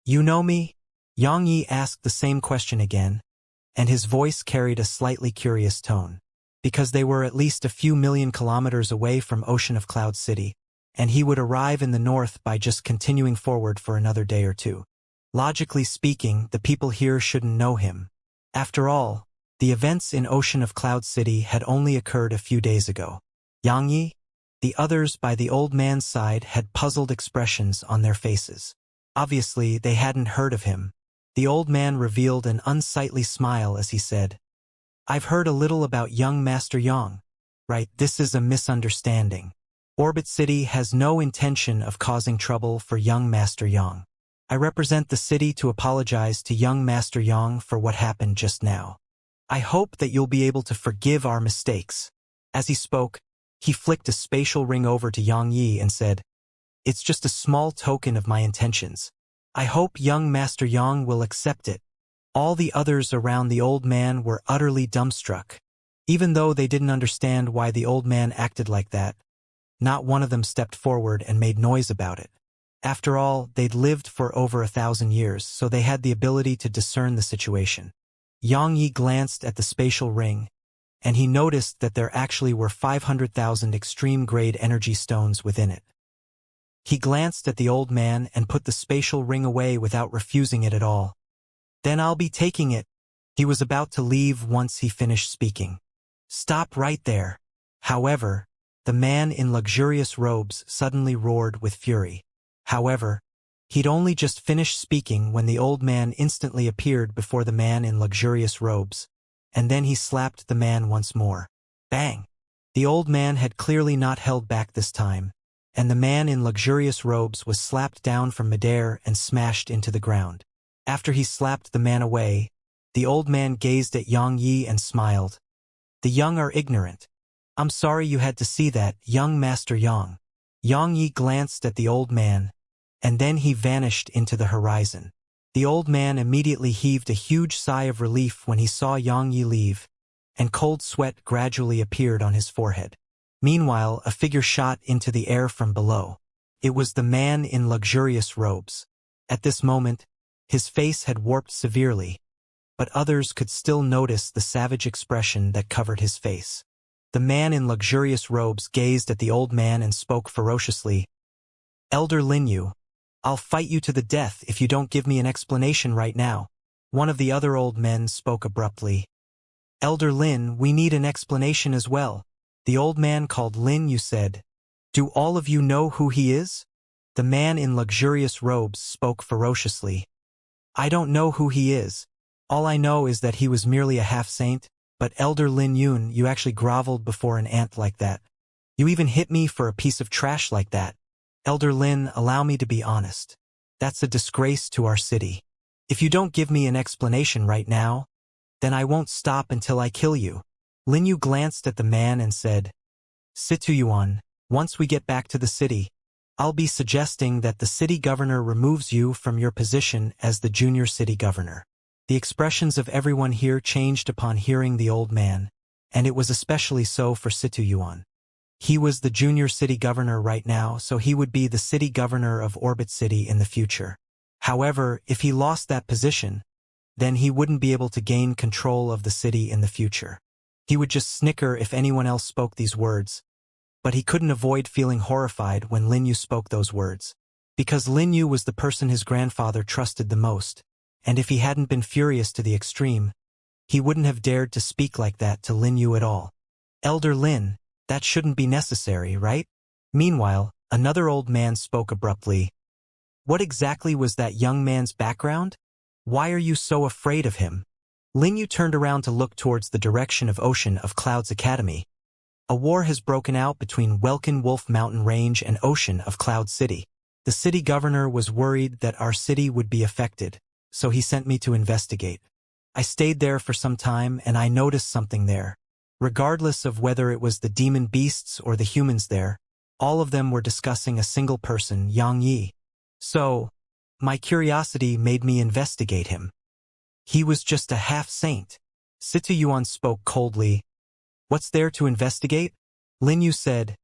You know me? Yang Yi asked the same question again, and his voice carried a slightly curious tone. Because they were at least a few million kilometers away from Ocean of Cloud City, and he would arrive in the north by just continuing forward for another day or two. Logically speaking, the people here shouldn't know him. After all, the events in Ocean of Cloud City had only occurred a few days ago. Yang Yi? The others by the old man's side had puzzled expressions on their faces. Obviously, they hadn't heard of him. The old man revealed an unsightly smile as he said, I've heard a little about young Master Yang. Right, this is a misunderstanding. Orbit City has no intention of causing trouble for young Master Yang. I represent the city to apologize to young Master Yang for what happened just now. I hope that you'll be able to forgive our mistakes. As he spoke, he flicked a spatial ring over to Yang Yi and said, It's just a small token of my intentions. I hope young Master Yang will accept it. All the others around the old man were utterly dumbstruck. Even though they didn't understand why the old man acted like that, not one of them stepped forward and made noise about it. After all, they'd lived for over 1,000 years, so they had the ability to discern the situation. Yang Yi glanced at the spatial ring, and he noticed that there actually were 500,000 extreme-grade energy stones within it. He glanced at the old man and put the spatial ring away without refusing it at all. Then I'll be taking it. He was about to leave once he finished speaking. Stop right there. However, the man in luxurious robes suddenly roared with fury. However, he'd only just finished speaking when the old man instantly appeared before the man in luxurious robes, and then he slapped the man once more. Bang! The old man had clearly not held back this time, and the man in luxurious robes was slapped down from midair and smashed into the ground. After he slapped the man away, the old man gazed at Yang Yi and smiled. The young are ignorant. I'm sorry you had to see that, young Master Yang. Yang Yi glanced at the old man, and then he vanished into the horizon. The old man immediately heaved a huge sigh of relief when he saw Yang Yi leave, and cold sweat gradually appeared on his forehead. Meanwhile, a figure shot into the air from below. It was the man in luxurious robes. At this moment, his face had warped severely, but others could still notice the savage expression that covered his face. The man in luxurious robes gazed at the old man and spoke ferociously. Elder Linyu, I'll fight you to the death if you don't give me an explanation right now. One of the other old men spoke abruptly. Elder Lin, we need an explanation as well. The old man called Lin Yu said. Do all of you know who he is? The man in luxurious robes spoke ferociously. I don't know who he is. All I know is that he was merely a half-saint, but Elder Lin Yun, you actually groveled before an ant like that. You even hit me for a piece of trash like that. Elder Lin, allow me to be honest. That's a disgrace to our city. If you don't give me an explanation right now, then I won't stop until I kill you. Lin Yu glanced at the man and said, Situ Yuan, once we get back to the city, I'll be suggesting that the city governor removes you from your position as the junior city governor. The expressions of everyone here changed upon hearing the old man, and it was especially so for Situ Yuan. He was the junior city governor right now, so he would be the city governor of Orbit City in the future. However, if he lost that position, then he wouldn't be able to gain control of the city in the future. He would just snicker if anyone else spoke these words, but he couldn't avoid feeling horrified when Lin Yu spoke those words, because Lin Yu was the person his grandfather trusted the most, and if he hadn't been furious to the extreme, he wouldn't have dared to speak like that to Lin Yu at all. Elder Lin, that shouldn't be necessary, right? Meanwhile, another old man spoke abruptly. What exactly was that young man's background? Why are you so afraid of him? Lin Yu turned around to look towards the direction of Ocean of Clouds Academy. A war has broken out between Welkin Wolf Mountain Range and Ocean of Cloud City. The city governor was worried that our city would be affected, so he sent me to investigate. I stayed there for some time and I noticed something there. Regardless of whether it was the demon beasts or the humans there, all of them were discussing a single person, Yang Yi. So, my curiosity made me investigate him. He was just a half-saint. Situ Yuan spoke coldly. What's there to investigate? Lin Yu said,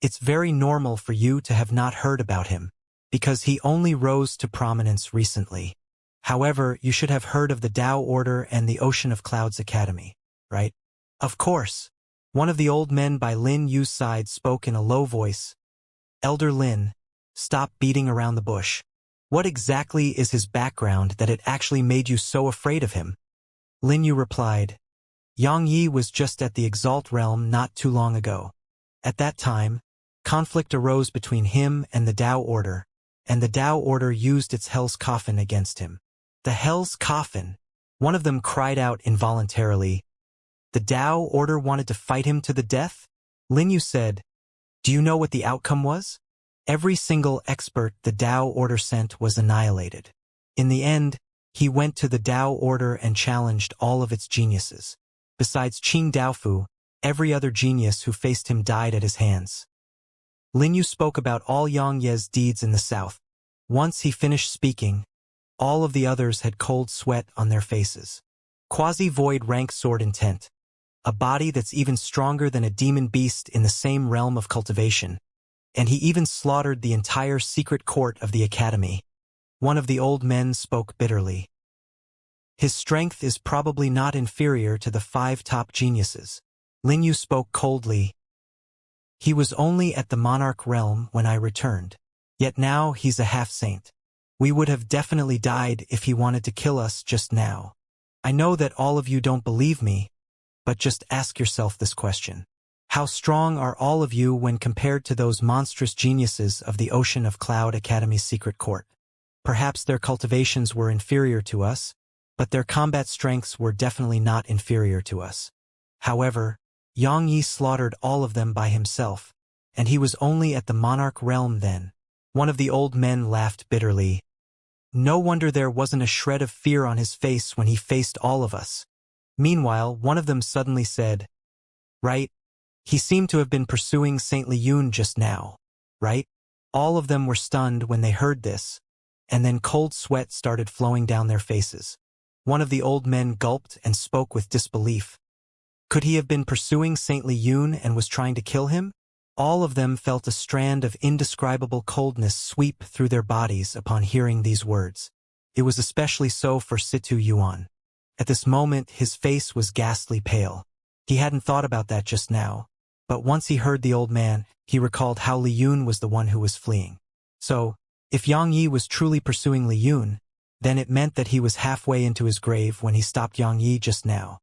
It's very normal for you to have not heard about him. because he only rose to prominence recently. However, you should have heard of the Tao Order and the Ocean of Clouds Academy, right? Of course. One of the old men by Lin Yu's side spoke in a low voice. Elder Lin, stop beating around the bush. What exactly is his background that it actually made you so afraid of him? Lin Yu replied, Yang Yi was just at the Exalt realm not too long ago. At that time, conflict arose between him and the Tao Order, and the Tao Order used its Hell's Coffin against him. The Hell's Coffin? One of them cried out involuntarily. The Tao Order wanted to fight him to the death? Lin Yu said, do you know what the outcome was? Every single expert the Tao Order sent was annihilated. In the end, he went to the Tao Order and challenged all of its geniuses. Besides Qing Daofu, every other genius who faced him died at his hands. Lin Yu spoke about all Yang Ye's deeds in the south. Once he finished speaking, all of the others had cold sweat on their faces. Quasi-void rank sword intent. A body that's even stronger than a demon beast in the same realm of cultivation. And he even slaughtered the entire secret court of the academy. One of the old men spoke bitterly. His strength is probably not inferior to the 5 top geniuses. Lin Yu spoke coldly. He was only at the monarch realm when I returned. Yet now he's a half-saint. We would have definitely died if he wanted to kill us just now. I know that all of you don't believe me, but just ask yourself this question. How strong are all of you when compared to those monstrous geniuses of the Ocean of Cloud Academy's secret court? Perhaps their cultivations were inferior to us, but their combat strengths were definitely not inferior to us. However, Yang Yi slaughtered all of them by himself, and he was only at the monarch realm then. One of the old men laughed bitterly. No wonder there wasn't a shred of fear on his face when he faced all of us. Meanwhile, one of them suddenly said, right? He seemed to have been pursuing Saint Liyun just now, right? All of them were stunned when they heard this, and then cold sweat started flowing down their faces. One of the old men gulped and spoke with disbelief. Could he have been pursuing Saint Liyun and was trying to kill him? All of them felt a strand of indescribable coldness sweep through their bodies upon hearing these words. It was especially so for Situ Yuan. At this moment, his face was ghastly pale. He hadn't thought about that just now, but once he heard the old man, he recalled how Liyun was the one who was fleeing. So, if Yang Yi was truly pursuing Liyun, then it meant that he was halfway into his grave when he stopped Yang Yi just now.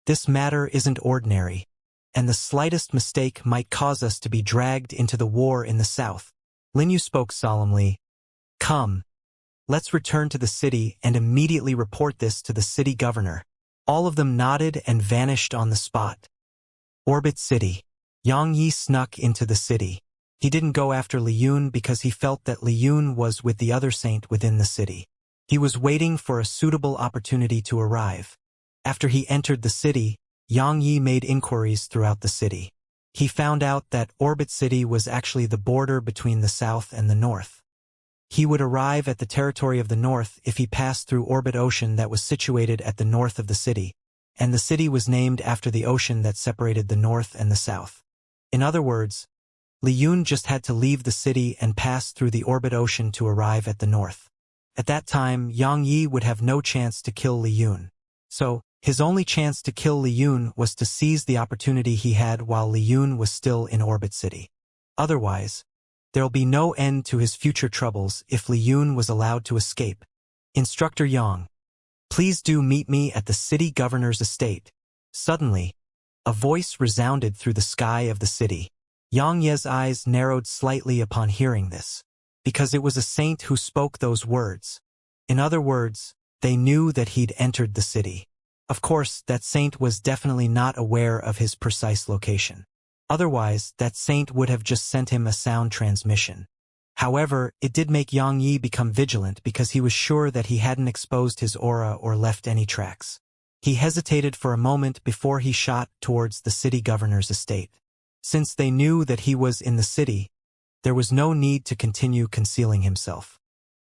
This matter isn't ordinary, and the slightest mistake might cause us to be dragged into the war in the south. Lin Yu spoke solemnly. Come. Let's return to the city and immediately report this to the city governor. All of them nodded and vanished on the spot. Orbit City. Yang Yi snuck into the city. He didn't go after Liyun because he felt that Liyun was with the other saint within the city. He was waiting for a suitable opportunity to arrive. After he entered the city, Yang Yi made inquiries throughout the city. He found out that Orbit City was actually the border between the south and the north. He would arrive at the territory of the north if he passed through Orbit Ocean that was situated at the north of the city, and the city was named after the ocean that separated the north and the south. In other words, Liyun just had to leave the city and pass through the Orbit Ocean to arrive at the north. At that time, Yang Yi would have no chance to kill Liyun. So, his only chance to kill Liyun was to seize the opportunity he had while Liyun was still in Orbit City. Otherwise, there'll be no end to his future troubles if Liyun was allowed to escape. Instructor Yang, please do meet me at the city governor's estate. Suddenly, a voice resounded through the sky of the city. Yang Ye's eyes narrowed slightly upon hearing this, because it was a saint who spoke those words. In other words, they knew that he'd entered the city. Of course, that saint was definitely not aware of his precise location. Otherwise, that saint would have just sent him a sound transmission. However, it did make Yang Yi become vigilant because he was sure that he hadn't exposed his aura or left any tracks. He hesitated for a moment before he shot towards the city governor's estate. Since they knew that he was in the city, there was no need to continue concealing himself.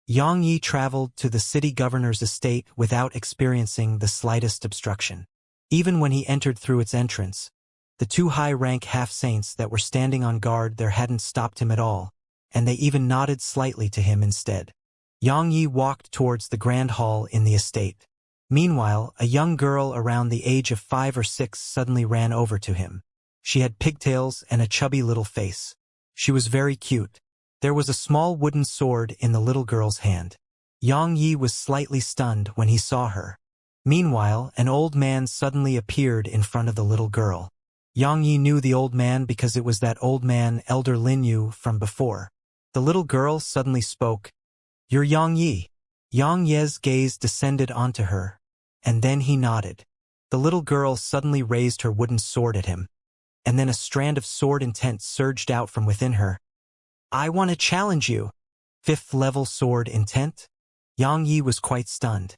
Yang Yi traveled to the city governor's estate without experiencing the slightest obstruction. Even when he entered through its entrance, the 2 high-rank half-saints that were standing on guard there hadn't stopped him at all. and they even nodded slightly to him instead. Yang Yi walked towards the grand hall in the estate. Meanwhile, a young girl around the age of 5 or 6 suddenly ran over to him. She had pigtails and a chubby little face. She was very cute. There was a small wooden sword in the little girl's hand. Yang Yi was slightly stunned when he saw her. Meanwhile, an old man suddenly appeared in front of the little girl. Yang Yi knew the old man because it was that old man, Elder Lin Yu, from before. The little girl suddenly spoke. "You're Yang Yi." Yang Ye's gaze descended onto her, and then he nodded. The little girl suddenly raised her wooden sword at him, and then a strand of sword intent surged out from within her. "I want to challenge you." 5th level sword intent? Yang Yi was quite stunned.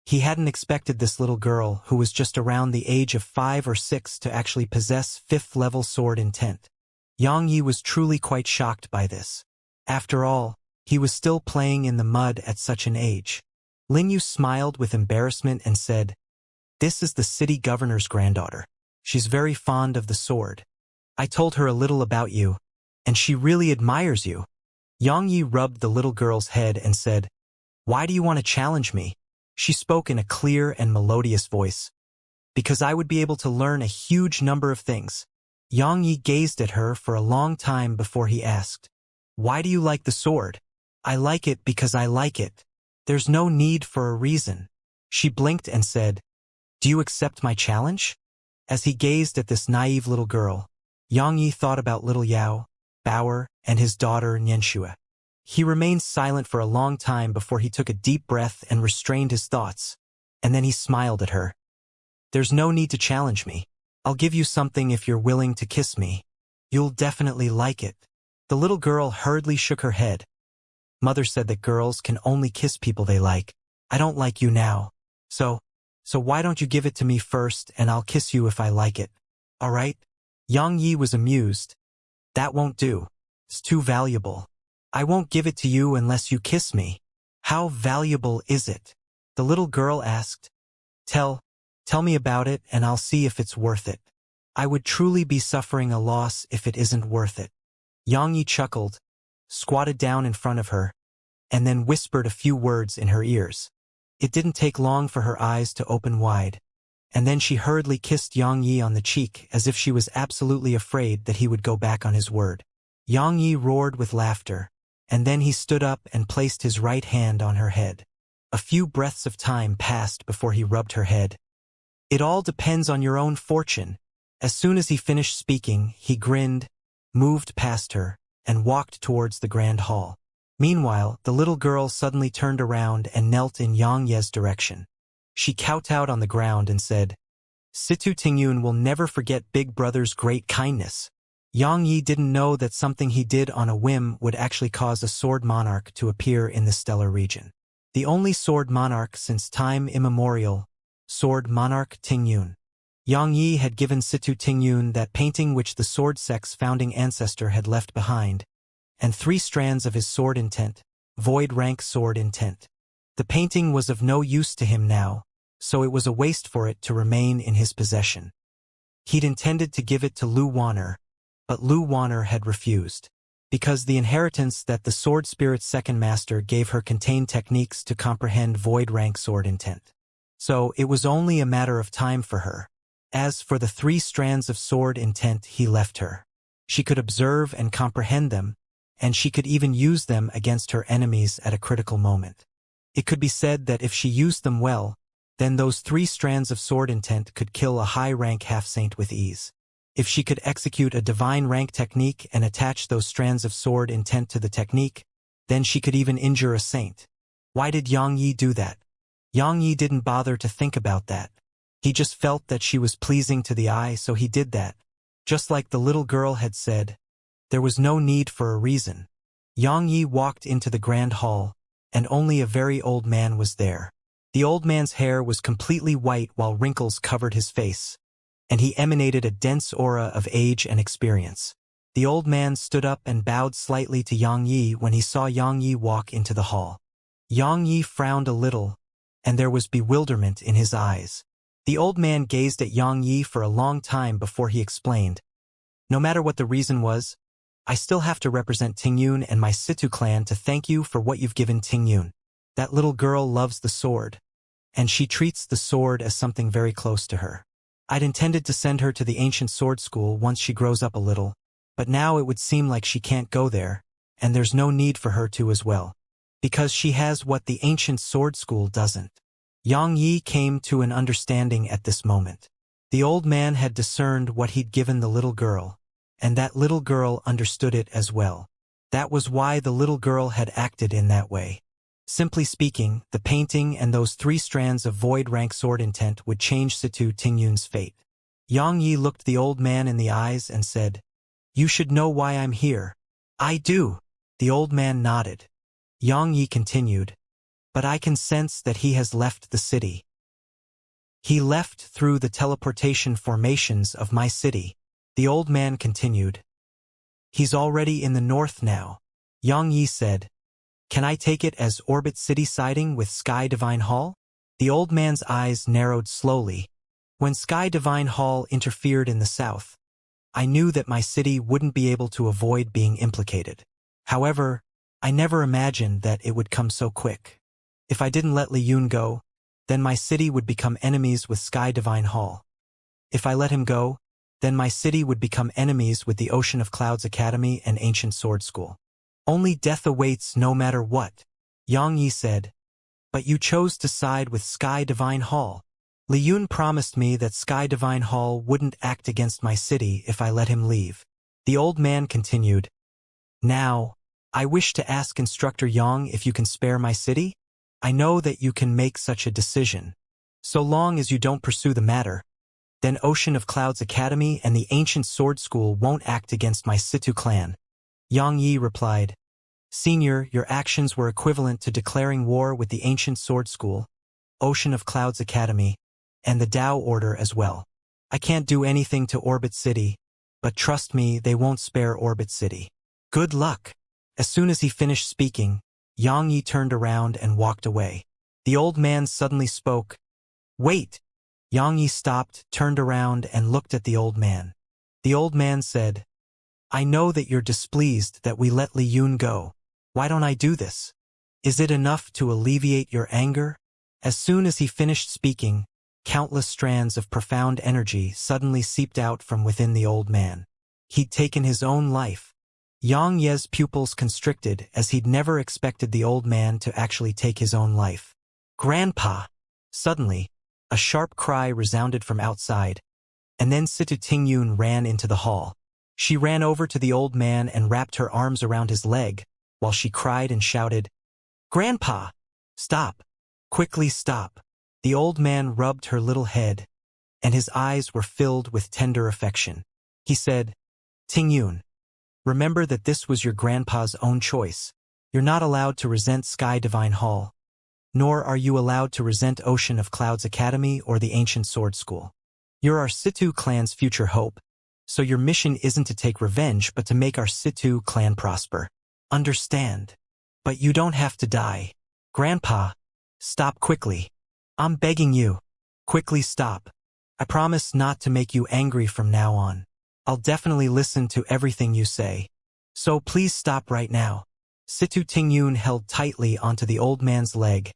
He hadn't expected this little girl, who was just around the age of 5 or 6, to actually possess 5th level sword intent. Yang Yi was truly quite shocked by this. After all, he was still playing in the mud at such an age. Lin Yu smiled with embarrassment and said, "This is the city governor's granddaughter. She's very fond of the sword. I told her a little about you, and she really admires you." Yang Yi rubbed the little girl's head and said, "Why do you want to challenge me?" She spoke in a clear and melodious voice. "Because I would be able to learn a huge number of things." Yang Yi gazed at her for a long time before he asked, "Why do you like the sword?" "I like it because I like it. There's no need for a reason." She blinked and said, "Do you accept my challenge?" As he gazed at this naive little girl, Yang Yi thought about little Yao, Bauer, and his daughter Xianxia. He remained silent for a long time before he took a deep breath and restrained his thoughts, and then he smiled at her. "There's no need to challenge me. I'll give you something if you're willing to kiss me. You'll definitely like it." The little girl hurriedly shook her head. "Mother said that girls can only kiss people they like. I don't like you now. So why don't you give it to me first and I'll kiss you if I like it. All right?" Yang Yi was amused. "That won't do. It's too valuable. I won't give it to you unless you kiss me." "How valuable is it?" the little girl asked. Tell me about it and I'll see if it's worth it. I would truly be suffering a loss if it isn't worth it." Yang Yi chuckled, squatted down in front of her, and then whispered a few words in her ears. It didn't take long for her eyes to open wide, and then she hurriedly kissed Yang Yi on the cheek as if she was absolutely afraid that he would go back on his word. Yang Yi roared with laughter, and then he stood up and placed his right hand on her head. A few breaths of time passed before he rubbed her head. "It all depends on your own fortune." As soon as he finished speaking, he grinned, moved past her, and walked towards the grand hall. Meanwhile, the little girl suddenly turned around and knelt in Yang Ye's direction. She kowtowed on the ground and said, "Situ Tingyun will never forget Big Brother's great kindness." Yang Yi didn't know that something he did on a whim would actually cause a sword monarch to appear in the stellar region. The only sword monarch since time immemorial, sword monarch Tingyun. Yang Yi had given Situ Tingyun that painting which the sword sect's founding ancestor had left behind, and 3 strands of his sword intent, void rank sword intent. The painting was of no use to him now, so it was a waste for it to remain in his possession. He'd intended to give it to Lu Wanner, but Lu Wanner had refused, because the inheritance that the sword spirit's second master gave her contained techniques to comprehend void rank sword intent. So it was only a matter of time for her. As for the 3 strands of sword intent he left her, she could observe and comprehend them, and she could even use them against her enemies at a critical moment. It could be said that if she used them well, then those 3 strands of sword intent could kill a high-rank half-saint with ease. If she could execute a divine rank technique and attach those strands of sword intent to the technique, then she could even injure a saint. Why did Yang Yi do that? Yang Yi didn't bother to think about that. He just felt that she was pleasing to the eye, so he did that. Just like the little girl had said, there was no need for a reason. Yang Yi walked into the grand hall, and only a very old man was there. The old man's hair was completely white while wrinkles covered his face, and he emanated a dense aura of age and experience. The old man stood up and bowed slightly to Yang Yi when he saw Yang Yi walk into the hall. Yang Yi frowned a little, and there was bewilderment in his eyes. The old man gazed at Yang Yi for a long time before he explained. No matter what the reason was, I still have to represent Tingyun and my Situ clan to thank you for what you've given Tingyun. That little girl loves the sword, and she treats the sword as something very close to her. I'd intended to send her to the ancient sword school once she grows up a little, but now it would seem like she can't go there, and there's no need for her to as well, because she has what the ancient sword school doesn't. Yang Yi came to an understanding at this moment. The old man had discerned what he'd given the little girl, and that little girl understood it as well. That was why the little girl had acted in that way. Simply speaking, the painting and those 3 strands of void rank sword intent would change Situ Tingyun's fate. Yang Yi looked the old man in the eyes and said, "You should know why I'm here." "I do." The old man nodded. Yang Yi continued, "But I can sense that he has left the city. He left through the teleportation formations of my city." The old man continued, "He's already in the north now." Yang Yi said, "Can I take it as Orbit City siding with Sky Divine Hall?" The old man's eyes narrowed slowly. When Sky Divine Hall interfered in the south, I knew that my city wouldn't be able to avoid being implicated. However, I never imagined that it would come so quick. If I didn't let Li Yun go, then my city would become enemies with Sky Divine Hall. If I let him go, then my city would become enemies with the Ocean of Clouds Academy and Ancient Sword School. Only death awaits no matter what, Yang Yi said. But you chose to side with Sky Divine Hall. Li Yun promised me that Sky Divine Hall wouldn't act against my city if I let him leave. The old man continued, "Now, I wish to ask Instructor Yang if you can spare my city? I know that you can make such a decision. So long as you don't pursue the matter, then Ocean of Clouds Academy and the Ancient Sword School won't act against my Situ clan." Yang Yi replied, "Senior, your actions were equivalent to declaring war with the Ancient Sword School, Ocean of Clouds Academy, and the Tao Order as well. I can't do anything to Orbit City, but trust me, they won't spare Orbit City. Good luck." As soon as he finished speaking, Yang Yi turned around and walked away. The old man suddenly spoke. "Wait!" Yang Yi stopped, turned around, and looked at the old man. The old man said, "I know that you're displeased that we let Li Yun go. Why don't I do this? Is it enough to alleviate your anger?" As soon as he finished speaking, countless strands of profound energy suddenly seeped out from within the old man. He'd taken his own life. Yang Ye's pupils constricted as he'd never expected the old man to actually take his own life. "Grandpa!" Suddenly, a sharp cry resounded from outside, and then Situ Tingyun ran into the hall. She ran over to the old man and wrapped her arms around his leg, while she cried and shouted, "Grandpa! Stop! Quickly stop!" The old man rubbed her little head, and his eyes were filled with tender affection. He said, "Tingyun, remember that this was your grandpa's own choice. You're not allowed to resent Sky Divine Hall, nor are you allowed to resent Ocean of Clouds Academy or the Ancient Sword School. You're our Situ clan's future hope, so your mission isn't to take revenge but to make our Situ clan prosper. Understand? But you don't have to die. Grandpa, stop quickly. I'm begging you. Quickly stop. I promise not to make you angry from now on. I'll definitely listen to everything you say. So please stop right now." Situ Tingyun held tightly onto the old man's leg,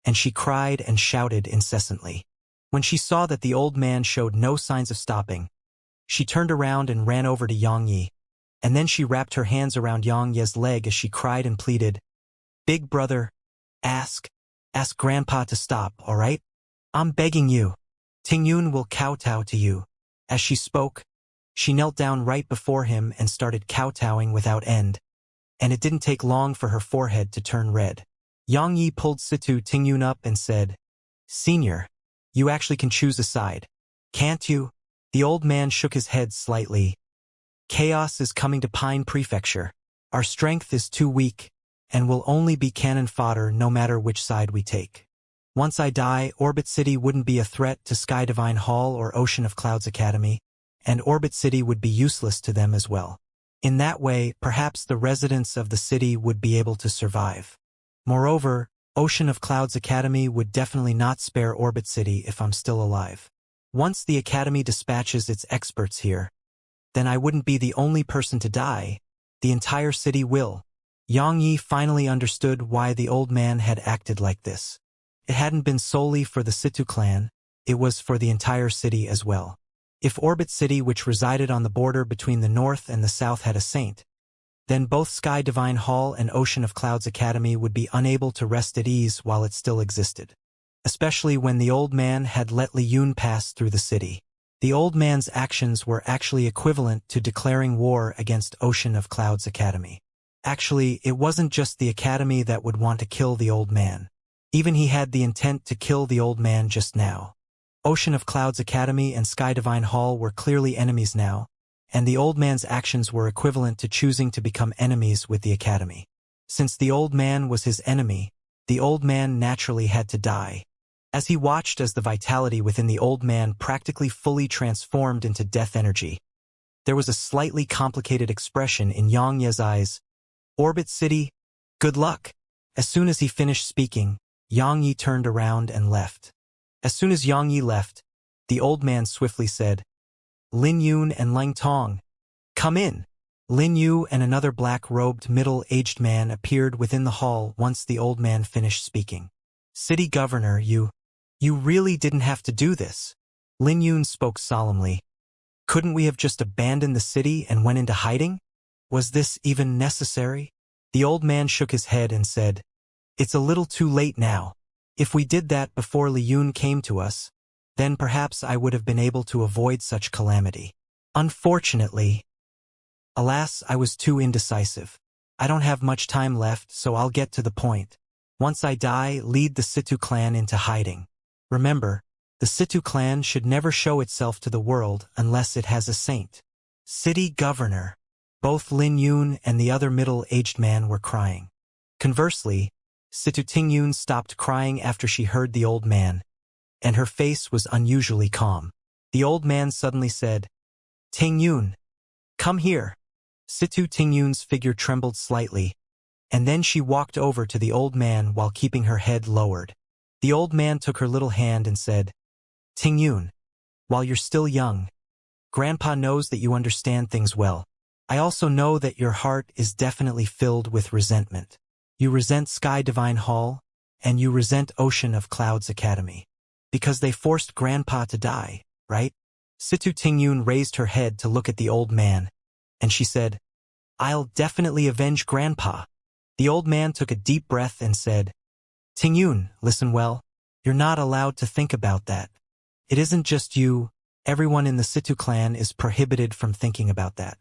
and she cried and shouted incessantly. When she saw that the old man showed no signs of stopping, she turned around and ran over to Yang Yi, and then she wrapped her hands around Yang Ye's leg as she cried and pleaded, "Big brother, ask Grandpa to stop, all right? I'm begging you. Tingyun will kowtow to you." As she spoke, she knelt down right before him and started kowtowing without end, and it didn't take long for her forehead to turn red. Yang Yi pulled Situ Tingyun up and said, "Senior, you actually can choose a side. Can't you?" The old man shook his head slightly. "Chaos is coming to Pine Prefecture. Our strength is too weak, and will only be cannon fodder no matter which side we take. Once I die, Orbit City wouldn't be a threat to Sky Divine Hall or Ocean of Clouds Academy, and Orbit City would be useless to them as well. In that way, perhaps the residents of the city would be able to survive. Moreover, Ocean of Clouds Academy would definitely not spare Orbit City if I'm still alive. Once the Academy dispatches its experts here, then I wouldn't be the only person to die, The entire city will. Xianxia finally understood why the old man had acted like this. It hadn't been solely for the Situ clan, it was for the entire city as well. If Orbit City, which resided on the border between the north and the south, had a saint, then both Sky Divine Hall and Ocean of Clouds Academy would be unable to rest at ease while it still existed. Especially when the old man had let Li Yun pass through the city. The old man's actions were actually equivalent to declaring war against Ocean of Clouds Academy. Actually, it wasn't just the Academy that would want to kill the old man. Even he had the intent to kill the old man just now. Ocean of Clouds Academy and Sky Divine Hall were clearly enemies now, and the old man's actions were equivalent to choosing to become enemies with the Academy. Since the old man was his enemy, the old man naturally had to die. As he watched as the vitality within the old man practically fully transformed into death energy, there was a slightly complicated expression in Xianxia's eyes. Orbit City, good luck. As soon as he finished speaking, Xianxia turned around and left. As soon as Xianxia left, the old man swiftly said, Lin Yun and Lang Tong, come in. Lin Yu and another black-robed middle-aged man appeared within the hall once the old man finished speaking. City Governor, you really didn't have to do this. Lin Yun spoke solemnly. Couldn't we have just abandoned the city and went into hiding? Was this even necessary? The old man shook his head and said, It's a little too late now. If we did that before Li Yun came to us, then perhaps I would have been able to avoid such calamity. Unfortunately, alas, I was too indecisive. I don't have much time left, so I'll get to the point. Once I die, lead the Situ clan into hiding. Remember, the Situ clan should never show itself to the world unless it has a saint. City Governor. Both Lin Yun and the other middle-aged man were crying. Conversely, Situ Tingyun stopped crying after she heard the old man, and her face was unusually calm. The old man suddenly said, Tingyun, come here. Situ Tingyun's figure trembled slightly, and then she walked over to the old man while keeping her head lowered. The old man took her little hand and said, Tingyun, while you're still young, Grandpa knows that you understand things well. I also know that your heart is definitely filled with resentment. You resent Sky Divine Hall, and you resent Ocean of Clouds Academy. Because they forced Grandpa to die, right? Situ Tingyun raised her head to look at the old man, and she said, I'll definitely avenge Grandpa. The old man took a deep breath and said, Tingyun, listen well. You're not allowed to think about that. It isn't just you. Everyone in the Situ clan is prohibited from thinking about that.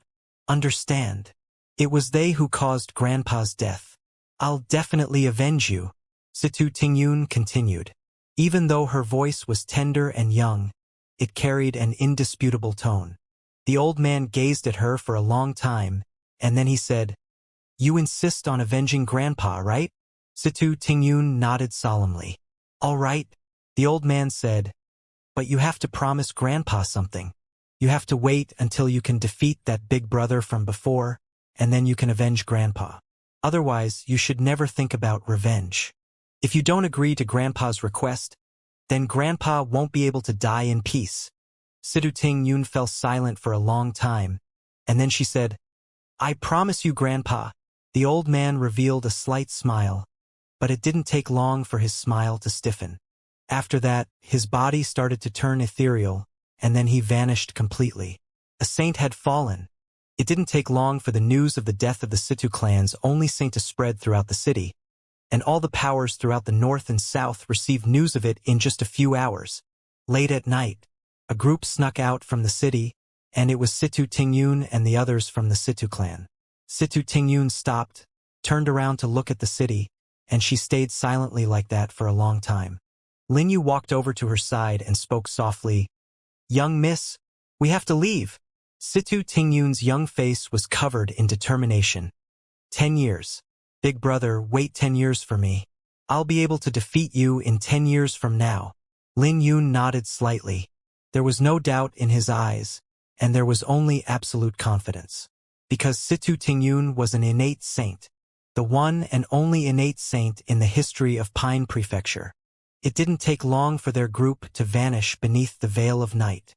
Understand. It was they who caused Grandpa's death. I'll definitely avenge you, Situ Tingyun continued. Even though her voice was tender and young, it carried an indisputable tone. The old man gazed at her for a long time, and then he said, You insist on avenging Grandpa, right? Situ Tingyun nodded solemnly. All right, the old man said, but you have to promise Grandpa something. You have to wait until you can defeat that big brother from before, and then you can avenge Grandpa. Otherwise, you should never think about revenge. If you don't agree to Grandpa's request, then Grandpa won't be able to die in peace. Situ Tingyun fell silent for a long time, and then she said, I promise you, Grandpa. The old man revealed a slight smile, but it didn't take long for his smile to stiffen. After that, his body started to turn ethereal, and then he vanished completely. A saint had fallen. It didn't take long for the news of the death of the Situ clan's only saint to spread throughout the city, and all the powers throughout the north and south received news of it in just a few hours. Late at night, a group snuck out from the city, and it was Situ Tingyun and the others from the Situ clan. Situ Tingyun stopped, turned around to look at the city, and she stayed silently like that for a long time. Lin Yu walked over to her side and spoke softly, Young miss, we have to leave. Situ Tingyun's young face was covered in determination. 10 years. Big brother, wait 10 years for me. I'll be able to defeat you in 10 years from now. Lin Yun nodded slightly. There was no doubt in his eyes, and there was only absolute confidence. Because Situ Tingyun was an innate saint, the one and only innate saint in the history of Pine Prefecture. It didn't take long for their group to vanish beneath the veil of night.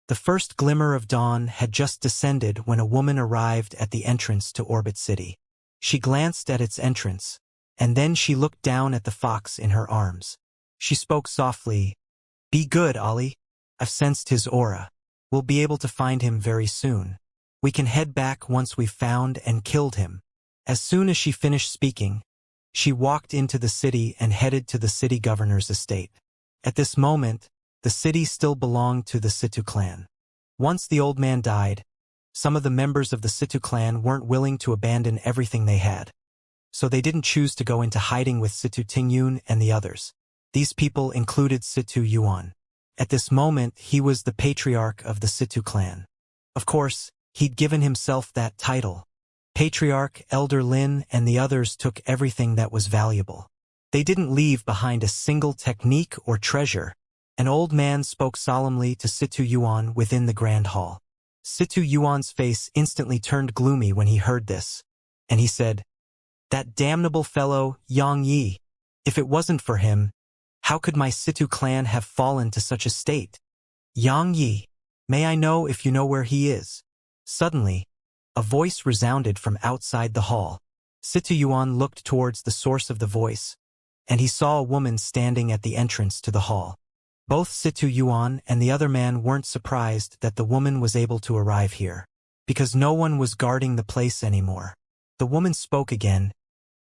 The first glimmer of dawn had just descended when a woman arrived at the entrance to Orbit City. She glanced at its entrance, and then she looked down at the fox in her arms. She spoke softly, "Be good, Ollie. I've sensed his aura. We'll be able to find him very soon. We can head back once we've found and killed him." As soon as she finished speaking, she walked into the city and headed to the city governor's estate. At this moment, the city still belonged to the Situ clan. Once the old man died, some of the members of the Situ clan weren't willing to abandon everything they had. So they didn't choose to go into hiding with Situ Tingyun and the others. These people included Situ Yuan. At this moment, he was the patriarch of the Situ clan. Of course, he'd given himself that title. Patriarch, Elder Lin, and the others took everything that was valuable. They didn't leave behind a single technique or treasure. An old man spoke solemnly to Situ Yuan within the grand hall. Situ Yuan's face instantly turned gloomy when he heard this, and he said, "That damnable fellow, Yang Yi. If it wasn't for him, how could my Situ clan have fallen to such a state? Yang Yi, may I know if you know where he is?" Suddenly, a voice resounded from outside the hall. Situ Yuan looked towards the source of the voice, and he saw a woman standing at the entrance to the hall. Both Situ Yuan and the other man weren't surprised that the woman was able to arrive here, because no one was guarding the place anymore. The woman spoke again.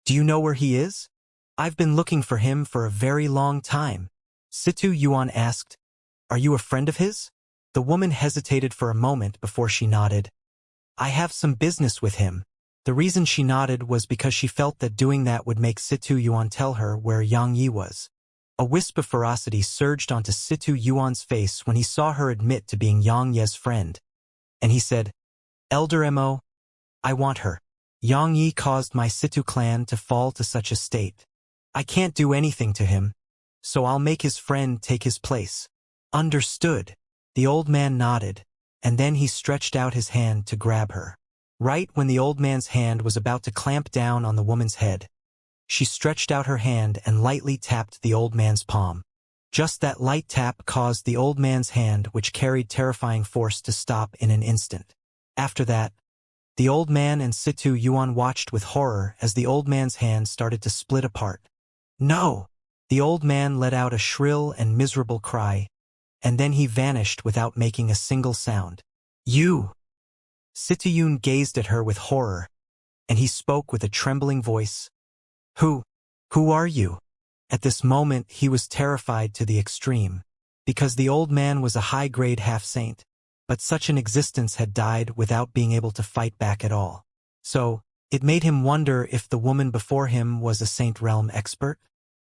"Do you know where he is? I've been looking for him for a very long time." Situ Yuan asked, "Are you a friend of his?" The woman hesitated for a moment before she nodded. "I have some business with him." The reason she nodded was because she felt that doing that would make Situ Yuan tell her where Yang Yi was. A wisp of ferocity surged onto Situ Yuan's face when he saw her admit to being Yang Ye's friend. And he said, "Elder Mo, I want her. Yang Yi caused my Situ clan to fall to such a state. I can't do anything to him, so I'll make his friend take his place." "Understood." The old man nodded, and then he stretched out his hand to grab her. Right when the old man's hand was about to clamp down on the woman's head, she stretched out her hand and lightly tapped the old man's palm. Just that light tap caused the old man's hand, which carried terrifying force, to stop in an instant. After that, the old man and Situ Yuan watched with horror as the old man's hand started to split apart. "No!" The old man let out a shrill and miserable cry, and then he vanished without making a single sound. "You!" Situ Yuan gazed at her with horror, and he spoke with a trembling voice. Who are you?" At this moment he was terrified to the extreme, because the old man was a high-grade half-saint, but such an existence had died without being able to fight back at all. So, it made him wonder if the woman before him was a Saint Realm expert.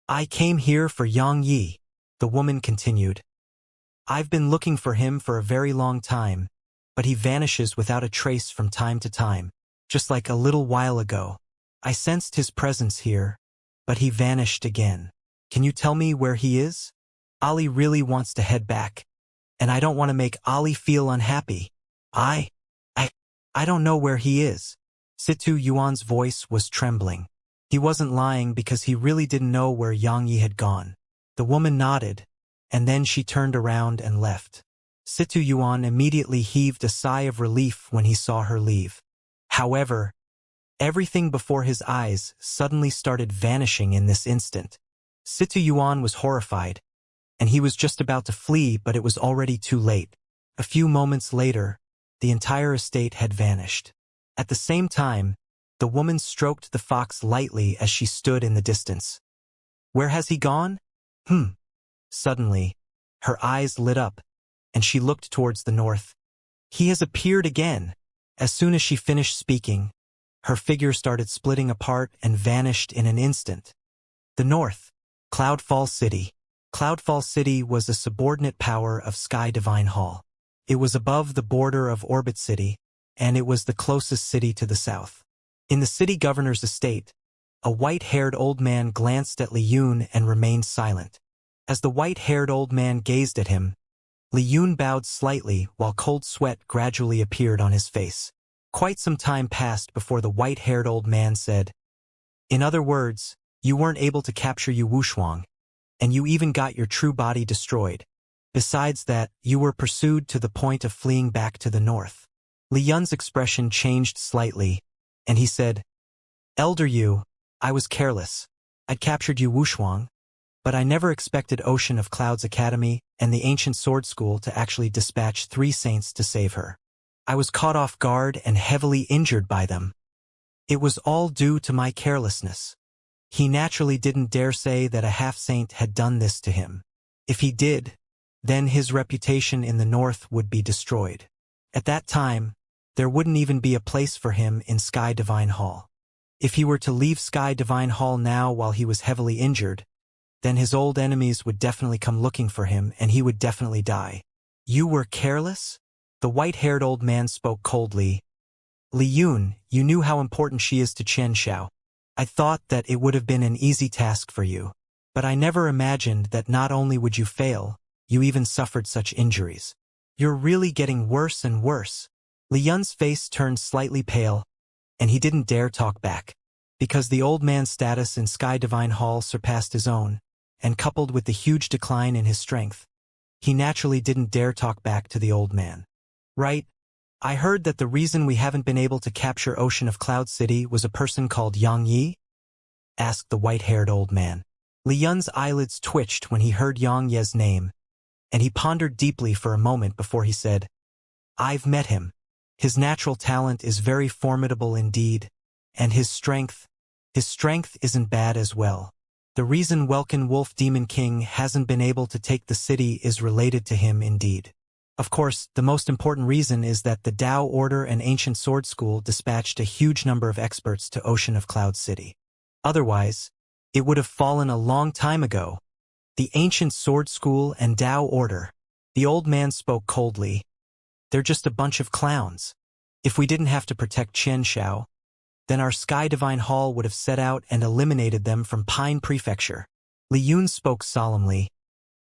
"I came here for Yang Yi," the woman continued. "I've been looking for him for a very long time, but he vanishes without a trace from time to time, just like a little while ago. I sensed his presence here, but he vanished again. Can you tell me where he is? Ali really wants to head back, and I don't want to make Ali feel unhappy. I don't know where he is." Situ Yuan's voice was trembling. He wasn't lying because he really didn't know where Yang Yi had gone. The woman nodded, and then she turned around and left. Situ Yuan immediately heaved a sigh of relief when he saw her leave. However, everything before his eyes suddenly started vanishing in this instant. Situ Yuan was horrified, and he was just about to flee, but it was already too late. A few moments later, the entire estate had vanished. At the same time, the woman stroked the fox lightly as she stood in the distance. "Where has he gone?" Suddenly, her eyes lit up, and she looked towards the north. "He has appeared again." As soon as she finished speaking, her figure started splitting apart and vanished in an instant. The north. Cloudfall City. Cloudfall City was a subordinate power of Sky Divine Hall. It was above the border of Orbit City, and it was the closest city to the south. In the city governor's estate, a white-haired old man glanced at Li Yun and remained silent. As the white-haired old man gazed at him, Li Yun bowed slightly while cold sweat gradually appeared on his face. Quite some time passed before the white-haired old man said, "In other words, you weren't able to capture Yu Wushuang, and you even got your true body destroyed. Besides that, you were pursued to the point of fleeing back to the north. Li Yun's expression changed slightly, and he said, Elder Yu, I was careless. I'd captured Yu Wushuang, but I never expected Ocean of Clouds Academy and the Ancient Sword School to actually dispatch 3 saints to save her. I was caught off guard and heavily injured by them. It was all due to my carelessness. He naturally didn't dare say that a half-saint had done this to him. If he did, then his reputation in the north would be destroyed. At that time, there wouldn't even be a place for him in Sky Divine Hall. If he were to leave Sky Divine Hall now while he was heavily injured, then his old enemies would definitely come looking for him and he would definitely die. You were careless? The white-haired old man spoke coldly. Li Yun, you knew how important she is to Xianxia. I thought that it would have been an easy task for you. But I never imagined that not only would you fail, you even suffered such injuries. You're really getting worse and worse. Li Yun's face turned slightly pale, and he didn't dare talk back. Because the old man's status in Sky Divine Hall surpassed his own, and coupled with the huge decline in his strength, he naturally didn't dare talk back to the old man. Right? I heard that the reason we haven't been able to capture Ocean of Cloud City was a person called Yang Yi? Asked the white-haired old man. Li Yun's eyelids twitched when he heard Yang Ye's name, and he pondered deeply for a moment before he said, I've met him. His natural talent is very formidable indeed, and his strength isn't bad as well. The reason Welkin Wolf Demon King hasn't been able to take the city is related to him indeed. Of course, the most important reason is that the Dao Order and Ancient Sword School dispatched a huge number of experts to Ocean of Cloud City. Otherwise, it would have fallen a long time ago. The Ancient Sword School and Dao Order. The old man spoke coldly. They're just a bunch of clowns. If we didn't have to protect Xianxia, then our Sky Divine Hall would have set out and eliminated them from Pine Prefecture. Li Yun spoke solemnly.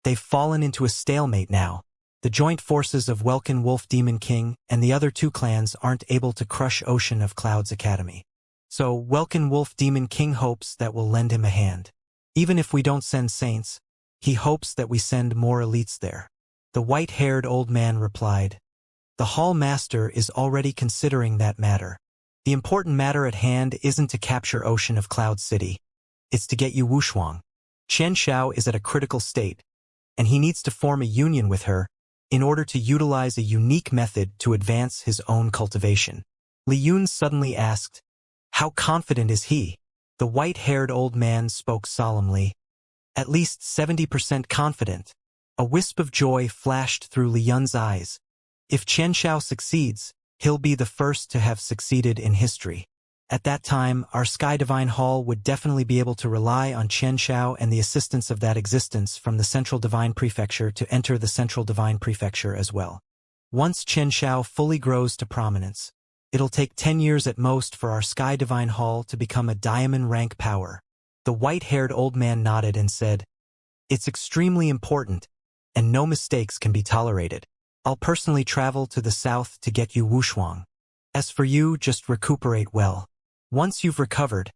They've fallen into a stalemate now. The joint forces of Welkin Wolf Demon King and the other 2 clans aren't able to crush Ocean of Clouds Academy. So Welkin Wolf Demon King hopes that we'll lend him a hand. Even if we don't send saints, he hopes that we send more elites there. The white-haired old man replied, The Hall Master is already considering that matter. The important matter at hand isn't to capture Ocean of Cloud City. It's to get Yu Wushuang. Xianxia is at a critical state, and he needs to form a union with her in order to utilize a unique method to advance his own cultivation. Li Yun suddenly asked, How confident is he? The white-haired old man spoke solemnly. At least 70% confident. A wisp of joy flashed through Li Yun's eyes. If Xianxia succeeds, he'll be the first to have succeeded in history. At that time, our Sky Divine Hall would definitely be able to rely on Xianxia and the assistance of that existence from the Central Divine Prefecture to enter the Central Divine Prefecture as well. Once Xianxia fully grows to prominence, it'll take 10 years at most for our Sky Divine Hall to become a diamond rank power. The white-haired old man nodded and said, It's extremely important, and no mistakes can be tolerated. I'll personally travel to the south to get Yu Wushuang. As for you, just recuperate well. Once you've recovered,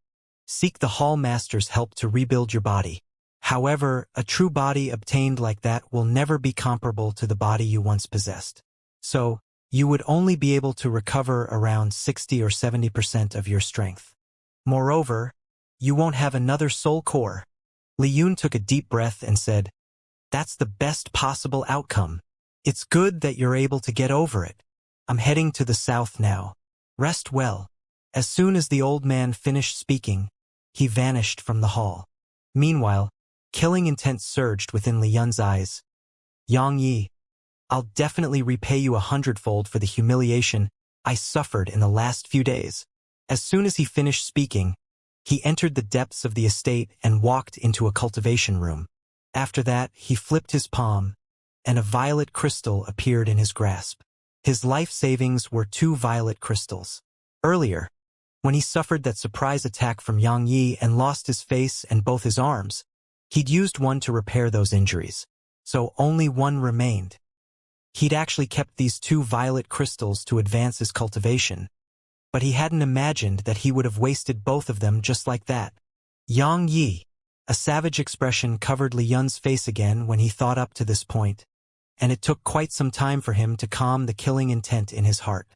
seek the Hall Master's help to rebuild your body. However, a true body obtained like that will never be comparable to the body you once possessed. So, you would only be able to recover around 60 or 70% of your strength. Moreover, you won't have another soul core. Li Yun took a deep breath and said, That's the best possible outcome. It's good that you're able to get over it. I'm heading to the south now. Rest well. As soon as the old man finished speaking, he vanished from the hall. Meanwhile, killing intent surged within Li Yun's eyes. Yang Yi, I'll definitely repay you 100-fold for the humiliation I suffered in the last few days. As soon as he finished speaking, he entered the depths of the estate and walked into a cultivation room. After that, he flipped his palm, and a violet crystal appeared in his grasp. His life savings were 2 violet crystals. Earlier, when he suffered that surprise attack from Yang Yi and lost his face and both his arms, he'd used one to repair those injuries. So only one remained. He'd actually kept these 2 violet crystals to advance his cultivation, but he hadn't imagined that he would have wasted both of them just like that. Yang Yi. A savage expression covered Li Yun's face again when he thought up to this point. and it took quite some time for him to calm the killing intent in his heart.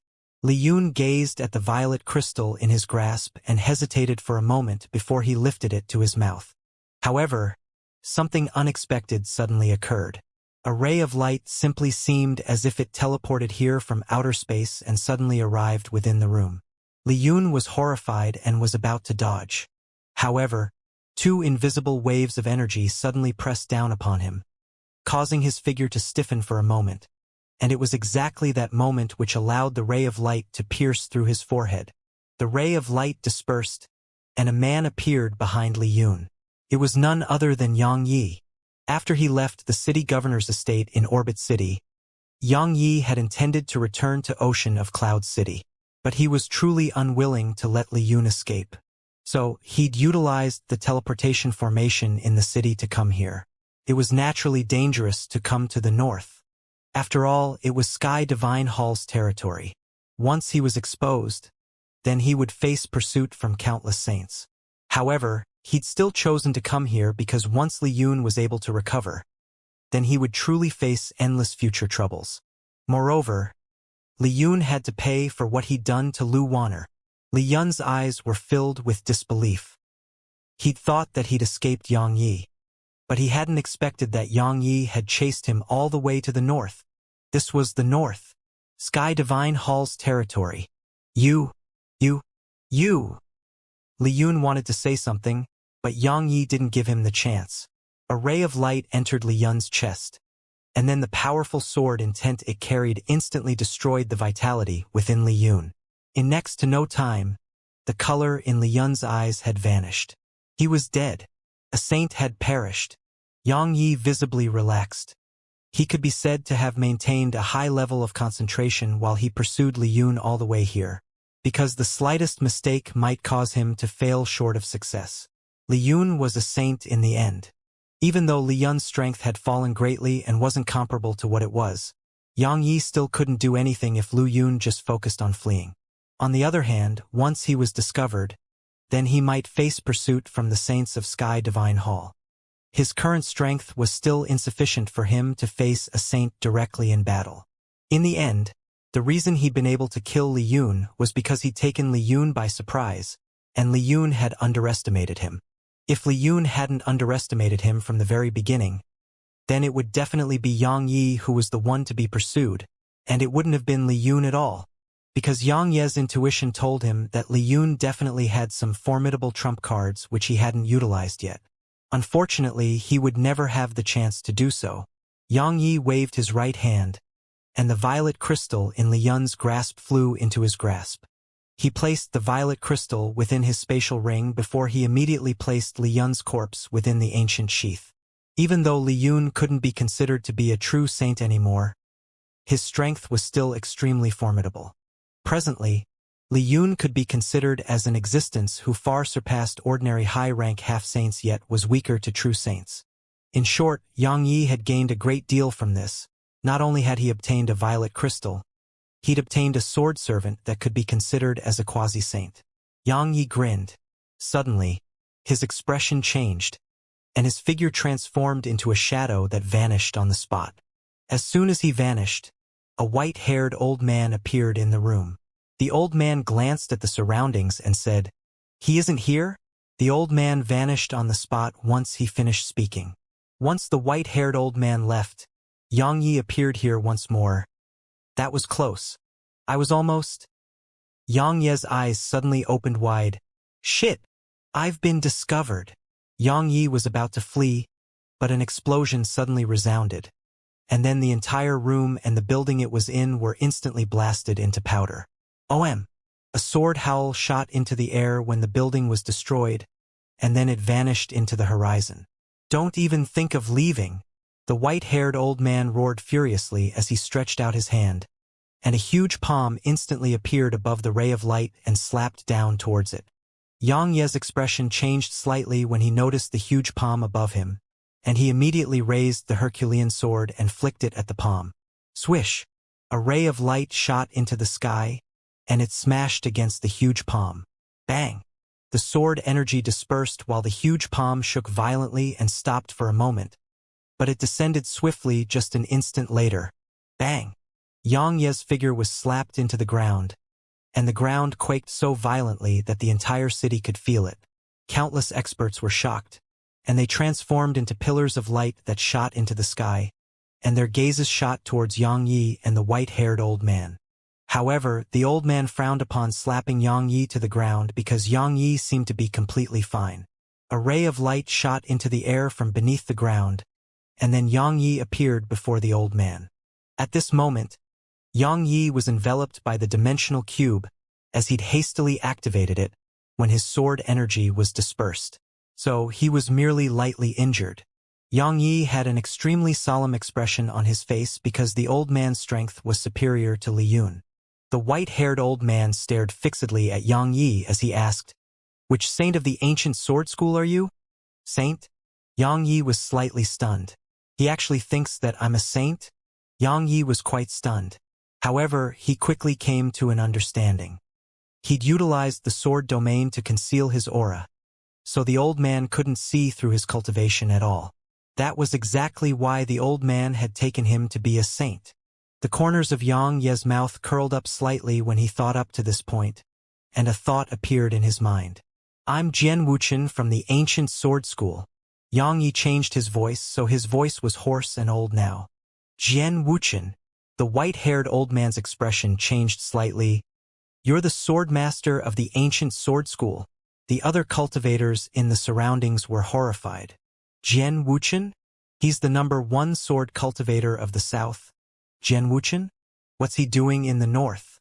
Li Yun gazed at the violet crystal in his grasp and hesitated for a moment before he lifted it to his mouth. However, something unexpected suddenly occurred. A ray of light simply seemed as if it teleported here from outer space and suddenly arrived within the room. Li Yun was horrified and was about to dodge. However, two invisible waves of energy suddenly pressed down upon him, causing his figure to stiffen for a moment. And it was exactly that moment which allowed the ray of light to pierce through his forehead. The ray of light dispersed, and a man appeared behind Li Yun. It was none other than Yang Yi. After he left the city governor's estate in Orbit City, Yang Yi had intended to return to Ocean of Cloud City, but he was truly unwilling to let Li Yun escape. So, he'd utilized the teleportation formation in the city to come here. It was naturally dangerous to come to the north. After all, it was Sky Divine Hall's territory. Once he was exposed, then he would face pursuit from countless saints. However, he'd still chosen to come here because once Li Yun was able to recover, then he would truly face endless future troubles. Moreover, Li Yun had to pay for what he'd done to Lu Wanner. Li Yun's eyes were filled with disbelief. He'd thought that he'd escaped Yang Yi, but he hadn't expected that Yang Yi had chased him all the way to the north. This was the north. Sky Divine Hall's territory. You. Li Yun wanted to say something, but Yang Yi didn't give him the chance. A ray of light entered Li Yun's chest, and then the powerful sword intent it carried instantly destroyed the vitality within Li Yun. In next to no time, the color in Li Yun's eyes had vanished. He was dead. A saint had perished. Yang Yi visibly relaxed. He could be said to have maintained a high level of concentration while he pursued Li Yun all the way here, because the slightest mistake might cause him to fail short of success. Li Yun was a saint in the end. Even though Li Yun's strength had fallen greatly and wasn't comparable to what it was, Yang Yi still couldn't do anything if Li Yun just focused on fleeing. On the other hand, once he was discovered, then he might face pursuit from the saints of Sky Divine Hall. His current strength was still insufficient for him to face a saint directly in battle. In the end, the reason he'd been able to kill Li Yun was because he'd taken Li Yun by surprise, and Li Yun had underestimated him. If Li Yun hadn't underestimated him from the very beginning, then it would definitely be Yang Yi who was the one to be pursued, and it wouldn't have been Li Yun at all, because Yang Ye's intuition told him that Li Yun definitely had some formidable trump cards which he hadn't utilized yet. Unfortunately, he would never have the chance to do so. Yang Yi waved his right hand, and the violet crystal in Li Yun's grasp flew into his grasp. He placed the violet crystal within his spatial ring before he immediately placed Li Yun's corpse within the ancient sheath. Even though Li Yun couldn't be considered to be a true saint anymore, his strength was still extremely formidable. Presently, Li Yun could be considered as an existence who far surpassed ordinary high-rank half-saints yet was weaker to true saints. In short, Yang Yi had gained a great deal from this. Not only had he obtained a violet crystal, he'd obtained a sword servant that could be considered as a quasi-saint. Yang Yi grinned. Suddenly, his expression changed, and his figure transformed into a shadow that vanished on the spot. As soon as he vanished, a white-haired old man appeared in the room. The old man glanced at the surroundings and said, "He isn't here?" The old man vanished on the spot once he finished speaking. Once the white-haired old man left, Yang Yi appeared here once more. That was close. I was almost... Yang Ye's eyes suddenly opened wide. Shit! I've been discovered. Yang Yi was about to flee, but an explosion suddenly resounded, and then the entire room and the building it was in were instantly blasted into powder. OM! A sword howl shot into the air when the building was destroyed, and then it vanished into the horizon. Don't even think of leaving! The white-haired old man roared furiously as he stretched out his hand, and a huge palm instantly appeared above the ray of light and slapped down towards it. Yang Ye's expression changed slightly when he noticed the huge palm above him, and he immediately raised the Herculean sword and flicked it at the palm. Swish! A ray of light shot into the sky, and it smashed against the huge palm. Bang! The sword energy dispersed while the huge palm shook violently and stopped for a moment, but it descended swiftly just an instant later. Bang! Xianxia's figure was slapped into the ground, and the ground quaked so violently that the entire city could feel it. Countless experts were shocked, and they transformed into pillars of light that shot into the sky, and their gazes shot towards Yang Yi and the white-haired old man. However, the old man frowned upon slapping Yang Yi to the ground because Yang Yi seemed to be completely fine. A ray of light shot into the air from beneath the ground, and then Yang Yi appeared before the old man. At this moment, Yang Yi was enveloped by the dimensional cube as he'd hastily activated it when his sword energy was dispersed. So he was merely lightly injured. Yang Yi had an extremely solemn expression on his face because the old man's strength was superior to Li Yun. The white-haired old man stared fixedly at Yang Yi as he asked, "Which saint of the ancient sword school are you?" "Saint?" Yang Yi was slightly stunned. "He actually thinks that I'm a saint?" Yang Yi was quite stunned. However, he quickly came to an understanding. He'd utilized the sword domain to conceal his aura, so the old man couldn't see through his cultivation at all. That was exactly why the old man had taken him to be a saint. The corners of Yang Ye's mouth curled up slightly when he thought up to this point, and a thought appeared in his mind. "I'm Jian Wuchen from the ancient sword school." Yang Yi changed his voice, so his voice was hoarse and old now. "Jian Wuchen." The white-haired old man's expression changed slightly. "You're the sword master of the ancient sword school." The other cultivators in the surroundings were horrified. "Jian Wuchen? He's the #1 sword cultivator of the south. Jian Wuchen? What's he doing in the north?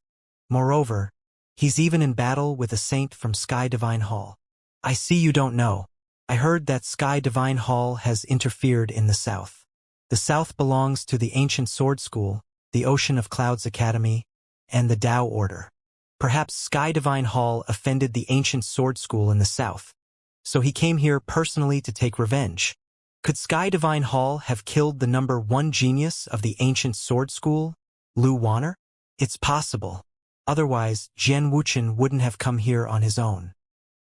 Moreover, he's even in battle with a saint from Sky Divine Hall." "I see you don't know. I heard that Sky Divine Hall has interfered in the south. The south belongs to the ancient sword school, the Ocean of Clouds Academy, and the Tao Order. Perhaps Sky Divine Hall offended the ancient sword school in the south, so he came here personally to take revenge. Could Sky Divine Hall have killed the #1 genius of the ancient sword school, Lu Wanner? It's possible. Otherwise, Jian Wuchen wouldn't have come here on his own.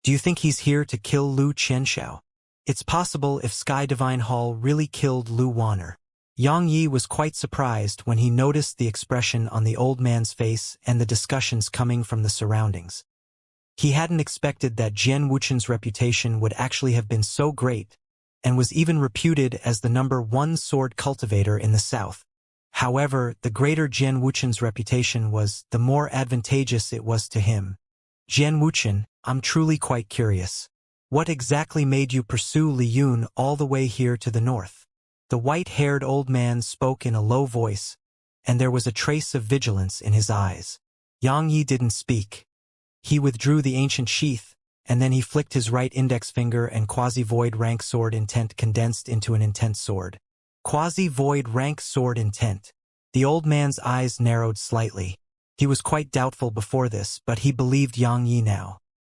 Do you think he's here to kill Lu Qianxiao? It's possible if Sky Divine Hall really killed Lu Wanner." Yang Yi was quite surprised when he noticed the expression on the old man's face and the discussions coming from the surroundings. He hadn't expected that Jian Wuchen's reputation would actually have been so great, and was even reputed as the #1 sword cultivator in the south. However, the greater Jian Wuchen's reputation was, the more advantageous it was to him. "Jian Wuchen, I'm truly quite curious. What exactly made you pursue Li Yun all the way here to the north?" The white-haired old man spoke in a low voice, and there was a trace of vigilance in his eyes. Yang Yi didn't speak. He withdrew the ancient sheath, and then he flicked his right index finger and quasi-void rank sword intent condensed into an intent sword. Quasi-void rank sword intent. The old man's eyes narrowed slightly. He was quite doubtful before this, but he believed Yang Yi now.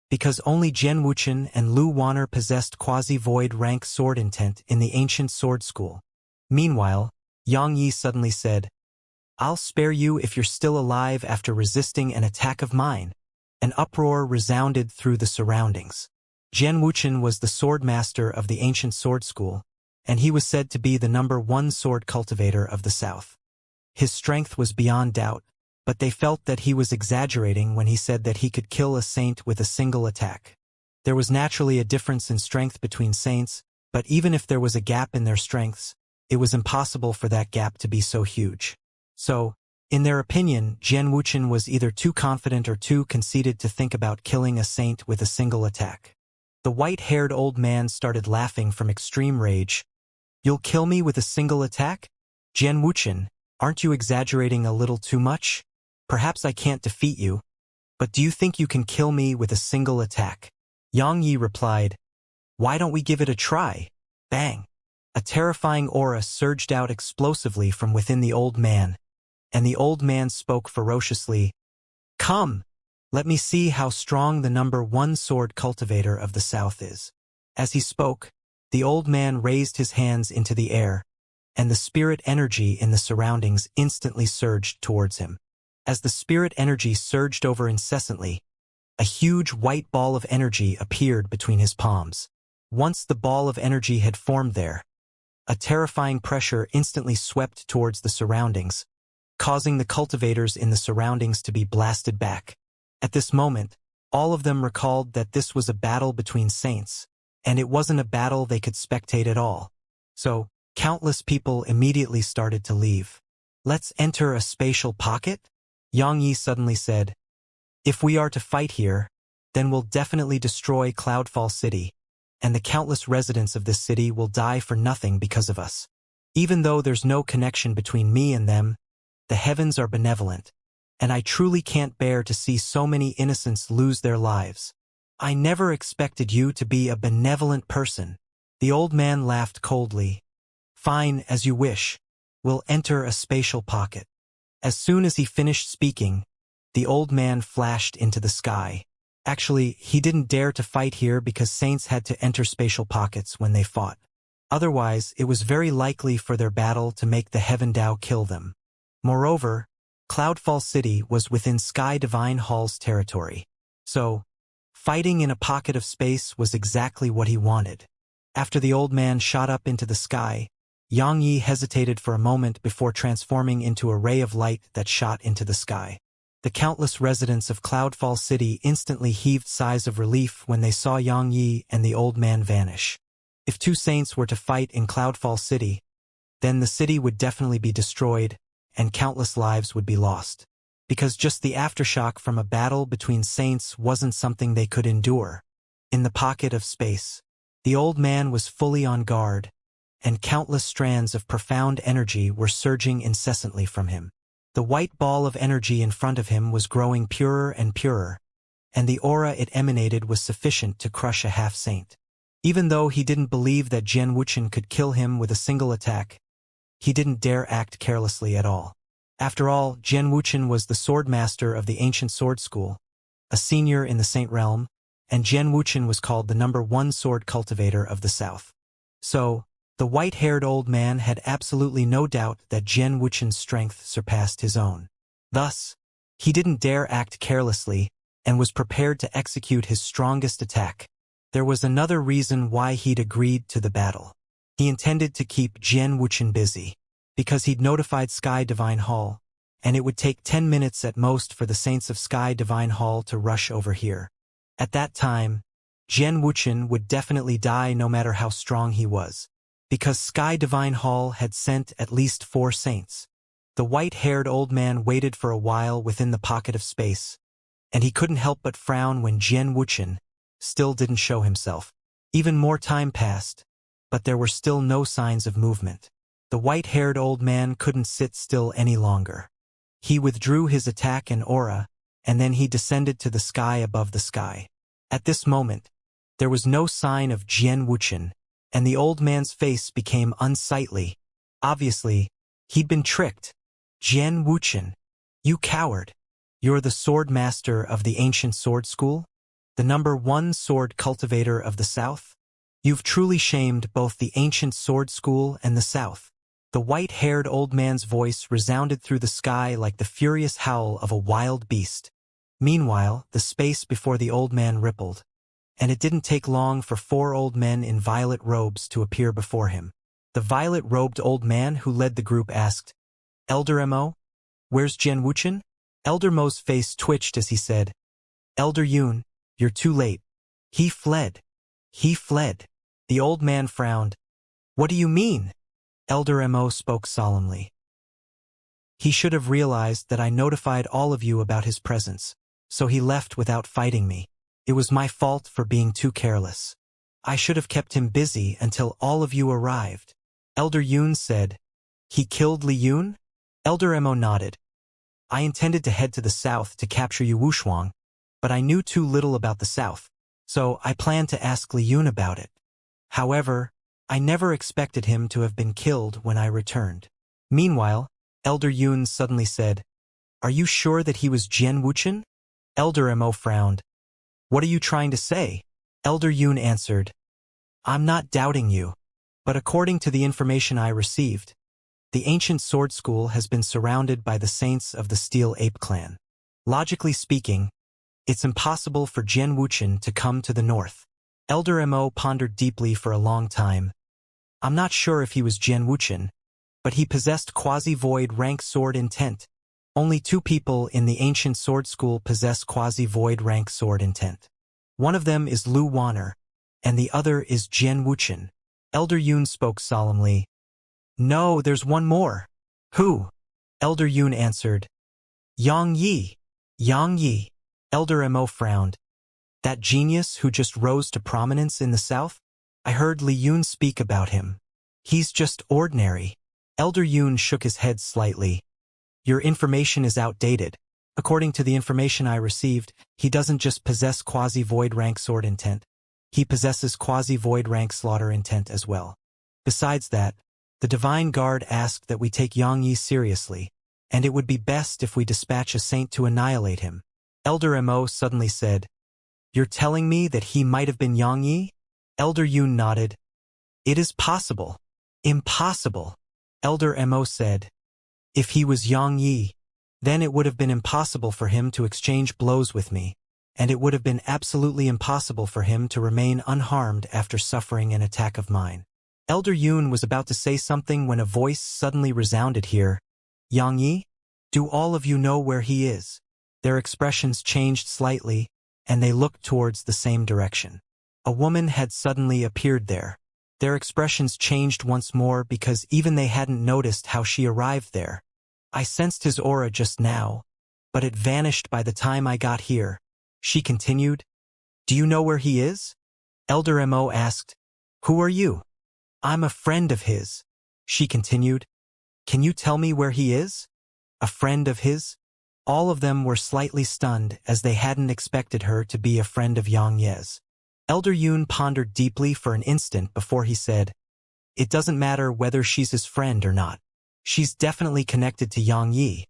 Because only Jian Wuchen and Lu Wanner possessed quasi-void rank sword intent in the ancient sword school. Meanwhile, Yang Yi suddenly said, "I'll spare you if you're still alive after resisting an attack of mine." An uproar resounded through the surroundings. Jian Wuchen was the sword master of the ancient sword school, and he was said to be the #1 sword cultivator of the south. His strength was beyond doubt, but they felt that he was exaggerating when he said that he could kill a saint with a single attack. There was naturally a difference in strength between saints, but even if there was a gap in their strengths, it was impossible for that gap to be so huge. So, in their opinion, Jian Wuchen was either too confident or too conceited to think about killing a saint with a single attack. The white-haired old man started laughing from extreme rage. "You'll kill me with a single attack? Jian Wuchen, aren't you exaggerating a little too much? Perhaps I can't defeat you, but do you think you can kill me with a single attack?" Yang Yi replied, "Why don't we give it a try?" Bang! A terrifying aura surged out explosively from within the old man, and the old man spoke ferociously, "Come! Let me see how strong the #1 sword cultivator of the south is." As he spoke, the old man raised his hands into the air, and the spirit energy in the surroundings instantly surged towards him. As the spirit energy surged over incessantly, a huge white ball of energy appeared between his palms. Once the ball of energy had formed there, A terrifying pressure instantly swept towards the surroundings, causing the cultivators in the surroundings to be blasted back. At this moment, all of them recalled that this was a battle between saints, and it wasn't a battle they could spectate at all. So, countless people immediately started to leave. "Let's enter a spatial pocket?" Xianxia suddenly said. "If we are to fight here, then we'll definitely destroy Cloudfall City, and the countless residents of this city will die for nothing because of us. Even though there's no connection between me and them, the heavens are benevolent, and I truly can't bear to see so many innocents lose their lives. I never expected you to be a benevolent person." The old man laughed coldly. "Fine, as you wish. We'll enter a spatial pocket." As soon as he finished speaking, the old man flashed into the sky. Actually, he didn't dare to fight here because saints had to enter spatial pockets when they fought. Otherwise, it was very likely for their battle to make the Heaven Dao kill them. Moreover, Cloudfall City was within Sky Divine Hall's territory. So, fighting in a pocket of space was exactly what he wanted. After the old man shot up into the sky, Xianxia hesitated for a moment before transforming into a ray of light that shot into the sky. The countless residents of Cloudfall City instantly heaved sighs of relief when they saw Xianxia and the old man vanish. If two saints were to fight in Cloudfall City, then the city would definitely be destroyed, and countless lives would be lost. Because just the aftershock from a battle between saints wasn't something they could endure. In the pocket of space, the old man was fully on guard, and countless strands of profound energy were surging incessantly from him. The white ball of energy in front of him was growing purer and purer, and the aura it emanated was sufficient to crush a half-saint. Even though he didn't believe that Jian Wuchen could kill him with a single attack, he didn't dare act carelessly at all. After all, Jian Wuchen was the sword master of the ancient sword school, a senior in the Saint realm, and Jian Wuchen was called the #1 sword cultivator of the South. So, the white-haired old man had absolutely no doubt that Jian Wuchen's strength surpassed his own. Thus, he didn't dare act carelessly and was prepared to execute his strongest attack. There was another reason why he'd agreed to the battle. He intended to keep Jian Wuchen busy, because he'd notified Sky Divine Hall, and it would take 10 minutes at most for the saints of Sky Divine Hall to rush over here. At that time, Jian Wuchen would definitely die no matter how strong he was, because Sky Divine Hall had sent at least 4 saints. The white-haired old man waited for a while within the pocket of space, and he couldn't help but frown when Jian Wuchen still didn't show himself. Even more time passed, but there were still no signs of movement. The white-haired old man couldn't sit still any longer. He withdrew his attack and aura, and then he descended to the sky above the sky. At this moment, there was no sign of Jian Wuchen, and the old man's face became unsightly. Obviously, he'd been tricked. "Jian Wuchen, you coward. You're the sword master of the ancient sword school? The #1 sword cultivator of the South? You've truly shamed both the ancient sword school and the South." The white-haired old man's voice resounded through the sky like the furious howl of a wild beast. Meanwhile, the space before the old man rippled, and it didn't take long for 4 old men in violet robes to appear before him. The violet-robed old man who led the group asked, "Elder Mo, where's Jian Wuchen?" Elder Mo's face twitched as he said, "Elder Yun, you're too late. He fled. He fled." The old man frowned. "What do you mean?" Elder Mo spoke solemnly. "He should have realized that I notified all of you about his presence, so he left without fighting me. It was my fault for being too careless. I should have kept him busy until all of you arrived." Elder Yun said, "He killed Li Yun?" Elder Mo nodded. "I intended to head to the south to capture Yu Wushuang, but I knew too little about the south, so I planned to ask Li Yun about it. However, I never expected him to have been killed when I returned." Meanwhile, Elder Yun suddenly said, "Are you sure that he was Jian Wuchen?" Elder Mo frowned. "What are you trying to say?" Elder Yun answered, "I'm not doubting you, but according to the information I received, the ancient sword school has been surrounded by the saints of the Steel Ape clan. Logically speaking, it's impossible for Jian Wuchen to come to the north." Elder Mo pondered deeply for a long time. I'm not sure if he was Jian Wuchen, but he possessed quasi-void rank sword intent. Only 2 people in the ancient sword school possess quasi-void rank sword intent. One of them is Lu Wanner, and the other is Jian Wuchen. Elder Yun spoke solemnly. No, there's one more. Who? Elder Yun answered. Yang Yi. Yang Yi. Elder Mo frowned. That genius who just rose to prominence in the south? I heard Li Yun speak about him. He's just ordinary. Elder Yun shook his head slightly. Your information is outdated. According to the information I received, he doesn't just possess quasi-void rank sword intent. He possesses quasi-void rank slaughter intent as well. Besides that, the Divine Guard asked that we take Yang Yi seriously, and it would be best if we dispatch a saint to annihilate him. Elder Mo suddenly said, You're telling me that he might have been Yang Yi? Elder Yun nodded. It is possible. Impossible. Elder Mo said. If he was Yang Yi, then it would have been impossible for him to exchange blows with me, and it would have been absolutely impossible for him to remain unharmed after suffering an attack of mine. Elder Yun was about to say something when a voice suddenly resounded here. Yang Yi? Do all of you know where he is? Their expressions changed slightly, and they looked towards the same direction. A woman had suddenly appeared there. Their expressions changed once more because even they hadn't noticed how she arrived there. I sensed his aura just now, but it vanished by the time I got here. She continued. Do you know where he is? Elder Mo asked. Who are you? I'm a friend of his. She continued. Can you tell me where he is? A friend of his? All of them were slightly stunned as they hadn't expected her to be a friend of Yang Ye's. Elder Yun pondered deeply for an instant before he said, It doesn't matter whether she's his friend or not. She's definitely connected to Yang Yi.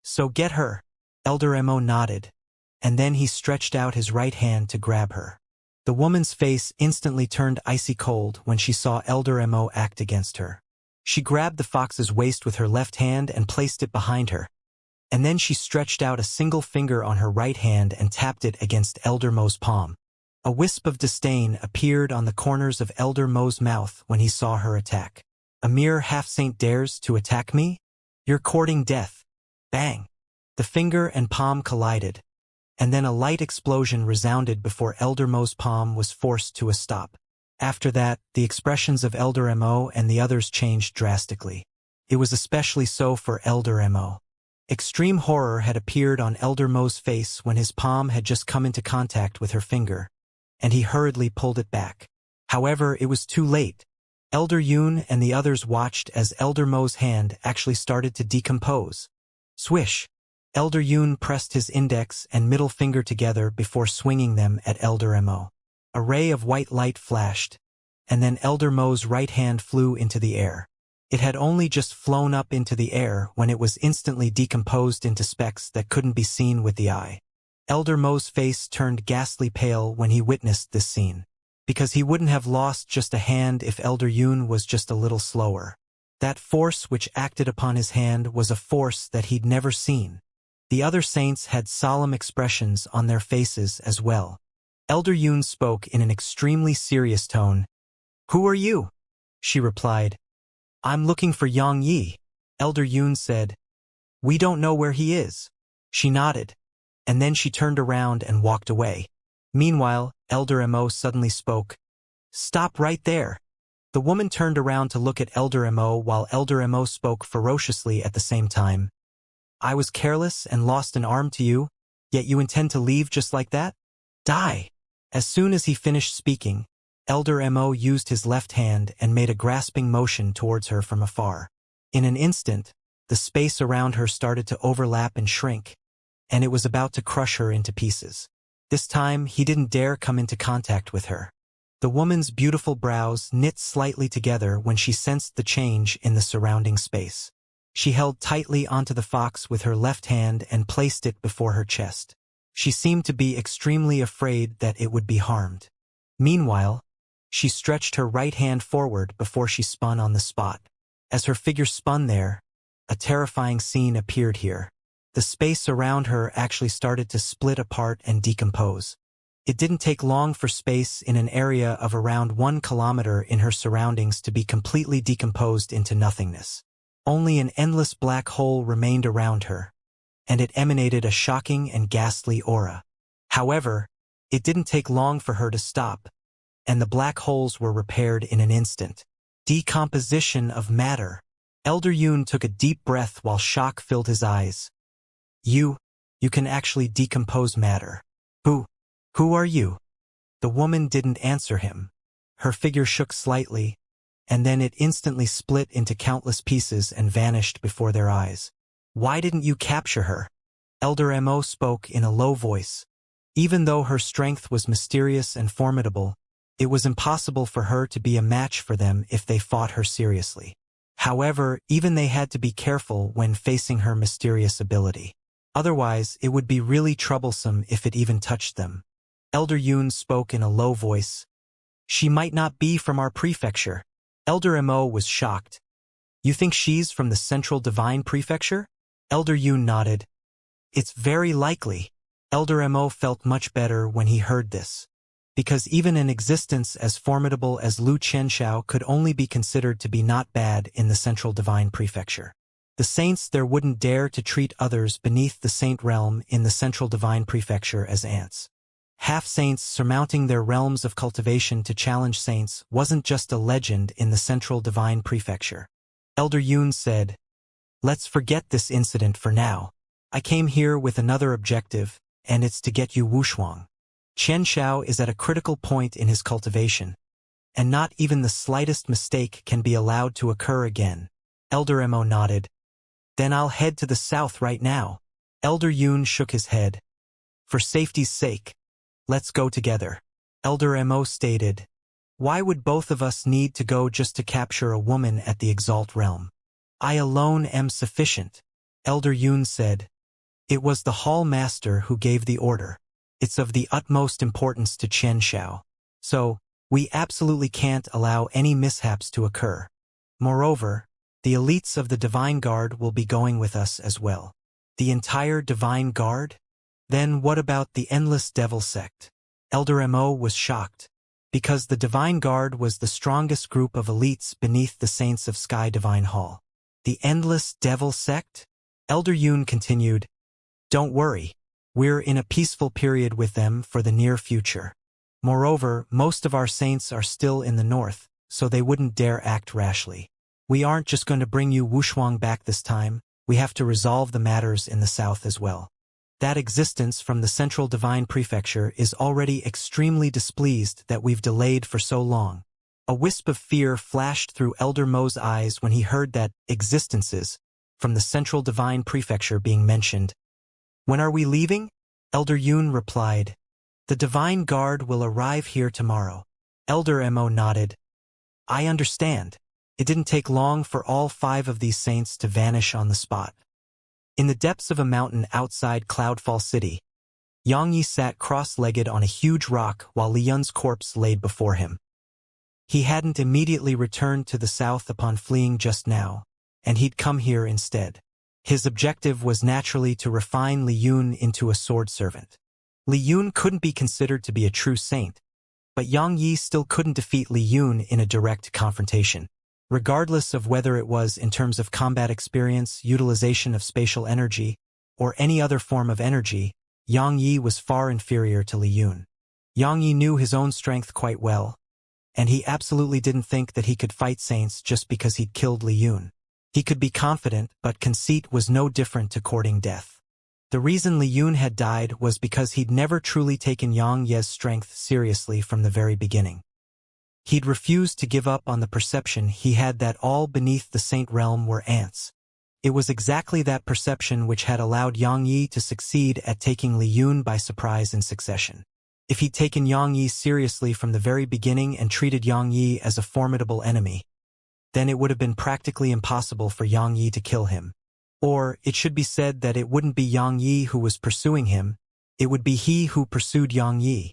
So get her. Elder Mo nodded, and then he stretched out his right hand to grab her. The woman's face instantly turned icy cold when she saw Elder Mo act against her. She grabbed the fox's waist with her left hand and placed it behind her. And then she stretched out a single finger on her right hand and tapped it against Elder Mo's palm. A wisp of disdain appeared on the corners of Elder Mo's mouth when he saw her attack. A mere half-saint dares to attack me? You're courting death. Bang! The finger and palm collided, and then a light explosion resounded before Elder Mo's palm was forced to a stop. After that, the expressions of Elder Mo and the others changed drastically. It was especially so for Elder Mo. Extreme horror had appeared on Elder Mo's face when his palm had just come into contact with her finger, and he hurriedly pulled it back. However, it was too late. Elder Yun and the others watched as Elder Mo's hand actually started to decompose. Swish! Elder Yun pressed his index and middle finger together before swinging them at Elder Mo. A ray of white light flashed, and then Elder Mo's right hand flew into the air. It had only just flown up into the air when it was instantly decomposed into specks that couldn't be seen with the eye. Elder Mo's face turned ghastly pale when he witnessed this scene, because he wouldn't have lost just a hand if Elder Yun was just a little slower. That force which acted upon his hand was a force that he'd never seen. The other saints had solemn expressions on their faces as well. Elder Yun spoke in an extremely serious tone. Who are you? She replied. I'm looking for Yang Yi. Elder Yun said. We don't know where he is. She nodded, and then she turned around and walked away. Meanwhile, Elder Mo suddenly spoke. Stop right there. The woman turned around to look at Elder Mo while Elder Mo spoke ferociously at the same time. I was careless and lost an arm to you, yet you intend to leave just like that? Die! As soon as he finished speaking, Elder Mo used his left hand and made a grasping motion towards her from afar. In an instant, the space around her started to overlap and shrink, and it was about to crush her into pieces. This time, he didn't dare come into contact with her. The woman's beautiful brows knit slightly together when she sensed the change in the surrounding space. She held tightly onto the fox with her left hand and placed it before her chest. She seemed to be extremely afraid that it would be harmed. Meanwhile, she stretched her right hand forward before she spun on the spot. As her figure spun there, a terrifying scene appeared here. The space around her actually started to split apart and decompose. It didn't take long for space in an area of around 1 kilometer in her surroundings to be completely decomposed into nothingness. Only an endless black hole remained around her, and it emanated a shocking and ghastly aura. However, it didn't take long for her to stop, and the black holes were repaired in an instant. Decomposition of matter. Elder Yun took a deep breath while shock filled his eyes. You can actually decompose matter. Who are you? The woman didn't answer him. Her figure shook slightly, and then it instantly split into countless pieces and vanished before their eyes. Why didn't you capture her? Elder Mo spoke in a low voice. Even though her strength was mysterious and formidable, it was impossible for her to be a match for them if they fought her seriously. However, even they had to be careful when facing her mysterious ability. Otherwise, it would be really troublesome if it even touched them. Elder Yun spoke in a low voice. She might not be from our prefecture. Elder Mo was shocked. You think she's from the Central Divine Prefecture? Elder Yun nodded. It's very likely. Elder Mo felt much better when he heard this, because even an existence as formidable as Lu Qianxiao could only be considered to be not bad in the Central Divine Prefecture. The saints there wouldn't dare to treat others beneath the saint realm in the Central Divine Prefecture as ants. Half-saints surmounting their realms of cultivation to challenge saints wasn't just a legend in the Central Divine Prefecture. Elder Yun said, "Let's forget this incident for now. I came here with another objective, and it's to get you Wushuang. Qianxiao is at a critical point in his cultivation, and not even the slightest mistake can be allowed to occur again." Elder Mo nodded. "Then I'll head to the south right now." Elder Yun shook his head. "For safety's sake, let's go together." Elder Mo stated, "Why would both of us need to go just to capture a woman at the Exalt realm? I alone am sufficient." Elder Yun said, "It was the Hall Master who gave the order. It's of the utmost importance to Qianxiao. So, we absolutely can't allow any mishaps to occur. Moreover, the elites of the Divine Guard will be going with us as well." The entire Divine Guard? Then what about the Endless Devil Sect? Elder Mo was shocked, because the Divine Guard was the strongest group of elites beneath the Saints of Sky Divine Hall. The Endless Devil Sect? Elder Yun continued, "Don't worry, we're in a peaceful period with them for the near future. Moreover, most of our saints are still in the north, so they wouldn't dare act rashly. We aren't just going to bring you Wushuang back this time, we have to resolve the matters in the south as well. That existence from the Central Divine Prefecture is already extremely displeased that we've delayed for so long." A wisp of fear flashed through Elder Mo's eyes when he heard that existences from the Central Divine Prefecture being mentioned. "When are we leaving?" Elder Yun replied, "The Divine Guard will arrive here tomorrow." Elder Mo nodded. "I understand." It didn't take long for all 5 of these saints to vanish on the spot. In the depths of a mountain outside Cloudfall City, Xianxia sat cross-legged on a huge rock while Li Yun's corpse laid before him. He hadn't immediately returned to the south upon fleeing just now, and he'd come here instead. His objective was naturally to refine Li Yun into a sword servant. Li Yun couldn't be considered to be a true saint, but Xianxia still couldn't defeat Li Yun in a direct confrontation. Regardless of whether it was in terms of combat experience, utilization of spatial energy, or any other form of energy, Xianxia was far inferior to Li Yun. Xianxia knew his own strength quite well, and he absolutely didn't think that he could fight saints just because he'd killed Li Yun. He could be confident, but conceit was no different to courting death. The reason Li Yun had died was because he'd never truly taken Xianxia's strength seriously from the very beginning. He'd refused to give up on the perception he had that all beneath the saint realm were ants. It was exactly that perception which had allowed Xianxia to succeed at taking Li Yun by surprise in succession. If he'd taken Xianxia seriously from the very beginning and treated Xianxia as a formidable enemy, then it would have been practically impossible for Xianxia to kill him. Or, it should be said that it wouldn't be Xianxia who was pursuing him, it would be he who pursued Xianxia.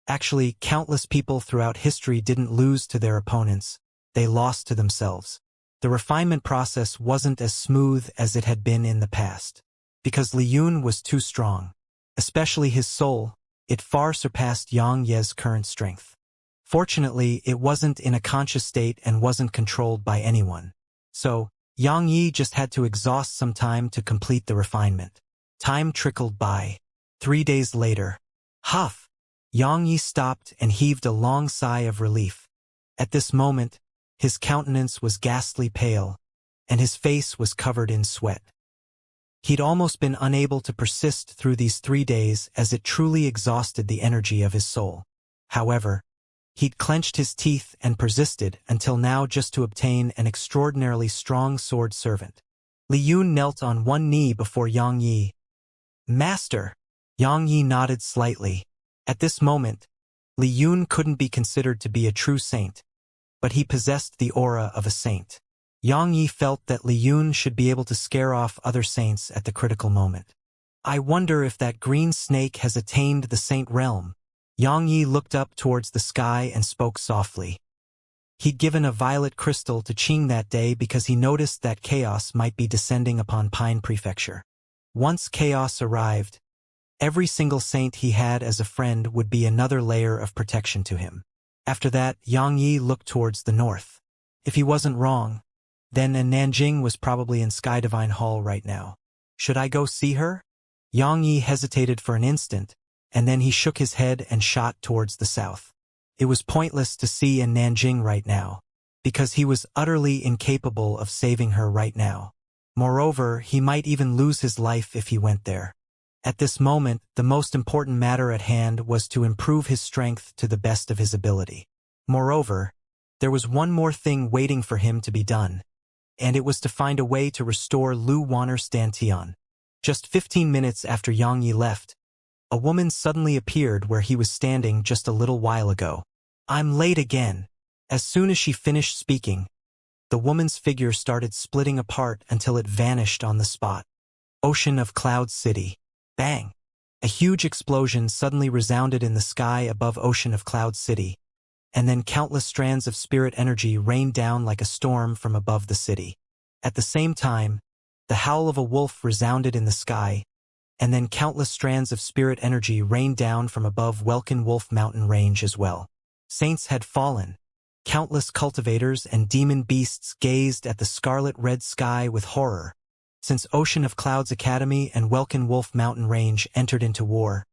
Actually, countless people throughout history didn't lose to their opponents, they lost to themselves. The refinement process wasn't as smooth as it had been in the past, because Li Yun was too strong. Especially his soul, It far surpassed Yang Ye's current strength. Fortunately, it wasn't in a conscious state and wasn't controlled by anyone. So, Yang Yi just had to exhaust some time to complete the refinement. Time trickled by. 3 days later. Huff! Yang Yi stopped and heaved a long sigh of relief. At this moment, his countenance was ghastly pale, and his face was covered in sweat. He'd almost been unable to persist through these 3 days as it truly exhausted the energy of his soul. However, he'd clenched his teeth and persisted until now just to obtain an extraordinarily strong sword servant. Li Yun knelt on one knee before Yang Yi. "Master!" Yang Yi nodded slightly. At this moment, Li Yun couldn't be considered to be a true saint, but he possessed the aura of a saint. Yang Yi felt that Li Yun should be able to scare off other saints at the critical moment. "I wonder if that green snake has attained the saint realm." Yang Yi looked up towards the sky and spoke softly. He'd given a violet crystal to Qing that day because he noticed that chaos might be descending upon Pine Prefecture. Once chaos arrived, every single saint he had as a friend would be another layer of protection to him. After that, Yang Yi looked towards the north. If he wasn't wrong, then Nanjing was probably in Sky Divine Hall right now. Should I go see her? Yang Yi hesitated for an instant, and then he shook his head and shot towards the south. It was pointless to see in Nanjing right now, because he was utterly incapable of saving her right now. Moreover, he might even lose his life if he went there. At this moment, the most important matter at hand was to improve his strength to the best of his ability. Moreover, there was one more thing waiting for him to be done, and it was to find a way to restore Lu Wanner's Dantian. Just 15 minutes after Yang Yi left, a woman suddenly appeared where he was standing just a little while ago. "I'm late again." As soon as she finished speaking, the woman's figure started splitting apart until it vanished on the spot. Ocean of Cloud City. Bang! A huge explosion suddenly resounded in the sky above Ocean of Cloud City, and then countless strands of spirit energy rained down like a storm from above the city. At the same time, the howl of a wolf resounded in the sky, and then countless strands of spirit energy rained down from above Welkin Wolf Mountain Range as well. Saints had fallen. Countless cultivators and demon beasts gazed at the scarlet-red sky with horror. Since Ocean of Clouds Academy and Welkin Wolf Mountain Range entered into war,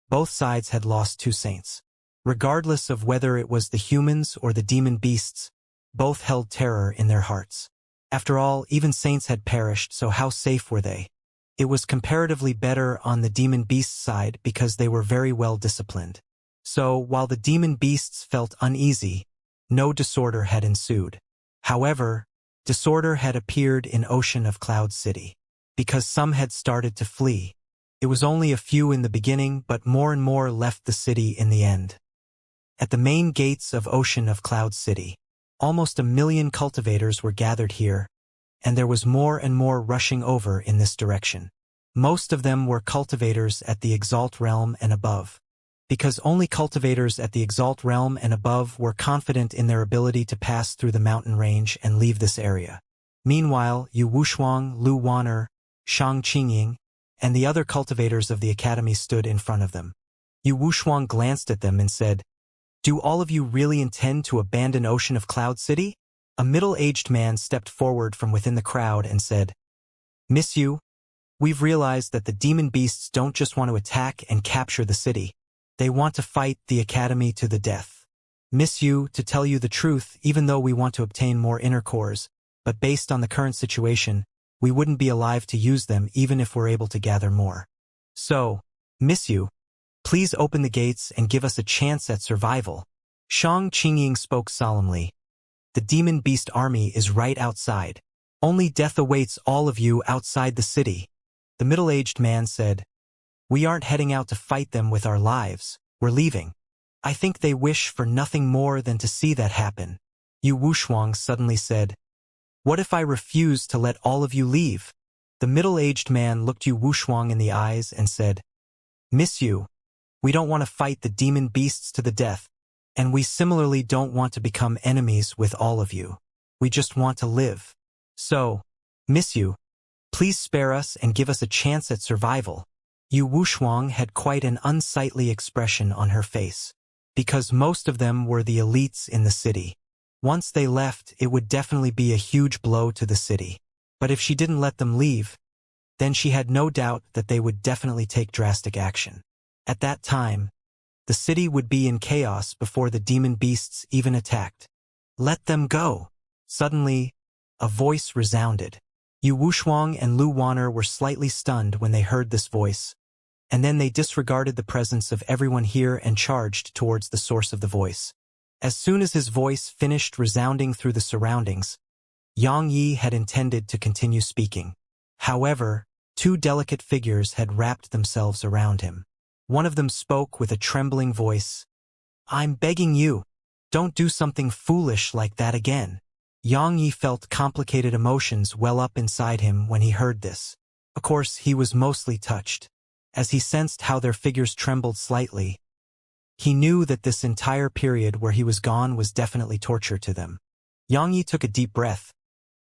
both sides had lost 2 saints. Regardless of whether it was the humans or the demon beasts, both held terror in their hearts. After all, even saints had perished, so how safe were they? It was comparatively better on the demon beast side because they were very well disciplined. So, while the demon beasts felt uneasy, no disorder had ensued. However, disorder had appeared in Ocean of Cloud City, because some had started to flee. It was only a few in the beginning, but more and more left the city in the end. At the main gates of Ocean of Cloud City, almost 1 million cultivators were gathered here, and there was more and more rushing over in this direction. Most of them were cultivators at the Exalt Realm and above, because only cultivators at the Exalt Realm and above were confident in their ability to pass through the mountain range and leave this area. Meanwhile, Yu Wushuang, Lu Wanner, Shang Qingying, and the other cultivators of the academy stood in front of them. Yu Wushuang glanced at them and said, "Do all of you really intend to abandon Ocean of Cloud City?" A middle-aged man stepped forward from within the crowd and said, "Miss Yu, we've realized that the demon beasts don't just want to attack and capture the city. They want to fight the academy to the death. Miss Yu, to tell you the truth, even though we want to obtain more inner cores, but based on the current situation, we wouldn't be alive to use them even if we're able to gather more. So, Miss Yu, please open the gates and give us a chance at survival." Shang Qingying spoke solemnly. "The demon beast army is right outside. Only death awaits all of you outside the city." The middle-aged man said, "We aren't heading out to fight them with our lives, we're leaving." I think they wish for nothing more than to see that happen. Yu Wushuang suddenly said, "What if I refuse to let all of you leave?" The middle-aged man looked Yu Wushuang in the eyes and said, "Miss Yu, we don't want to fight the demon beasts to the death, and we similarly don't want to become enemies with all of you. We just want to live. So, Miss Yu, please spare us and give us a chance at survival." Yu Wushuang had quite an unsightly expression on her face, because most of them were the elites in the city. Once they left, it would definitely be a huge blow to the city. But if she didn't let them leave, then she had no doubt that they would definitely take drastic action. At that time, the city would be in chaos before the demon beasts even attacked. Let them go! Suddenly, a voice resounded. Yu Wushuang and Lu Wanner were slightly stunned when they heard this voice, and then they disregarded the presence of everyone here and charged towards the source of the voice. As soon as his voice finished resounding through the surroundings, Yang Yi had intended to continue speaking. However, two delicate figures had wrapped themselves around him. One of them spoke with a trembling voice. "I'm begging you, don't do something foolish like that again." Yang Yi felt complicated emotions well up inside him when he heard this. Of course, he was mostly touched. As he sensed how their figures trembled slightly, he knew that this entire period where he was gone was definitely torture to them. Yang Yi took a deep breath,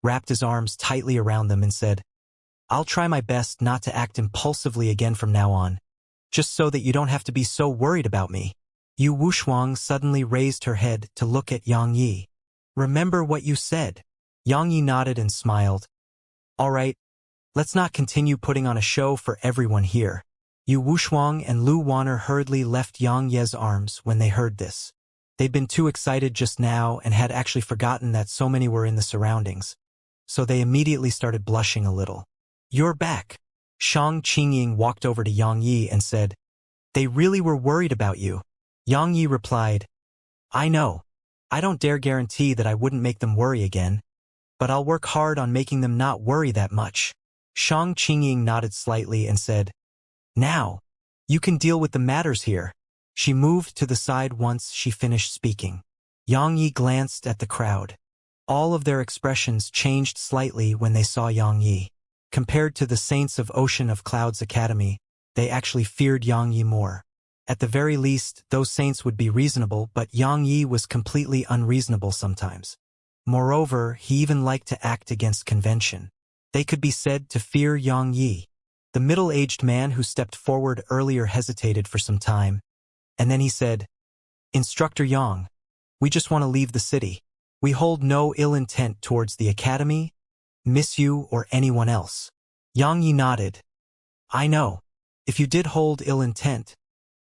wrapped his arms tightly around them and said, "I'll try my best not to act impulsively again from now on, just so that you don't have to be so worried about me." Yu Wushuang suddenly raised her head to look at Yang Yi. "Remember what you said." Yang Yi nodded and smiled. "All right, let's not continue putting on a show for everyone here." Yu Wushuang and Lu Wanner hurriedly left Yang Ye's arms when they heard this. They'd been too excited just now and had actually forgotten that so many were in the surroundings, so they immediately started blushing a little. "You're back." Shang Qingying walked over to Yang Yi and said, "They really were worried about you." Yang Yi replied, "I know. I don't dare guarantee that I wouldn't make them worry again, but I'll work hard on making them not worry that much." Shang Qingying nodded slightly and said, "Now, you can deal with the matters here." She moved to the side once she finished speaking. Yang Yi glanced at the crowd. All of their expressions changed slightly when they saw Yang Yi. Compared to the saints of Ocean of Clouds Academy, they actually feared Yang Yi more. At the very least, those saints would be reasonable, but Yang Yi was completely unreasonable sometimes. Moreover, he even liked to act against convention. They could be said to fear Yang Yi. The middle-aged man who stepped forward earlier hesitated for some time, and then he said, "Instructor Yang, we just want to leave the city. We hold no ill intent towards the academy, miss you, or anyone else." Yang Yi nodded. "I know. If you did hold ill intent,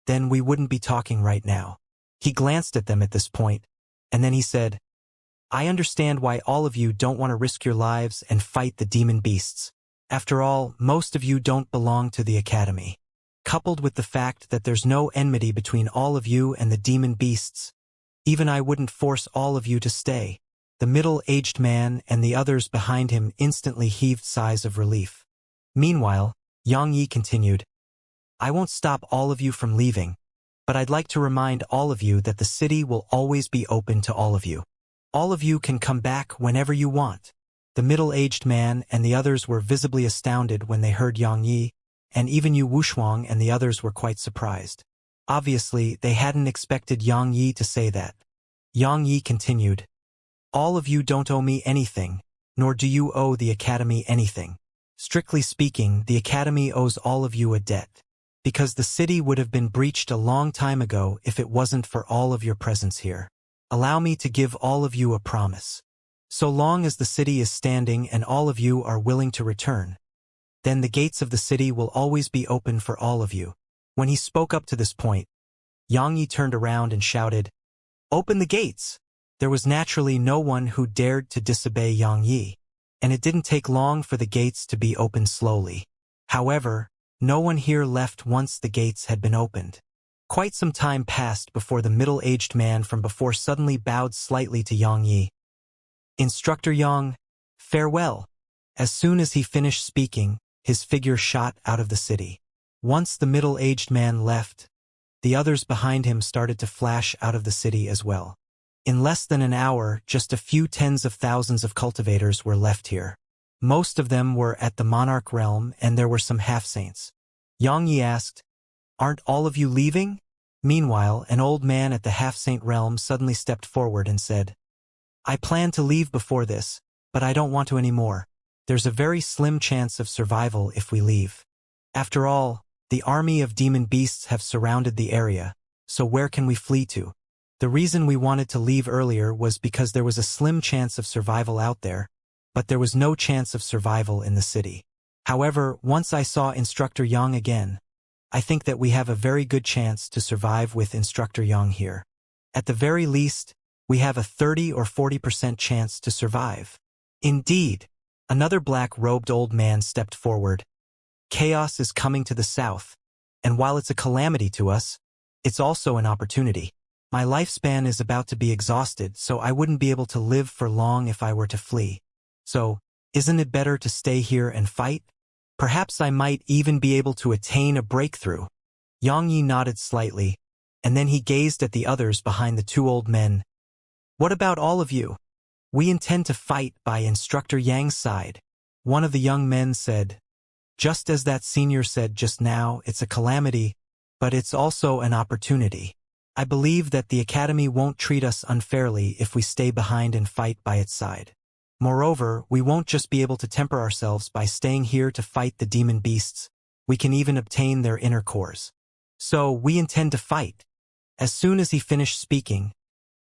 then we wouldn't be talking right now." He glanced at them at this point, and then he said, "I understand why all of you don't want to risk your lives and fight the demon beasts. After all, most of you don't belong to the academy. Coupled with the fact that there's no enmity between all of you and the demon beasts, even I wouldn't force all of you to stay." The middle-aged man and the others behind him instantly heaved sighs of relief. Meanwhile, Yang Yi continued, "I won't stop all of you from leaving, but I'd like to remind all of you that the city will always be open to all of you. All of you can come back whenever you want." The middle-aged man and the others were visibly astounded when they heard Yang Yi, and even Yu Wushuang and the others were quite surprised. Obviously, they hadn't expected Yang Yi to say that. Yang Yi continued, "All of you don't owe me anything, nor do you owe the academy anything. Strictly speaking, the academy owes all of you a debt, because the city would have been breached a long time ago if it wasn't for all of your presence here. Allow me to give all of you a promise. So long as the city is standing and all of you are willing to return, then the gates of the city will always be open for all of you." When he spoke up to this point, Yang Yi turned around and shouted, "Open the gates!" There was naturally no one who dared to disobey Yang Yi, and it didn't take long for the gates to be opened slowly. However, no one here left once the gates had been opened. Quite some time passed before the middle-aged man from before suddenly bowed slightly to Yang Yi. "Instructor Yang, farewell." As soon as he finished speaking, his figure shot out of the city. Once the middle-aged man left, the others behind him started to flash out of the city as well. In less than an hour, just a few tens of thousands of cultivators were left here. Most of them were at the monarch realm, and there were some half-saints. Yang Yi asked, "Aren't all of you leaving?" Meanwhile, an old man at the half-saint realm suddenly stepped forward and said, "I planned to leave before this, but I don't want to anymore. There's a very slim chance of survival if we leave. After all, The army of demon beasts have surrounded the area, so where can we flee to? The reason we wanted to leave earlier was because there was a slim chance of survival out there, but there was no chance of survival in the city. However, once I saw Instructor Yang again, I think that we have a very good chance to survive with Instructor Yang here. At the very least, we have a 30 or 40% chance to survive. Indeed, another black-robed old man stepped forward. Chaos is coming to the south, and while it's a calamity to us, it's also an opportunity. My lifespan is about to be exhausted, so I wouldn't be able to live for long if I were to flee. So, isn't it better to stay here and fight? Perhaps I might even be able to attain a breakthrough. Xianxia nodded slightly, and then he gazed at the others behind the two old men. What about all of you? We intend to fight by Instructor Yang's side. One of the young men said. Just as that senior said just now, it's a calamity, but it's also an opportunity. I believe that the Academy won't treat us unfairly if we stay behind and fight by its side. Moreover, we won't just be able to temper ourselves by staying here to fight the demon beasts, we can even obtain their inner cores. So, we intend to fight. As soon as he finished speaking,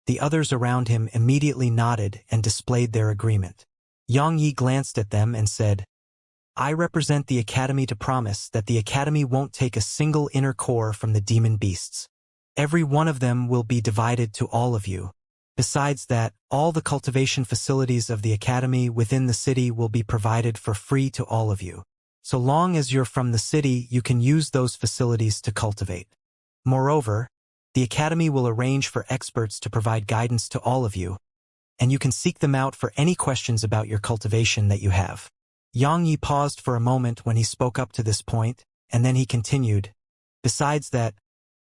the others around him immediately nodded and displayed their agreement. Xianxia glanced at them and said, I represent the Academy to promise that the Academy won't take a single inner core from the demon beasts. Every one of them will be divided to all of you. Besides that, all the cultivation facilities of the Academy within the city will be provided for free to all of you. So long as you're from the city, you can use those facilities to cultivate. Moreover, the Academy will arrange for experts to provide guidance to all of you, and you can seek them out for any questions about your cultivation that you have. Xianxia paused for a moment when he spoke up to this point, and then he continued, Besides that,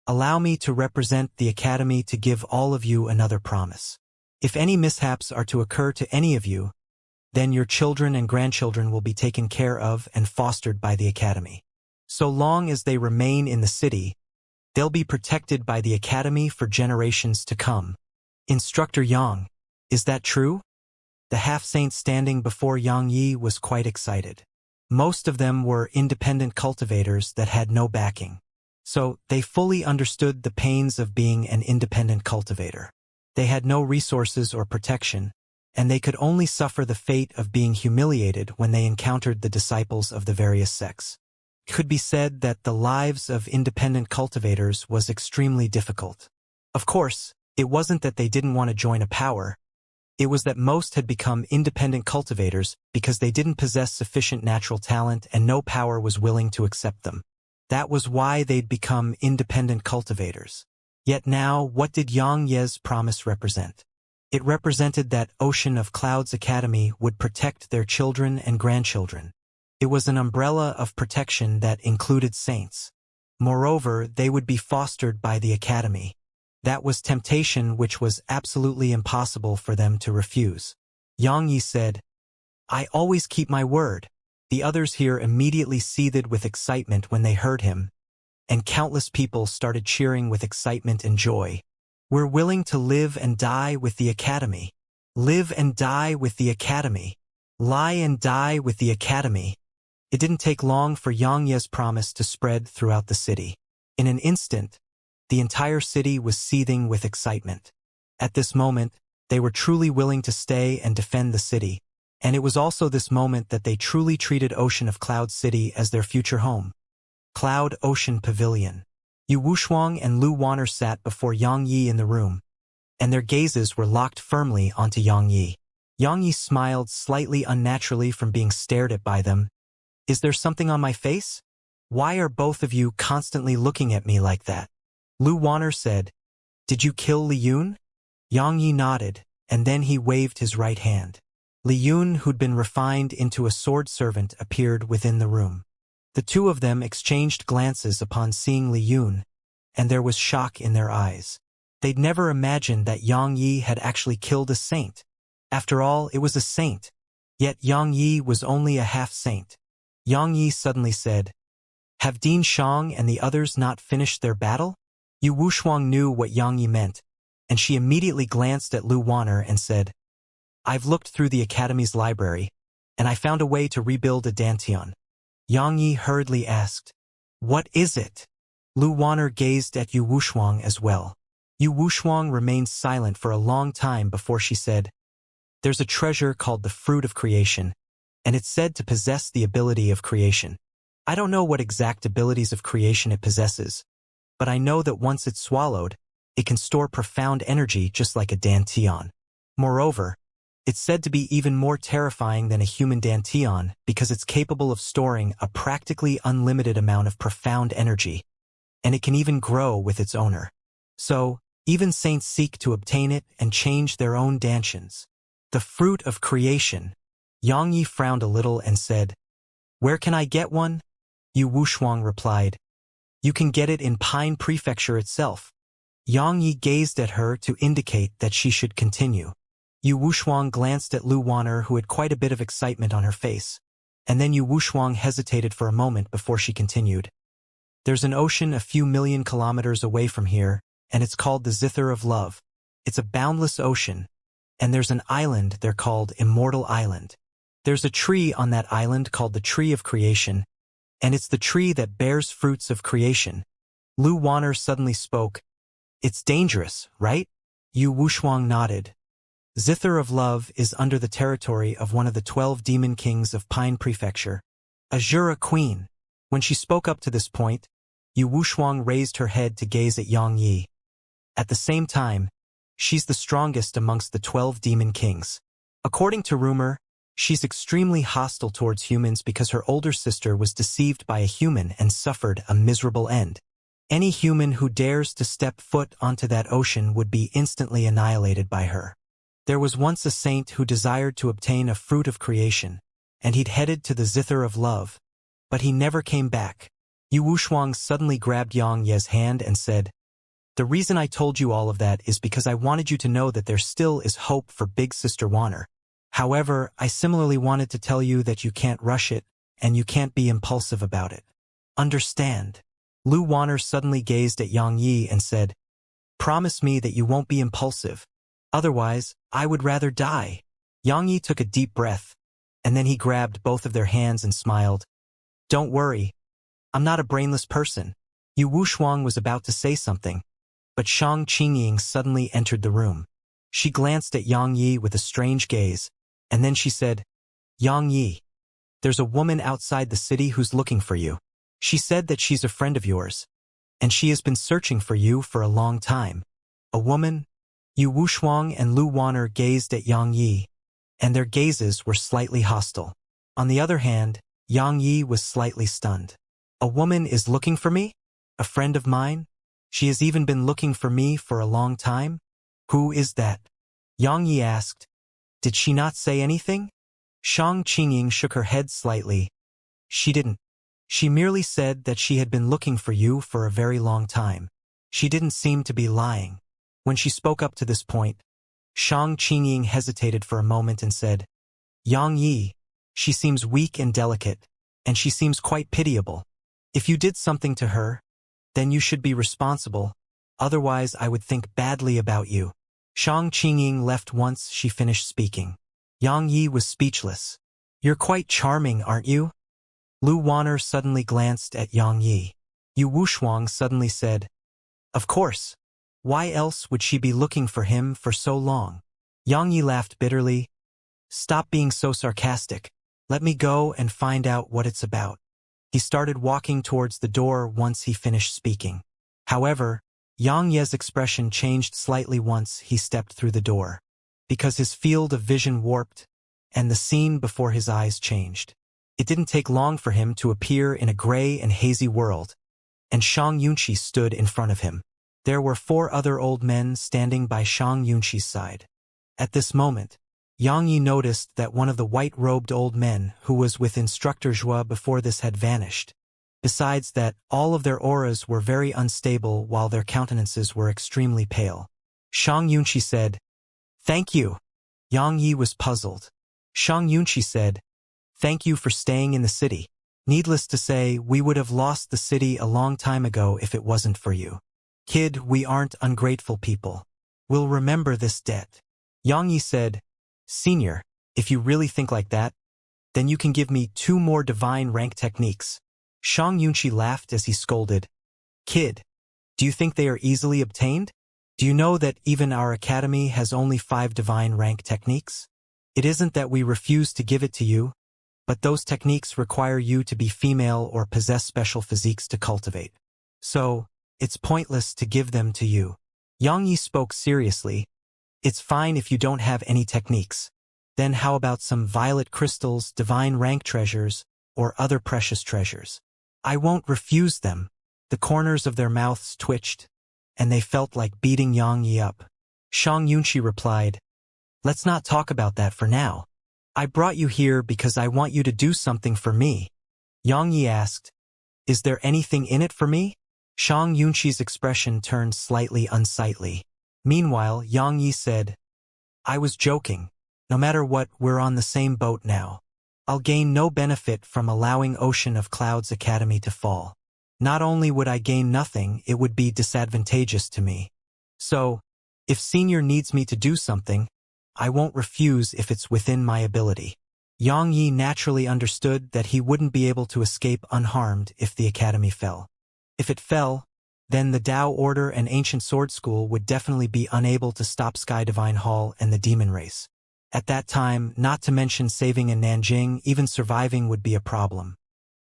allow me to represent the Academy to give all of you another promise. If any mishaps are to occur to any of you, then your children and grandchildren will be taken care of and fostered by the Academy. So long as they remain in the city, they'll be protected by the Academy for generations to come. Instructor Yang, is that true? The half-saint standing before Xianxia was quite excited. Most of them were independent cultivators that had no backing. So, they fully understood the pains of being an independent cultivator. They had no resources or protection, and they could only suffer the fate of being humiliated when they encountered the disciples of the various sects. It could be said that the lives of independent cultivators was extremely difficult. Of course, it wasn't that they didn't want to join a power. It was that most had become independent cultivators because they didn't possess sufficient natural talent and no power was willing to accept them. That was why they'd become independent cultivators. Yet now, what did Xianxia's promise represent? It represented that Ocean of Clouds Academy would protect their children and grandchildren. It was an umbrella of protection that included saints. Moreover, they would be fostered by the Academy. That was temptation which was absolutely impossible for them to refuse. Xianxia said, I always keep my word. The others here immediately seethed with excitement when they heard him, and countless people started cheering with excitement and joy. We're willing to live and die with the Academy. Live and die with the Academy. Lie and die with the Academy. It didn't take long for Xianxia's promise to spread throughout the city. In an instant, the entire city was seething with excitement. At this moment, they were truly willing to stay and defend the city. And it was also this moment that they truly treated Ocean of Cloud City as their future home. Cloud Ocean Pavilion. Yu Wushuang and Lu Wanner sat before Xianxia in the room, and their gazes were locked firmly onto Xianxia. Xianxia smiled slightly unnaturally from being stared at by them. Is there something on my face? Why are both of you constantly looking at me like that? Lu Wanner said, Did you kill Li Yun? Xianxia nodded, and then he waved his right hand. Li Yun, who'd been refined into a sword servant, appeared within the room. The two of them exchanged glances upon seeing Li Yun, and there was shock in their eyes. They'd never imagined that Xianxia had actually killed a saint. After all, it was a saint. Yet Xianxia was only a half-saint. Xianxia suddenly said, Have Dean Shang and the others not finished their battle? Yu Wushuang knew what Xianxia meant, and she immediately glanced at Lu Wanner and said, I've looked through the Academy's library, and I found a way to rebuild a Dantian. Xianxia hurriedly asked, What is it? Lu Wanner gazed at Yu Wushuang as well. Yu Wushuang remained silent for a long time before she said, "There's a treasure called the Fruit of Creation, and it's said to possess the ability of creation. I don't know what exact abilities of creation it possesses, but I know that once it's swallowed, it can store profound energy just like a dantian. Moreover, it's said to be even more terrifying than a human dantian because it's capable of storing a practically unlimited amount of profound energy, and it can even grow with its owner. So, even saints seek to obtain it and change their own dantians. The fruit of creation." Yang Yi frowned a little and said, "Where can I get one?" Yu Wushuang replied, "You can get it in Pine Prefecture itself." Yang Yi gazed at her to indicate that she should continue. Yu Wushuang glanced at Lu Wanner, who had quite a bit of excitement on her face, and then Yu Wushuang hesitated for a moment before she continued. "There's an ocean a few million kilometers away from here, and it's called the Zither of Love. It's a boundless ocean, and there's an island they're called Immortal Island. There's a tree on that island called the Tree of Creation, and it's the tree that bears fruits of creation." Lu Wanner suddenly spoke. "It's dangerous, right?" Yu Wushuang nodded. "Zither of Love is under the territory of one of the 12 demon kings of Pine Prefecture, Azura Queen." When she spoke up to this point, Yu Wushuang raised her head to gaze at Yang Yi. "At the same time, she's the strongest amongst the 12 demon kings. According to rumor, she's extremely hostile towards humans because her older sister was deceived by a human and suffered a miserable end. Any human who dares to step foot onto that ocean would be instantly annihilated by her. There was once a saint who desired to obtain a fruit of creation, and he'd headed to the Zither of Love, but he never came back." Yu Wushuang suddenly grabbed Yang Ye's hand and said, "The reason I told you all of that is because I wanted you to know that there still is hope for Big Sister Wanner. However, I similarly wanted to tell you that you can't rush it, and you can't be impulsive about it. Understand?" Lu Wanner suddenly gazed at Yang Yi and said, "Promise me that you won't be impulsive. Otherwise, I would rather die." Yang Yi took a deep breath, and then he grabbed both of their hands and smiled. "Don't worry. I'm not a brainless person." Yu Wushuang was about to say something, but Shang Qingying suddenly entered the room. She glanced at Yang Yi with a strange gaze, and then she said, "Yang Yi, there's a woman outside the city who's looking for you. She said that she's a friend of yours, and she has been searching for you for a long time." "A woman?" Yu Wushuang and Lu Wanner gazed at Yang Yi, and their gazes were slightly hostile. On the other hand, Yang Yi was slightly stunned. "A woman is looking for me? A friend of mine? She has even been looking for me for a long time? Who is that?" Yang Yi asked. "Did she not say anything?" Shang Qingying shook her head slightly. "She didn't. She merely said that she had been looking for you for a very long time. She didn't seem to be lying." When she spoke up to this point, Shang Qingying hesitated for a moment and said, "Yang Yi, she seems weak and delicate, and she seems quite pitiable. If you did something to her, then you should be responsible, otherwise I would think badly about you." Shang Qingying left once she finished speaking. Yang Yi was speechless. "You're quite charming, aren't you?" Lu Wanner suddenly glanced at Yang Yi. Yu Wushuang suddenly said, "Of course. Why else would she be looking for him for so long?" Yang Yi laughed bitterly. "Stop being so sarcastic. Let me go and find out what it's about." He started walking towards the door once he finished speaking. However, Yang Ye's expression changed slightly once he stepped through the door, because his field of vision warped, and the scene before his eyes changed. It didn't take long for him to appear in a gray and hazy world, and Shang Yunqi stood in front of him. There were 4 other old men standing by Shang Yunqi's side. At this moment, Yang Yi noticed that one of the white-robed old men who was with Instructor Zhua before this had vanished. Besides that, all of their auras were very unstable while their countenances were extremely pale. Shang Yunqi said, "Thank you." Yang Yi was puzzled. Shang Yunqi said, "Thank you for staying in the city. Needless to say, we would have lost the city a long time ago if it wasn't for you. Kid, we aren't ungrateful people. We'll remember this debt." Yang Yi said, "Senior, if you really think like that, then you can give me 2 more divine rank techniques." Xianxia laughed as he scolded, "Kid, do you think they are easily obtained? Do you know that even our academy has only 5 divine rank techniques? It isn't that we refuse to give it to you, but those techniques require you to be female or possess special physiques to cultivate. So, it's pointless to give them to you." Yang Yi spoke seriously. "It's fine if you don't have any techniques. Then how about some violet crystals, divine rank treasures, or other precious treasures? I won't refuse them." The corners of their mouths twitched, and they felt like beating Yang Yi up. Xianxia replied, "Let's not talk about that for now. I brought you here because I want you to do something for me." Yang Yi asked, "Is there anything in it for me?" Xianxia's expression turned slightly unsightly. Meanwhile, Yang Yi said, "I was joking. No matter what, we're on the same boat now. I'll gain no benefit from allowing Ocean of Clouds Academy to fall. Not only would I gain nothing, it would be disadvantageous to me. So, if Senior needs me to do something, I won't refuse if it's within my ability." Yang Yi naturally understood that he wouldn't be able to escape unharmed if the academy fell. If it fell, then the Tao Order and Ancient Sword School would definitely be unable to stop Sky Divine Hall and the demon race. At that time, not to mention saving in Nanjing, even surviving would be a problem.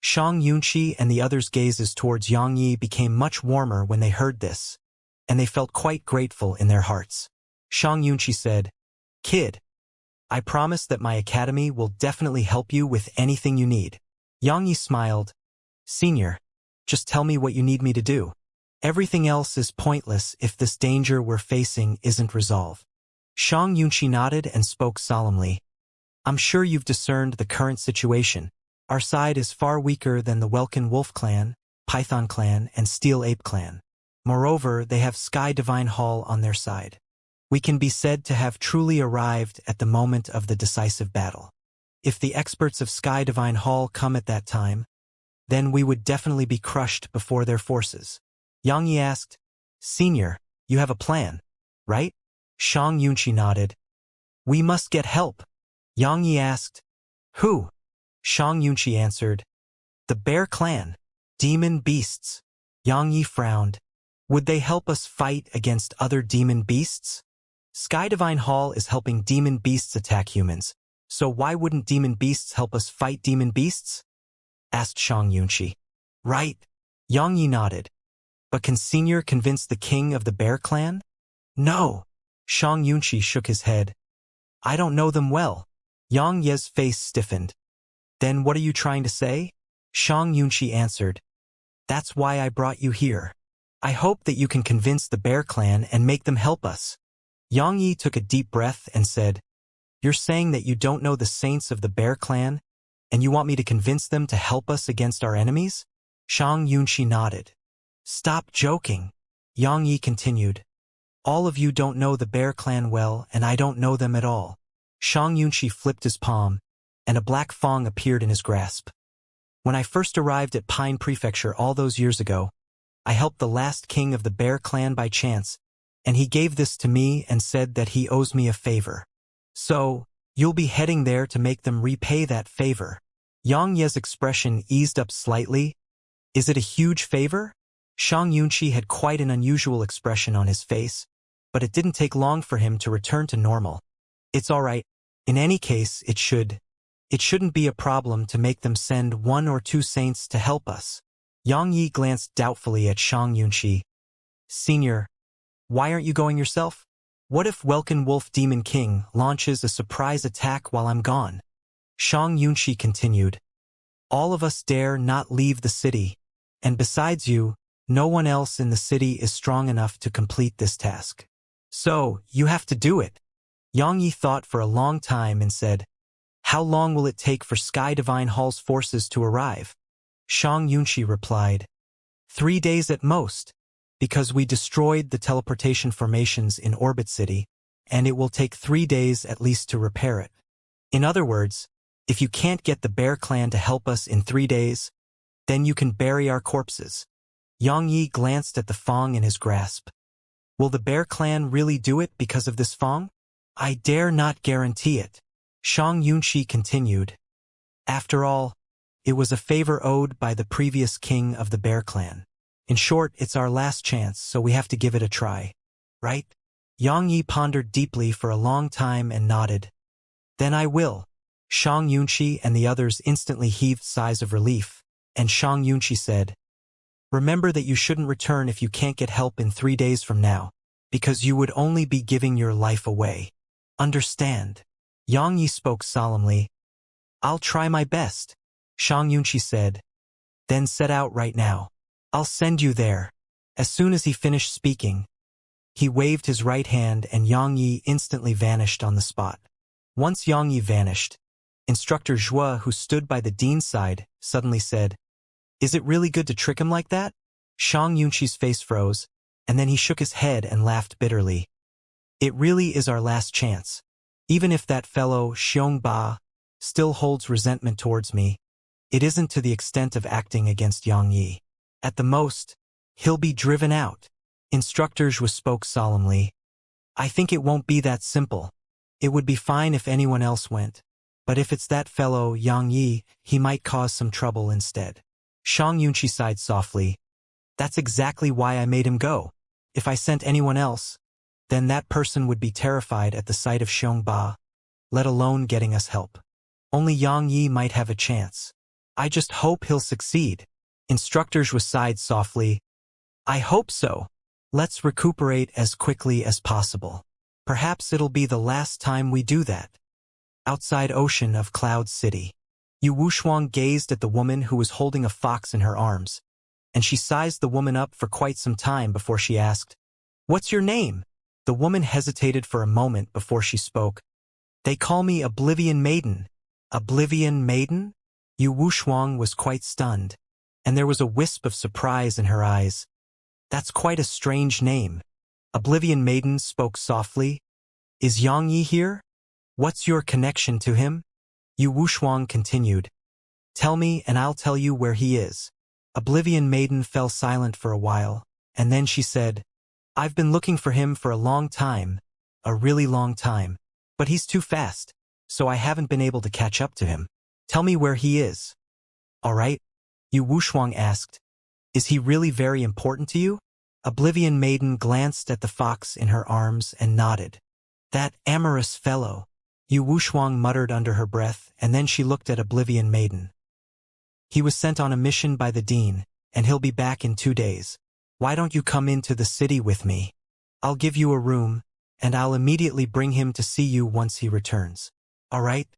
Xianxia and the others' gazes towards Yang Yi became much warmer when they heard this, and they felt quite grateful in their hearts. Xianxia said, "Kid, I promise that my academy will definitely help you with anything you need." Yang Yi smiled, "Senior, just tell me what you need me to do. Everything else is pointless if this danger we're facing isn't resolved." Xianxia nodded and spoke solemnly, "I'm sure you've discerned the current situation. Our side is far weaker than the Welkin Wolf clan, Python clan, and Steel Ape clan. Moreover, they have Sky Divine Hall on their side. We can be said to have truly arrived at the moment of the decisive battle. If the experts of Sky Divine Hall come at that time, then we would definitely be crushed before their forces." Yang Yi asked, "Senior, you have a plan, right?" Xianxia nodded. "We must get help." Yang Yi asked, "Who?" Xianxia answered, "The Bear Clan. Demon beasts." Yang Yi frowned. "Would they help us fight against other demon beasts? Sky Divine Hall is helping demon beasts attack humans, so why wouldn't demon beasts help us fight demon beasts?" asked Xianxia. "Right." Yang Yi nodded. "But can Senior convince the king of the Bear Clan?" "No." Xianxia shook his head. "I don't know them well." Yang Ye's face stiffened. "Then what are you trying to say?" Xianxia answered, "That's why I brought you here. I hope that you can convince the Bear Clan and make them help us." Yang Yi took a deep breath and said, "You're saying that you don't know the saints of the Bear Clan, and you want me to convince them to help us against our enemies?" Xianxia nodded. "Stop joking." Yang Yi continued, "All of you don't know the Bear Clan well, and I don't know them at all." Xianxia flipped his palm, and a black fong appeared in his grasp. "When I first arrived at Pine Prefecture all those years ago, I helped the last king of the Bear Clan by chance, and he gave this to me and said that he owes me a favor. So, you'll be heading there to make them repay that favor." Yang Ye's expression eased up slightly. "Is it a huge favor?" Xianxia had quite an unusual expression on his face, but it didn't take long for him to return to normal. "It's all right. In any case, it shouldn't be a problem to make them send 1 or 2 saints to help us." Yang Yi glanced doubtfully at Xianxia. "Senior, why aren't you going yourself? What if Welkin Wolf Demon King launches a surprise attack while I'm gone?" Xianxia continued, "All of us dare not leave the city, and besides you, no one else in the city is strong enough to complete this task. So, you have to do it." Yang Yi thought for a long time and said, "How long will it take for Sky Divine Hall's forces to arrive?" Xianxia replied, 3 days at most, because we destroyed the teleportation formations in Orbit City, and it will take 3 days at least to repair it. In other words, if you can't get the Bear Clan to help us in 3 days, then you can bury our corpses." Yang Yi glanced at the fong in his grasp. "Will the Bear Clan really do it because of this fong?" "I dare not guarantee it." Xianxia continued. "After all, It was a favor owed by the previous king of the bear clan. In short, it's our last chance, so we have to give it a try. Right? Xianxia pondered deeply for a long time and nodded. Then I will. Xianxia and the others instantly heaved sighs of relief, and Xianxia said, remember that you shouldn't return if you can't get help in 3 days from now, because you would only be giving your life away. Understand? Xianxia spoke solemnly. I'll try my best, Xianxia said. Then set out right now. I'll send you there. As soon as he finished speaking, he waved his right hand and Xianxia instantly vanished on the spot. Once Xianxia vanished, Instructor Zhua, who stood by the dean's side, suddenly said, is it really good to trick him like that? Xiangxia's face froze, and then he shook his head and laughed bitterly. It really is our last chance. Even if that fellow, Xiongba, still holds resentment towards me, it isn't to the extent of acting against Xianxia. At the most, he'll be driven out. Instructor Zhua spoke solemnly. I think it won't be that simple. It would be fine if anyone else went. But if it's that fellow, Xianxia, he might cause some trouble instead. Xianxia sighed softly. That's exactly why I made him go. If I sent anyone else, then that person would be terrified at the sight of Xiongba, let alone getting us help. Only Xianxia might have a chance. I just hope he'll succeed. Instructor Zhua sighed softly. I hope so. Let's recuperate as quickly as possible. Perhaps it'll be the last time we do that. Outside ocean of Cloud City. Yu Wushuang gazed at the woman who was holding a fox in her arms, and she sized the woman up for quite some time before she asked, what's your name? The woman hesitated for a moment before she spoke. They call me Oblivion Maiden. Oblivion Maiden? Yu Wushuang was quite stunned, and there was a wisp of surprise in her eyes. That's quite a strange name. Oblivion Maiden spoke softly. Is Xianxia here? What's your connection to him? Yu Wushuang continued. Tell me and I'll tell you where he is. Oblivion Maiden fell silent for a while, and then she said, I've been looking for him for a long time, a really long time, but he's too fast, so I haven't been able to catch up to him. Tell me where he is. All right? Yu Wushuang asked. Is he really very important to you? Oblivion Maiden glanced at the fox in her arms and nodded. That amorous fellow. Yu Wushuang muttered under her breath, and then she looked at Oblivion Maiden. He was sent on a mission by the dean, and he'll be back in 2 days. Why don't you come into the city with me? I'll give you a room, and I'll immediately bring him to see you once he returns. All right?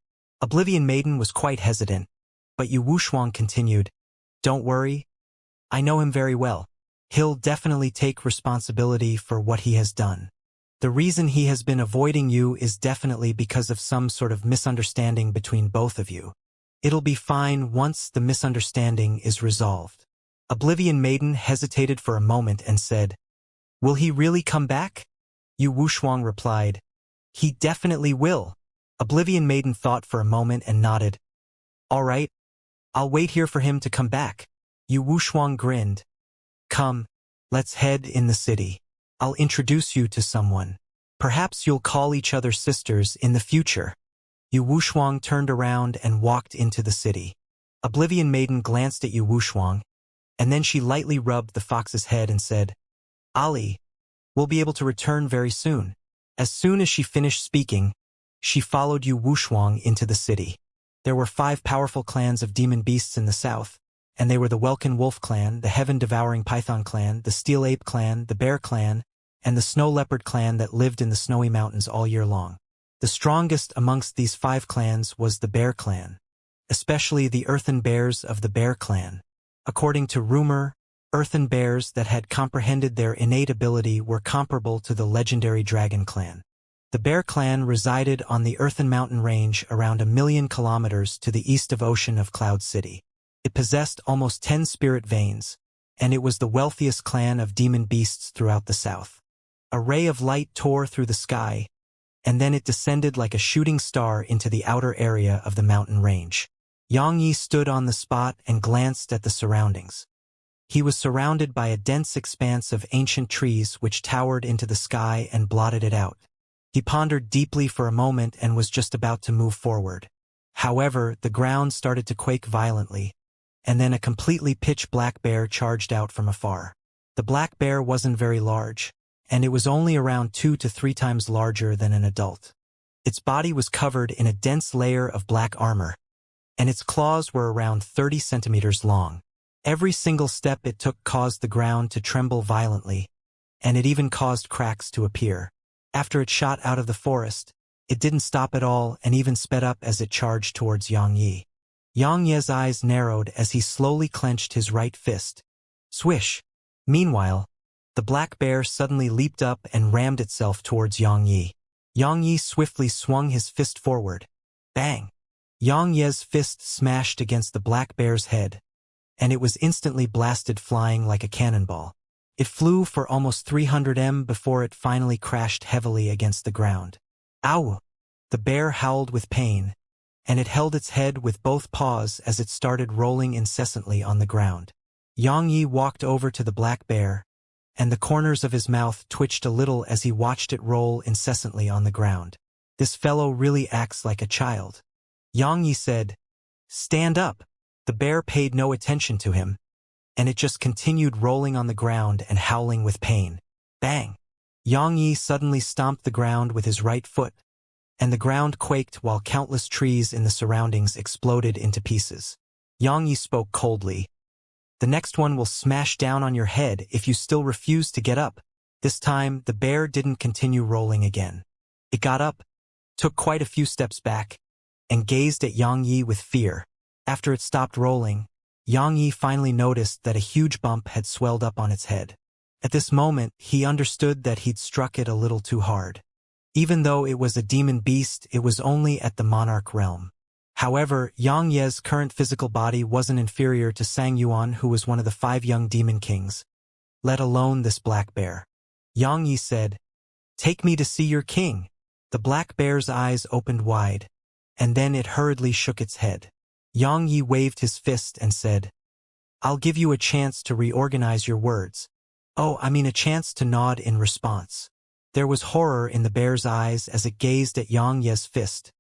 Oblivion Maiden was quite hesitant, but Yu Wushuang continued. Don't worry. I know him very well. He'll definitely take responsibility for what he has done. The reason he has been avoiding you is definitely because of some sort of misunderstanding between both of you. It'll be fine once the misunderstanding is resolved. Oblivion Maiden hesitated for a moment and said, Will he really come back? Yu Wushuang replied, He definitely will. Oblivion Maiden thought for a moment and nodded. All right, I'll wait here for him to come back. Yu Wushuang grinned. Come, let's head in the city. I'll introduce you to someone. Perhaps you'll call each other sisters in the future. Yu Wushuang turned around and walked into the city. Oblivion Maiden glanced at Yu Wushuang, and then she lightly rubbed the fox's head and said, Ali, we'll be able to return very soon. As soon as she finished speaking, she followed Yu Wushuang into the city. There were 5 powerful clans of demon beasts in the south, and they were the Welkin Wolf clan, the Heaven-Devouring Python clan, the Steel Ape clan, the Bear clan, and the Snow Leopard clan that lived in the snowy mountains all year long. The strongest amongst these 5 clans was the Bear clan, especially the Earthen Bears of the Bear clan. According to rumor, Earthen Bears that had comprehended their innate ability were comparable to the legendary Dragon clan. The Bear clan resided on the Earthen Mountain Range around 1,000,000 kilometers to the east of Ocean of Cloud City. It possessed almost 10 spirit veins, and it was the wealthiest clan of demon beasts throughout the south. A ray of light tore through the sky, and then it descended like a shooting star into the outer area of the mountain range. Xianxia stood on the spot and glanced at the surroundings. He was surrounded by a dense expanse of ancient trees which towered into the sky and blotted it out. He pondered deeply for a moment and was just about to move forward. However, the ground started to quake violently, and then a completely pitch-black bear charged out from afar. The black bear wasn't very large, and it was only around 2 to 3 times larger than an adult. Its body was covered in a dense layer of black armor, and its claws were around 30 centimeters long. Every single step it took caused the ground to tremble violently, and it even caused cracks to appear. After it shot out of the forest, it didn't stop at all and even sped up as it charged towards Yang Yi. Yang Yi's eyes narrowed as he slowly clenched his right fist. Swish! Meanwhile, the black bear suddenly leaped up and rammed itself towards Yang Yi. Yang Yi swiftly swung his fist forward. Bang! Yang Yi's fist smashed against the black bear's head, and it was instantly blasted flying like a cannonball. It flew for almost 300 m before it finally crashed heavily against the ground. Ow! The bear howled with pain, and it held its head with both paws as it started rolling incessantly on the ground. Yang Yi walked over to the black bear, and the corners of his mouth twitched a little as he watched it roll incessantly on the ground. This fellow really acts like a child. Yang Yi said, "Stand up." The bear paid no attention to him, and it just continued rolling on the ground and howling with pain. Bang! Yang Yi suddenly stomped the ground with his right foot, and the ground quaked while countless trees in the surroundings exploded into pieces. Yang Yi spoke coldly. "The next one will smash down on your head if you still refuse to get up." This time, the bear didn't continue rolling again. It got up, took quite a few steps back, and gazed at Yang Yi with fear. After it stopped rolling, Yang Yi finally noticed that a huge bump had swelled up on its head. At this moment, he understood that he'd struck it a little too hard. Even though it was a demon beast, it was only at the monarch realm. However, Yang Yi's current physical body wasn't inferior to Sang Yuan, who was one of the 5 young demon kings, let alone this black bear. Yang Yi said, "Take me to see your king." The black bear's eyes opened wide, and then it hurriedly shook its head. Yang Yi waved his fist and said, "I'll give you a chance to reorganize your words." "Oh, I mean a chance to nod in response." There was horror in the bear's eyes as it gazed at Yang Yi's fist,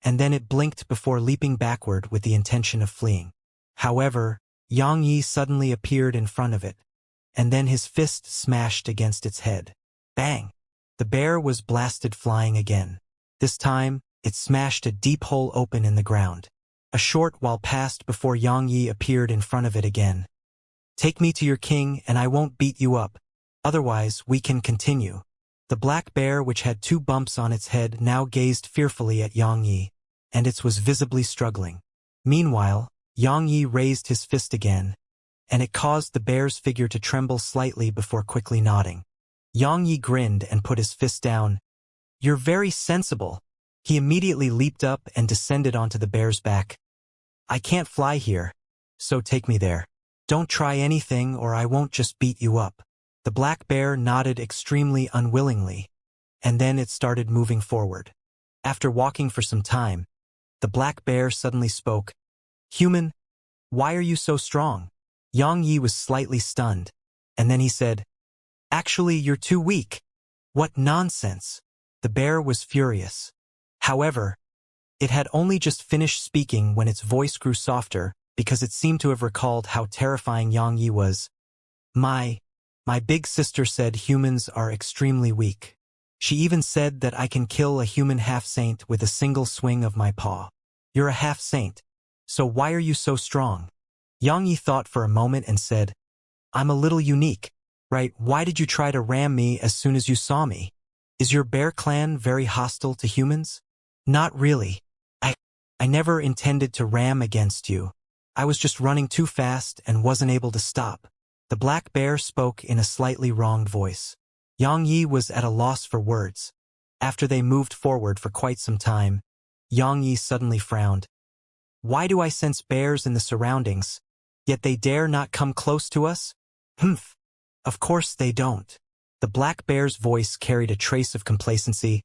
and then it blinked before leaping backward with the intention of fleeing. However, Yang Yi suddenly appeared in front of it, and then his fist smashed against its head. Bang! The bear was blasted flying again. This time, it smashed a deep hole open in the ground. A short while passed before Yang Yi appeared in front of it again. "Take me to your king and I won't beat you up. Otherwise, we can continue." The black bear, which had 2 bumps on its head, now gazed fearfully at Yang Yi, and it was visibly struggling. Meanwhile, Yang Yi raised his fist again, and it caused the bear's figure to tremble slightly before quickly nodding. Yang Yi grinned and put his fist down. "You're very sensible." He immediately leaped up and descended onto the bear's back. "I can't fly here, so take me there. Don't try anything or I won't just beat you up." The black bear nodded extremely unwillingly, and then it started moving forward. After walking for some time, the black bear suddenly spoke. "Human, why are you so strong?" Yang Yi was slightly stunned, and then he said, "Actually, you're too weak." "What nonsense!" The bear was furious. However, it had only just finished speaking when its voice grew softer because it seemed to have recalled how terrifying Yang Yi was. My big sister said humans are extremely weak. She even said that I can kill a human half-saint with a single swing of my paw. You're a half-saint, so why are you so strong?" Yang Yi thought for a moment and said, "I'm a little unique, right? Why did you try to ram me as soon as you saw me? Is your bear clan very hostile to humans?" "Not really. I never intended to ram against you. I was just running too fast and wasn't able to stop." The black bear spoke in a slightly wronged voice. Yang Yi was at a loss for words. After they moved forward for quite some time, Yang Yi suddenly frowned. "Why do I sense bears in the surroundings, yet they dare not come close to us?" "Humph. Of course they don't." The black bear's voice carried a trace of complacency.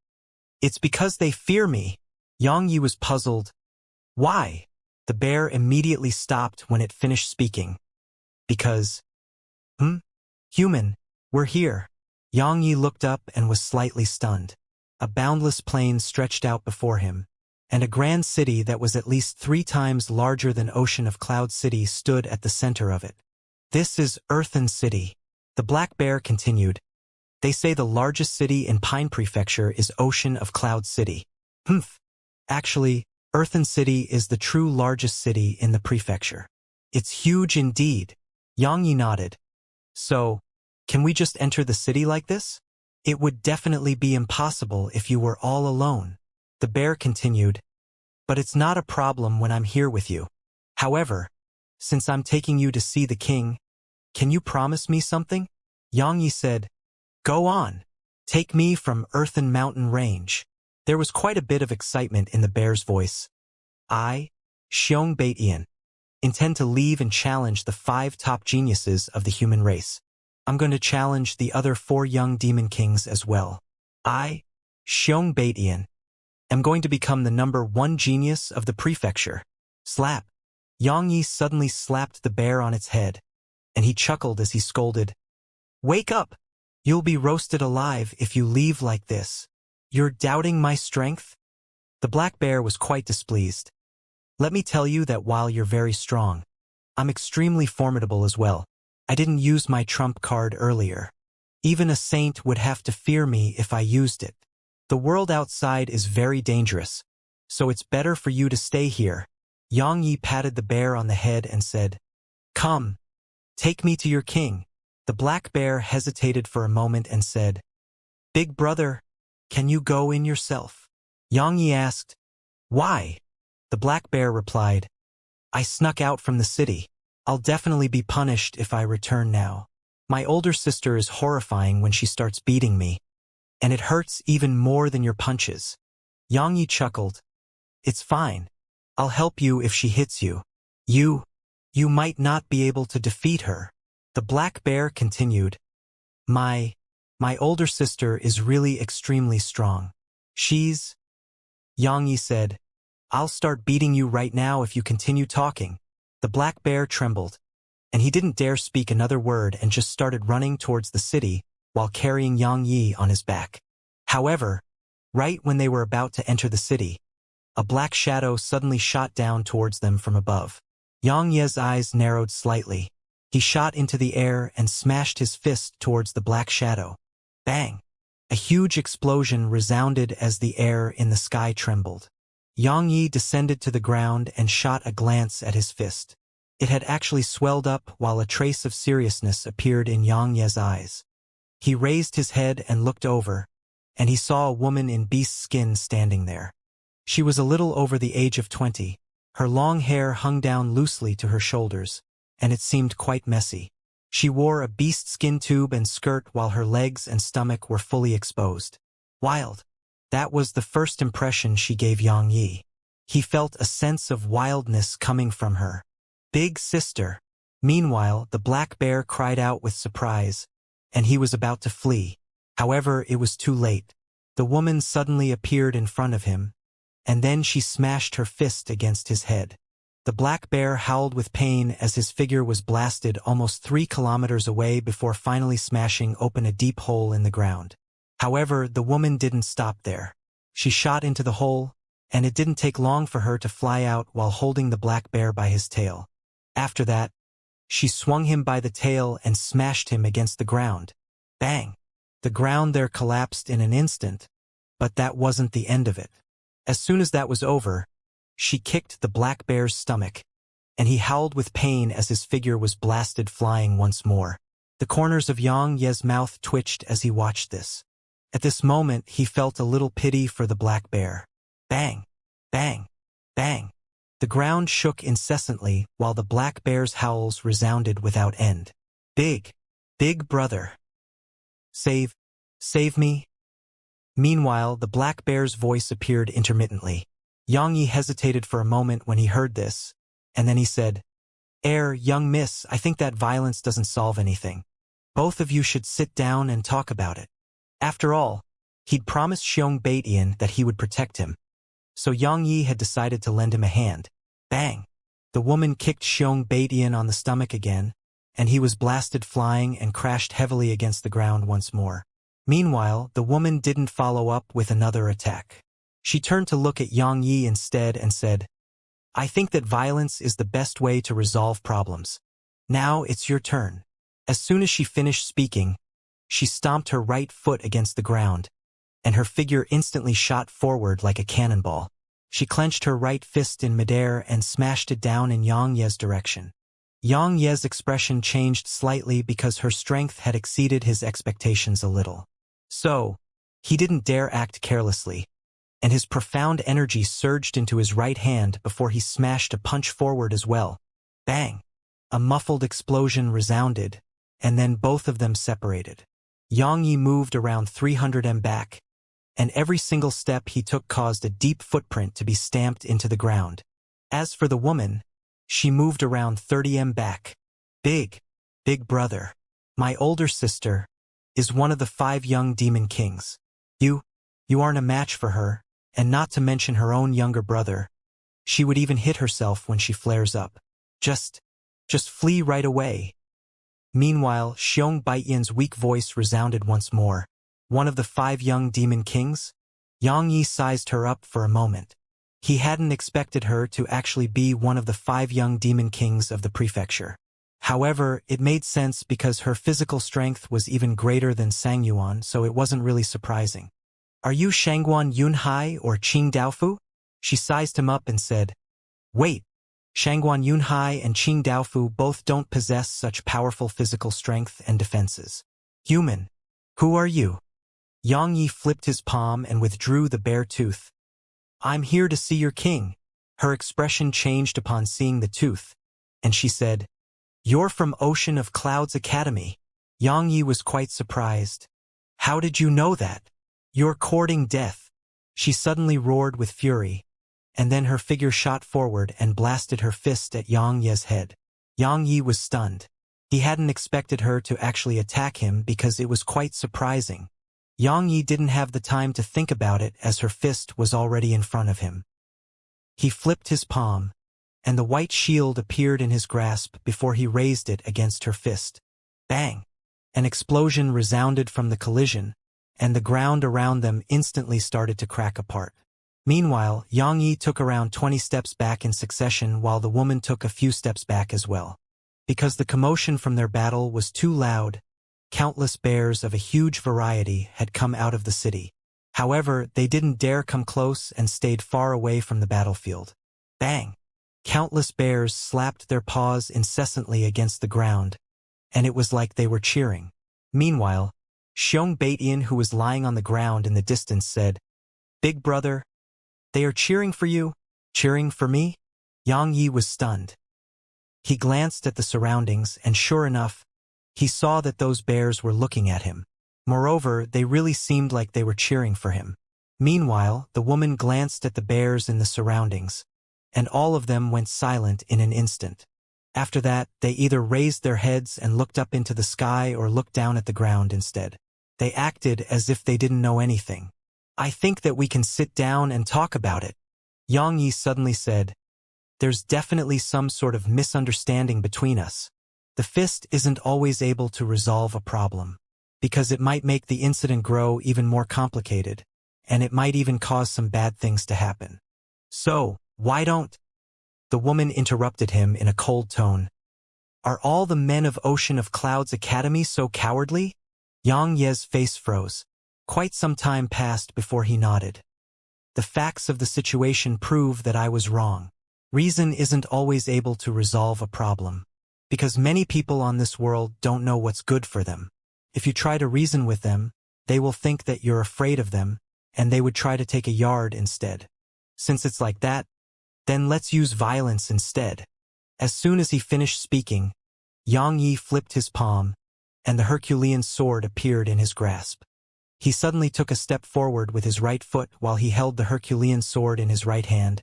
"It's because they fear me." Yang Yi was puzzled. "Why?" The bear immediately stopped when it finished speaking. "Because, human, we're here." Yang Yi looked up and was slightly stunned. A boundless plain stretched out before him, and a grand city that was at least 3 times larger than Ocean of Cloud City stood at the center of it. This is Earthen City. The black bear continued. They say the largest city in Pine Prefecture is Ocean of Cloud City. Humph. Actually, Earthen City is the true largest city in the prefecture. It's huge indeed. Xianxia nodded. So, can we just enter the city like this? It would definitely be impossible if you were all alone. The bear continued. But it's not a problem when I'm here with you. However, since I'm taking you to see the king, can you promise me something? Xianxia said. Go on. Take me from Earthen Mountain Range. There was quite a bit of excitement in the bear's voice. I, Xianxia, intend to leave and challenge the 5 top geniuses of the human race. I'm going to challenge the other 4 young demon kings as well. I, Xianxia, am going to become the #1 genius of the prefecture. Slap. Xianxia suddenly slapped the bear on its head, and he chuckled as he scolded. Wake up! You'll be roasted alive if you leave like this. You're doubting my strength? The black bear was quite displeased. Let me tell you that while you're very strong, I'm extremely formidable as well. I didn't use my trump card earlier. Even a saint would have to fear me if I used it. The world outside is very dangerous, so it's better for you to stay here. Xianxia patted the bear on the head and said, Come, take me to your king. The black bear hesitated for a moment and said, Big brother, can you go in yourself? Xianxia asked, Why? The black bear replied, I snuck out from the city. I'll definitely be punished if I return now. My older sister is horrifying when she starts beating me, and it hurts even more than your punches. Xianxia chuckled. It's fine. I'll help you if she hits you. You might not be able to defeat her. The black bear continued. My older sister is really extremely strong. Xianxia said, I'll start beating you right now if you continue talking. The black bear trembled, and he didn't dare speak another word and just started running towards the city while carrying Xianxia on his back. However, right when they were about to enter the city, a black shadow suddenly shot down towards them from above. Xianxia's eyes narrowed slightly. He shot into the air and smashed his fist towards the black shadow. Bang! A huge explosion resounded as the air in the sky trembled. Xianxia descended to the ground and shot a glance at his fist. It had actually swelled up while a trace of seriousness appeared in Xianxia's eyes. He raised his head and looked over, and he saw a woman in beast skin standing there. She was a little over the age of 20. Her long hair hung down loosely to her shoulders, and it seemed quite messy. She wore a beast skin tube and skirt while her legs and stomach were fully exposed. Wild. That was the first impression she gave Xianxia. He felt a sense of wildness coming from her. Big sister. Meanwhile, the black bear cried out with surprise, and he was about to flee. However, it was too late. The woman suddenly appeared in front of him, and then she smashed her fist against his head. The black bear howled with pain as his figure was blasted almost 3 kilometers away before finally smashing open a deep hole in the ground. However, the woman didn't stop there. She shot into the hole, and it didn't take long for her to fly out while holding the black bear by his tail. After that, she swung him by the tail and smashed him against the ground. Bang! The ground there collapsed in an instant, but that wasn't the end of it. As soon as that was over, she kicked the black bear's stomach, and he howled with pain as his figure was blasted flying once more. The corners of Xianxia's mouth twitched as he watched this. At this moment, he felt a little pity for the black bear. Bang! Bang! Bang! The ground shook incessantly while the black bear's howls resounded without end. Big brother. Save me. Meanwhile, the black bear's voice appeared intermittently. Xianxia hesitated for a moment when he heard this, and then he said, Young miss, I think that violence doesn't solve anything. Both of you should sit down and talk about it. After all, he'd promised Xianxia that he would protect him. So Xianxia had decided to lend him a hand. Bang! The woman kicked Xianxia on the stomach again, and he was blasted flying and crashed heavily against the ground once more. Meanwhile, the woman didn't follow up with another attack. She turned to look at Yang Yi instead and said, I think that violence is the best way to resolve problems. Now it's your turn. As soon as she finished speaking, she stomped her right foot against the ground, and her figure instantly shot forward like a cannonball. She clenched her right fist in midair and smashed it down in Yang Ye's direction. Yang Ye's expression changed slightly because her strength had exceeded his expectations a little. So, he didn't dare act carelessly, and his profound energy surged into his right hand before he smashed a punch forward as well. Bang! A muffled explosion resounded, and then both of them separated. Yang Yi moved around 300 m back, and every single step he took caused a deep footprint to be stamped into the ground. As for the woman, she moved around 30 m back. Big brother. My older sister is one of the 5 young demon kings. You aren't a match for her, and not to mention her own younger brother. She would even hit herself when she flares up. Just flee right away. Meanwhile, Xiong Baiyan's weak voice resounded once more. One of the 5 young demon kings? Yang Yi sized her up for a moment. He hadn't expected her to actually be one of the 5 young demon kings of the prefecture. However, it made sense because her physical strength was even greater than Sangyuan, so it wasn't really surprising. Are you Shangguan Yunhai or Qing Daofu? She sized him up and said, Wait, Shangguan Yunhai and Qing Daofu both don't possess such powerful physical strength and defenses. Human, who are you? Yang Yi flipped his palm and withdrew the bare tooth. I'm here to see your king. Her expression changed upon seeing the tooth, and she said, You're from Ocean of Clouds Academy. Yang Yi was quite surprised. How did you know that? You're courting death. She suddenly roared with fury, and then her figure shot forward and blasted her fist at Yang Ye's head. Yang Yi was stunned. He hadn't expected her to actually attack him because it was quite surprising. Yang Yi didn't have the time to think about it as her fist was already in front of him. He flipped his palm, and the white shield appeared in his grasp before he raised it against her fist. Bang! An explosion resounded from the collision, and the ground around them instantly started to crack apart. Meanwhile, Yang Yi took around 20 steps back in succession while the woman took a few steps back as well. Because the commotion from their battle was too loud, countless bears of a huge variety had come out of the city. However, they didn't dare come close and stayed far away from the battlefield. Bang! Countless bears slapped their paws incessantly against the ground, and it was like they were cheering. Meanwhile, Xiong Baiyan, who was lying on the ground in the distance, said, Big brother, they are cheering for you? Cheering for me? Yang Yi was stunned. He glanced at the surroundings, and sure enough, he saw that those bears were looking at him. Moreover, they really seemed like they were cheering for him. Meanwhile, the woman glanced at the bears in the surroundings, and all of them went silent in an instant. After that, they either raised their heads and looked up into the sky or looked down at the ground instead. They acted as if they didn't know anything. I think that we can sit down and talk about it. Yang Yi suddenly said, There's definitely some sort of misunderstanding between us. The fist isn't always able to resolve a problem, because it might make the incident grow even more complicated, and it might even cause some bad things to happen. So, why don't? The woman interrupted him in a cold tone. Are all the men of Ocean of Clouds Academy so cowardly? Yang Ye's face froze. Quite some time passed before he nodded. The facts of the situation prove that I was wrong. Reason isn't always able to resolve a problem, because many people on this world don't know what's good for them. If you try to reason with them, they will think that you're afraid of them, and they would try to take a yard instead. Since it's like that, then let's use violence instead. As soon as he finished speaking, Yang Yi flipped his palm, and the Herculean sword appeared in his grasp. He suddenly took a step forward with his right foot while he held the Herculean sword in his right hand,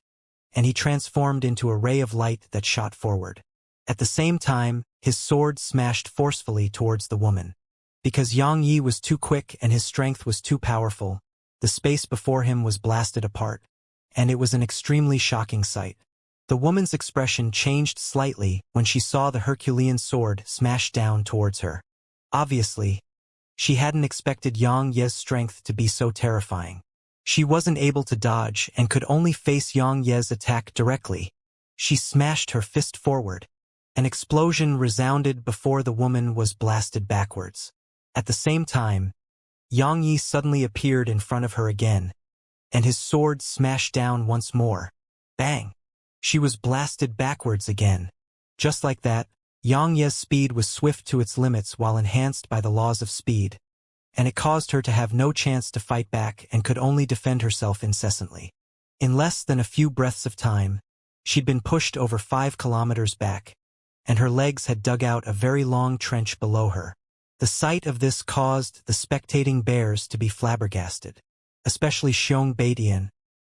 and he transformed into a ray of light that shot forward. At the same time, his sword smashed forcefully towards the woman. Because Yang Yi was too quick and his strength was too powerful, the space before him was blasted apart, and it was an extremely shocking sight. The woman's expression changed slightly when she saw the Herculean sword smash down towards her. Obviously, she hadn't expected Yang Ye's strength to be so terrifying. She wasn't able to dodge and could only face Xianxia's attack directly. She smashed her fist forward. An explosion resounded before the woman was blasted backwards. At the same time, Xianxia suddenly appeared in front of her again, and his sword smashed down once more. Bang! She was blasted backwards again. Just like that, Xianxia's speed was swift to its limits while enhanced by the laws of speed, and it caused her to have no chance to fight back and could only defend herself incessantly. In less than a few breaths of time, she'd been pushed over 5 kilometers back, and her legs had dug out a very long trench below her. The sight of this caused the spectating bears to be flabbergasted, especially Xianxia.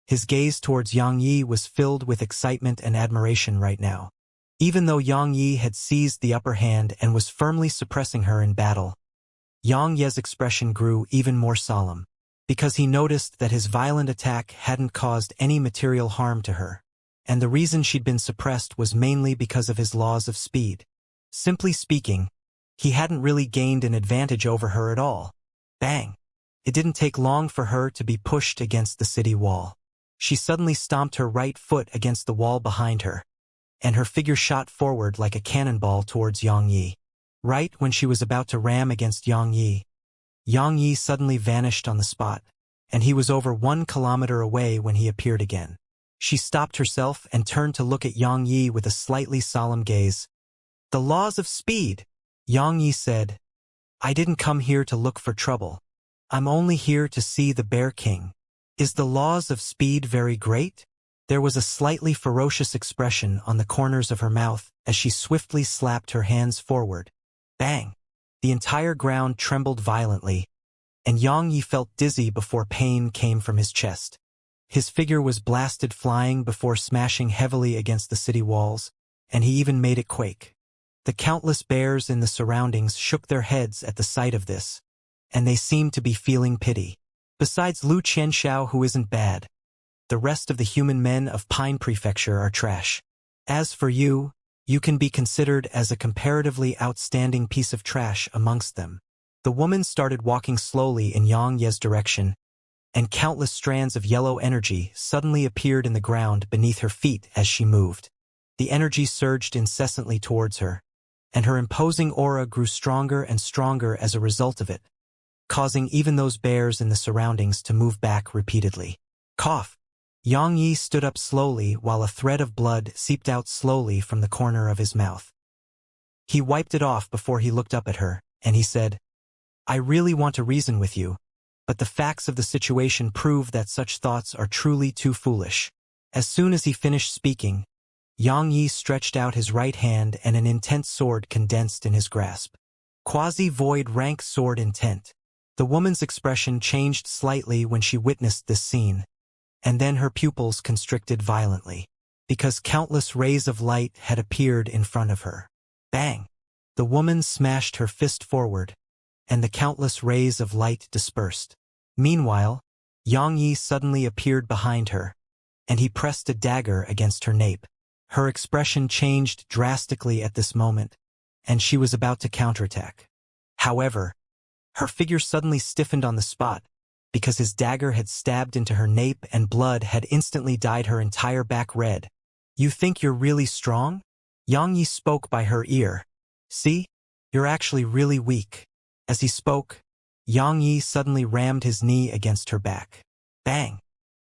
His gaze towards Xianxia was filled with excitement and admiration right now. Even though Xianxia had seized the upper hand and was firmly suppressing her in battle, Xianxia's expression grew even more solemn, because he noticed that his violent attack hadn't caused any material harm to her, and the reason she'd been suppressed was mainly because of his laws of speed. Simply speaking, he hadn't really gained an advantage over her at all. Bang! It didn't take long for her to be pushed against the city wall. She suddenly stomped her right foot against the wall behind her, and her figure shot forward like a cannonball towards Xianxia. Right when she was about to ram against Xianxia, Xianxia suddenly vanished on the spot, and he was over 1 kilometer away when he appeared again. She stopped herself and turned to look at Xianxia with a slightly solemn gaze. "The laws of speed," Xianxia said. "I didn't come here to look for trouble. I'm only here to see the Bear King. Is the laws of speed very great?" There was a slightly ferocious expression on the corners of her mouth as she swiftly slapped her hands forward. Bang! The entire ground trembled violently, and Xianxia felt dizzy before pain came from his chest. His figure was blasted flying before smashing heavily against the city walls, and he even made it quake. The countless bears in the surroundings shook their heads at the sight of this, and they seemed to be feeling pity. Besides Lu Qianxiao, who isn't bad, the rest of the human men of Pine Prefecture are trash. As for you, you can be considered as a comparatively outstanding piece of trash amongst them. The woman started walking slowly in Xianxia's direction, and countless strands of yellow energy suddenly appeared in the ground beneath her feet as she moved. The energy surged incessantly towards her, and her imposing aura grew stronger and stronger as a result of it, causing even those bears in the surroundings to move back repeatedly. Cough! Xianxia stood up slowly while a thread of blood seeped out slowly from the corner of his mouth. He wiped it off before he looked up at her, and he said, "I really want to reason with you, but the facts of the situation prove that such thoughts are truly too foolish." As soon as he finished speaking, Xianxia stretched out his right hand and an intense sword condensed in his grasp. Quasi-void rank sword intent. The woman's expression changed slightly when she witnessed this scene, and then her pupils constricted violently, because countless rays of light had appeared in front of her. Bang! The woman smashed her fist forward, and the countless rays of light dispersed. Meanwhile, Xianxia suddenly appeared behind her, and he pressed a dagger against her nape. Her expression changed drastically at this moment, and she was about to counterattack. However, her figure suddenly stiffened on the spot, because his dagger had stabbed into her nape and blood had instantly dyed her entire back red. "You think you're really strong?" Xianxia spoke by her ear. "See? You're actually really weak." As he spoke, Xianxia suddenly rammed his knee against her back. Bang!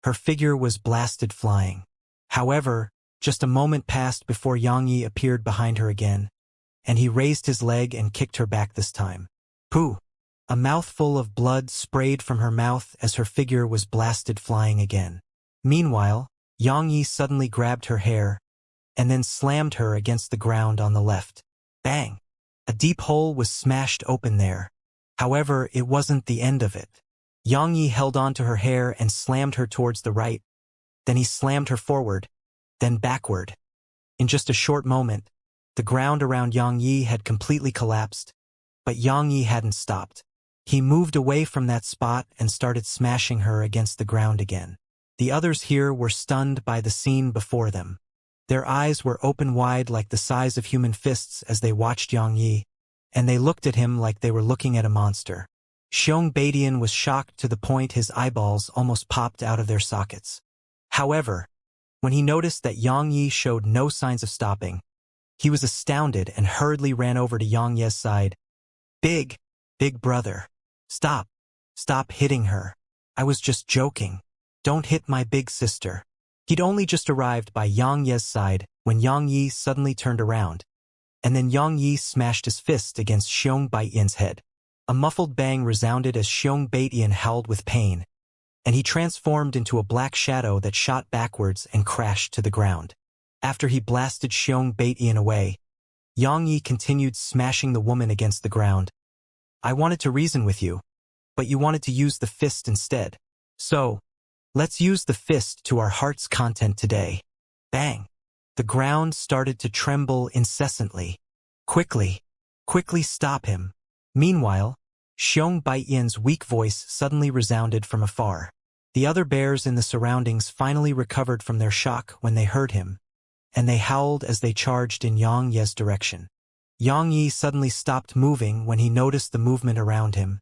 Her figure was blasted flying. However, just a moment passed before Xianxia appeared behind her again, and he raised his leg and kicked her back this time. Pooh! A mouthful of blood sprayed from her mouth as her figure was blasted flying again. Meanwhile, Xianxia suddenly grabbed her hair, and then slammed her against the ground on the left. Bang! A deep hole was smashed open there. However, it wasn't the end of it. Xianxia held onto her hair and slammed her towards the right. Then he slammed her forward, then backward. In just a short moment, the ground around Xianxia had completely collapsed, but Xianxia hadn't stopped. He moved away from that spot and started smashing her against the ground again. The others here were stunned by the scene before them. Their eyes were open wide like the size of human fists as they watched Xianxia, and they looked at him like they were looking at a monster. Xianxia was shocked to the point his eyeballs almost popped out of their sockets. However, when he noticed that Yang Yi showed no signs of stopping, he was astounded and hurriedly ran over to Yang Ye's side. Big brother. Stop hitting her. I was just joking. Don't hit my big sister. He'd only just arrived by Yang Ye's side when Yang Yi suddenly turned around, and then Yang Yi smashed his fist against Xianxia's head. A muffled bang resounded as Xianxia howled with pain, and he transformed into a black shadow that shot backwards and crashed to the ground. After he blasted Xianxia away, Yang Yi continued smashing the woman against the ground. I wanted to reason with you, but you wanted to use the fist instead. So, let's use the fist to our heart's content today. Bang! The ground started to tremble incessantly. Quickly stop him. Meanwhile, Xianxia's weak voice suddenly resounded from afar. The other bears in the surroundings finally recovered from their shock when they heard him, and they howled as they charged in Yang Ye's direction. Yang Yi suddenly stopped moving when he noticed the movement around him,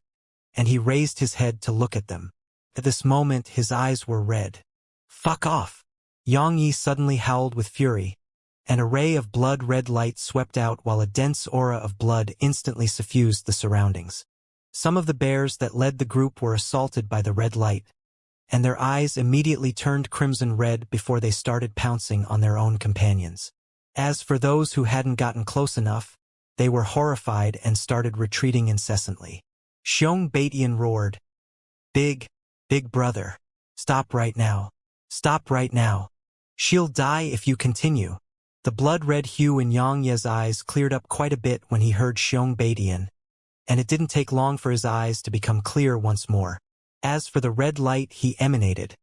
and he raised his head to look at them. At this moment, his eyes were red. Fuck off! Yang Yi suddenly howled with fury. An array of blood-red light swept out while a dense aura of blood instantly suffused the surroundings. Some of the bears that led the group were assaulted by the red light, and their eyes immediately turned crimson red before they started pouncing on their own companions. As for those who hadn't gotten close enough, they were horrified and started retreating incessantly. Xianxia roared, Big brother, stop right now. Stop right now. She'll die if you continue. The blood-red hue in Yang Ye's eyes cleared up quite a bit when he heard Xianxia, and it didn't take long for his eyes to become clear once more. As for the red light he emanated,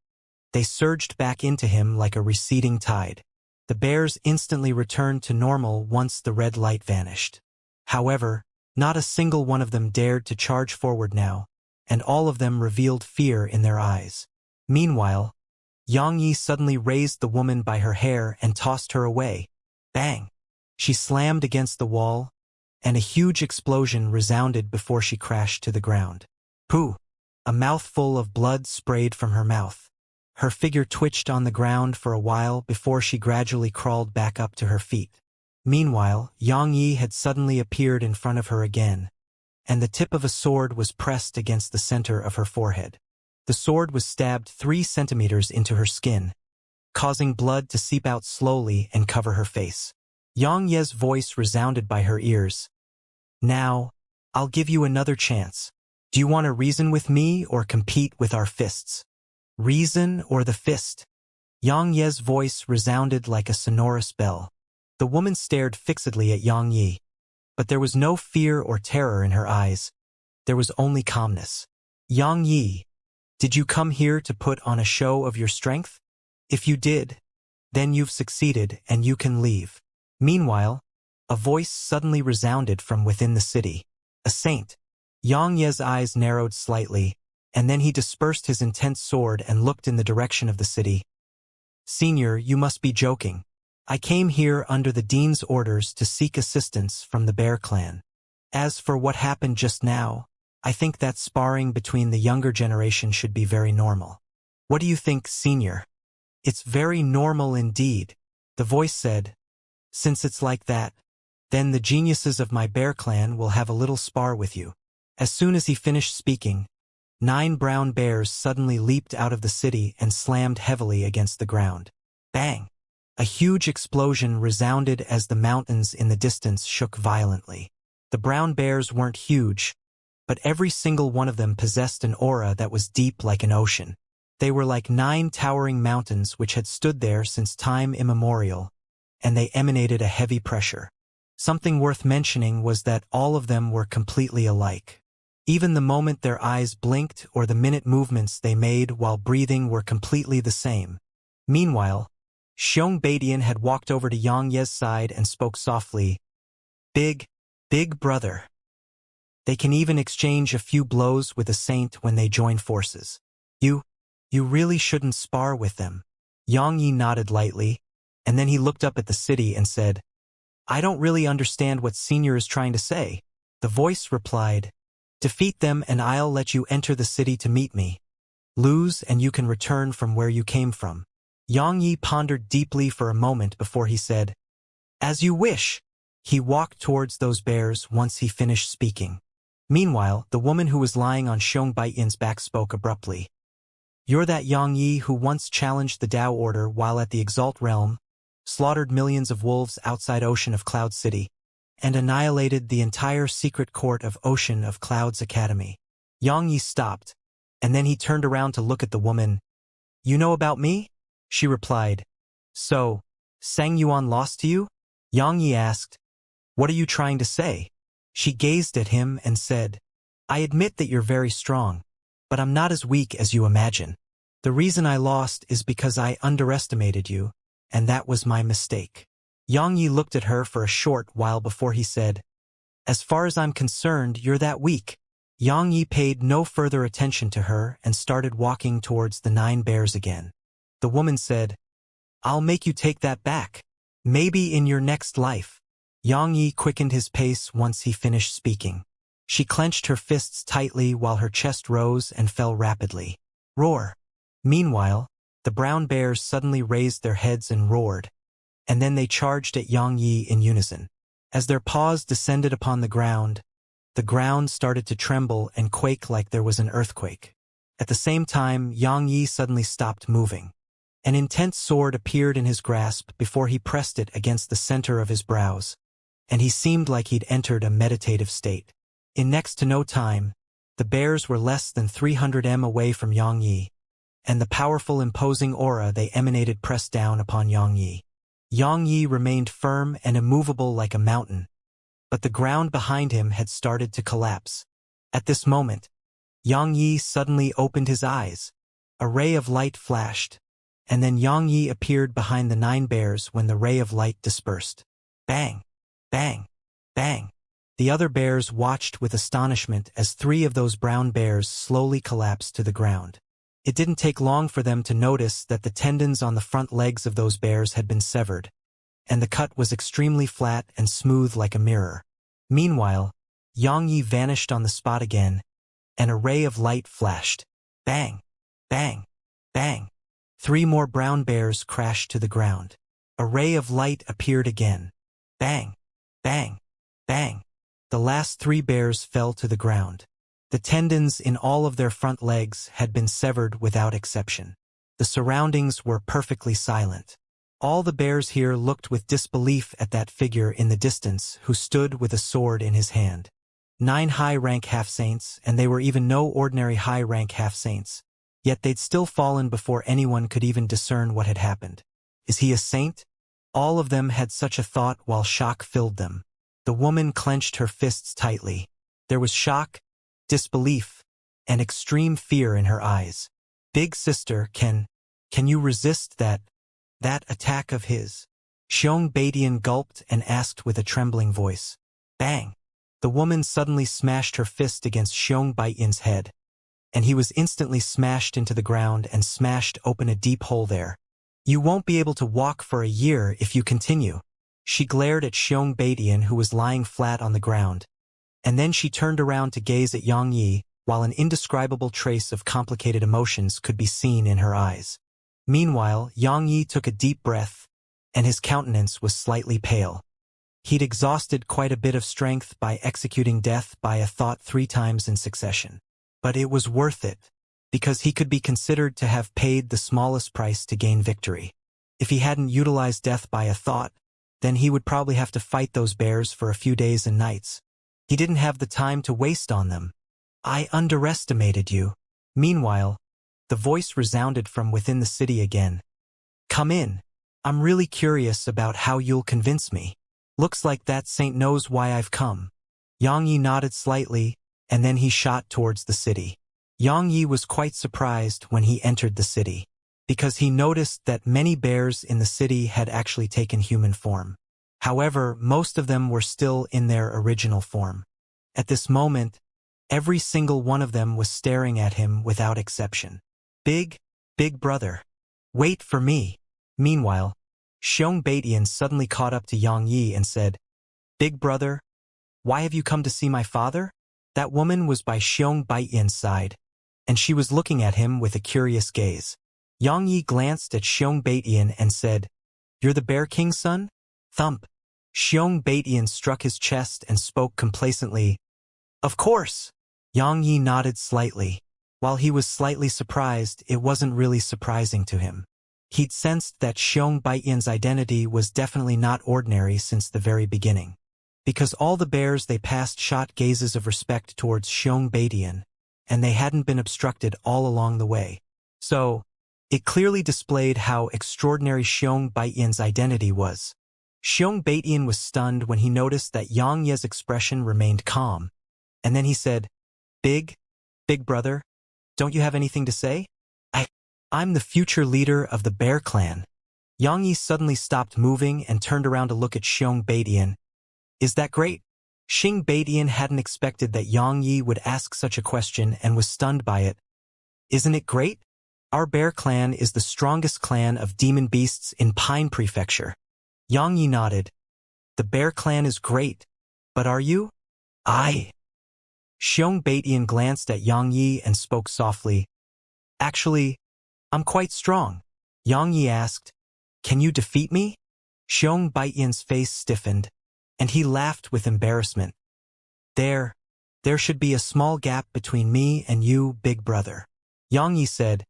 they surged back into him like a receding tide. The bears instantly returned to normal once the red light vanished. However, not a single one of them dared to charge forward now, and all of them revealed fear in their eyes. Meanwhile, Yang Yi suddenly raised the woman by her hair and tossed her away. Bang! She slammed against the wall, and a huge explosion resounded before she crashed to the ground. Pooh! A mouthful of blood sprayed from her mouth. Her figure twitched on the ground for a while before she gradually crawled back up to her feet. Meanwhile, Yang Yi had suddenly appeared in front of her again, and the tip of a sword was pressed against the center of her forehead. The sword was stabbed 3 centimeters into her skin, causing blood to seep out slowly and cover her face. Yang Ye's voice resounded by her ears. Now, I'll give you another chance. Do you want to reason with me or compete with our fists? Reason or the fist? Yang Ye's voice resounded like a sonorous bell. The woman stared fixedly at Yang Yi, but there was no fear or terror in her eyes. There was only calmness. Yang Yi, did you come here to put on a show of your strength? If you did, then you've succeeded and you can leave. Meanwhile, a voice suddenly resounded from within the city. A saint. Yang Ye's eyes narrowed slightly, and then he dispersed his intense sword and looked in the direction of the city. Senior, you must be joking. I came here under the Dean's orders to seek assistance from the Bear Clan. As for what happened just now, I think that sparring between the younger generation should be very normal. What do you think, Senior? It's very normal indeed, the voice said. Since it's like that, then the geniuses of my Bear Clan will have a little spar with you. As soon as he finished speaking, 9 brown bears suddenly leaped out of the city and slammed heavily against the ground. Bang! A huge explosion resounded as the mountains in the distance shook violently. The brown bears weren't huge, but every single one of them possessed an aura that was deep like an ocean. They were like 9 towering mountains which had stood there since time immemorial, and they emanated a heavy pressure. Something worth mentioning was that all of them were completely alike. Even the moment their eyes blinked or the minute movements they made while breathing were completely the same. Meanwhile, Xianxia had walked over to Yang Ye's side and spoke softly. Big brother. They can even exchange a few blows with a saint when they join forces. You really shouldn't spar with them. Yang Yi nodded lightly, and then he looked up at the city and said, I don't really understand what Senior is trying to say. The voice replied, Defeat them and I'll let you enter the city to meet me. Lose and you can return from where you came from. Yang Yi pondered deeply for a moment before he said, As you wish. He walked towards those bears once he finished speaking. Meanwhile, the woman who was lying on Xianxia's back spoke abruptly. You're that Yang Yi who once challenged the Tao Order while at the Exalt Realm, slaughtered millions of wolves outside Ocean of Cloud City, and annihilated the entire secret court of Ocean of Cloud's Academy. Yang Yi stopped, and then he turned around to look at the woman. You know about me? She replied. So, Sang Yuan lost to you? Yang Yi asked. What are you trying to say? She gazed at him and said, I admit that you're very strong, but I'm not as weak as you imagine. The reason I lost is because I underestimated you, and that was my mistake. Yang Yi looked at her for a short while before he said, As far as I'm concerned, you're that weak. Yang Yi paid no further attention to her and started walking towards the 9 bears again. The woman said, I'll make you take that back. Maybe in your next life. Yang Yi quickened his pace once he finished speaking. She clenched her fists tightly while her chest rose and fell rapidly. Roar! Meanwhile, the brown bears suddenly raised their heads and roared, and then they charged at Yang Yi in unison. As their paws descended upon the ground started to tremble and quake like there was an earthquake. At the same time, Yang Yi suddenly stopped moving. An intense sword appeared in his grasp before he pressed it against the center of his brows, and he seemed like he'd entered a meditative state. In next to no time, the bears were less than 300 m away from Yang Yi, and the powerful imposing aura they emanated pressed down upon Yang Yi. Yang Yi remained firm and immovable like a mountain, but the ground behind him had started to collapse. At this moment, Yang Yi suddenly opened his eyes. A ray of light flashed, and then Yang Yi appeared behind the 9 bears when the ray of light dispersed. Bang! Bang! Bang! The other bears watched with astonishment as 3 of those brown bears slowly collapsed to the ground. It didn't take long for them to notice that the tendons on the front legs of those bears had been severed, and the cut was extremely flat and smooth like a mirror. Meanwhile, Yang Yi vanished on the spot again, and a ray of light flashed. Bang! Bang! Bang! 3 more brown bears crashed to the ground. A ray of light appeared again. Bang! Bang! Bang! The last 3 bears fell to the ground. The tendons in all of their front legs had been severed without exception. The surroundings were perfectly silent. All the bears here looked with disbelief at that figure in the distance who stood with a sword in his hand. 9 high-rank half-saints, and they were even no ordinary high-rank half-saints. Yet they'd still fallen before anyone could even discern what had happened. Is he a saint? All of them had such a thought while shock filled them. The woman clenched her fists tightly. There was shock, disbelief, and extreme fear in her eyes. Big sister, can you resist that attack of his? Xianxia gulped and asked with a trembling voice. Bang! The woman suddenly smashed her fist against Xianxia's head, and he was instantly smashed into the ground and smashed open a deep hole there. You won't be able to walk for a year if you continue. She glared at Xianxia, who was lying flat on the ground, and then she turned around to gaze at Yang Yi, while an indescribable trace of complicated emotions could be seen in her eyes. Meanwhile, Yang Yi took a deep breath, and his countenance was slightly pale. He'd exhausted quite a bit of strength by executing death by a thought 3 times in succession. But it was worth it, because he could be considered to have paid the smallest price to gain victory. If he hadn't utilized death by a thought, then he would probably have to fight those bears for a few days and nights. He didn't have the time to waste on them. I underestimated you. Meanwhile, the voice resounded from within the city again. Come in. I'm really curious about how you'll convince me. Looks like that saint knows why I've come. Yang Yi nodded slightly, and then he shot towards the city. Yang Yi was quite surprised when he entered the city, because he noticed that many bears in the city had actually taken human form. However, most of them were still in their original form. At this moment, every single one of them was staring at him without exception. Big brother. Wait for me. Meanwhile, Xianxia suddenly caught up to Yang Yi and said, Big brother, why have you come to see my father? That woman was by Xianxia's side, and she was looking at him with a curious gaze. Xianxia glanced at Xianxia and said, "You're the Bear King's son?" Thump. Xianxia struck his chest and spoke complacently, "Of course." Xianxia nodded slightly. While he was slightly surprised, it wasn't really surprising to him. He'd sensed that Xianxia's identity was definitely not ordinary since the very beginning. Because all the bears they passed shot gazes of respect towards Xianxia, and they hadn't been obstructed all along the way. So, it clearly displayed how extraordinary Xianxia's identity was. Xianxia was stunned when he noticed that Xianxia's expression remained calm, and then he said, Big brother, don't you have anything to say?" I'm the future leader of the Bear Clan." Xianxia suddenly stopped moving and turned around to look at Xianxia. "Is that great?" Xianxia hadn't expected that Xianxia would ask such a question and was stunned by it. "Isn't it great? Our Bear Clan is the strongest clan of demon beasts in Pine Prefecture." Xianxia nodded. "The Bear Clan is great, but are you?" "I." Xianxia glanced at Xianxia and spoke softly. "Actually, I'm quite strong." Xianxia asked, "Can you defeat me?" Xianxia's face stiffened, and he laughed with embarrassment. There should be a small gap between me and you, big brother." Xianxia said,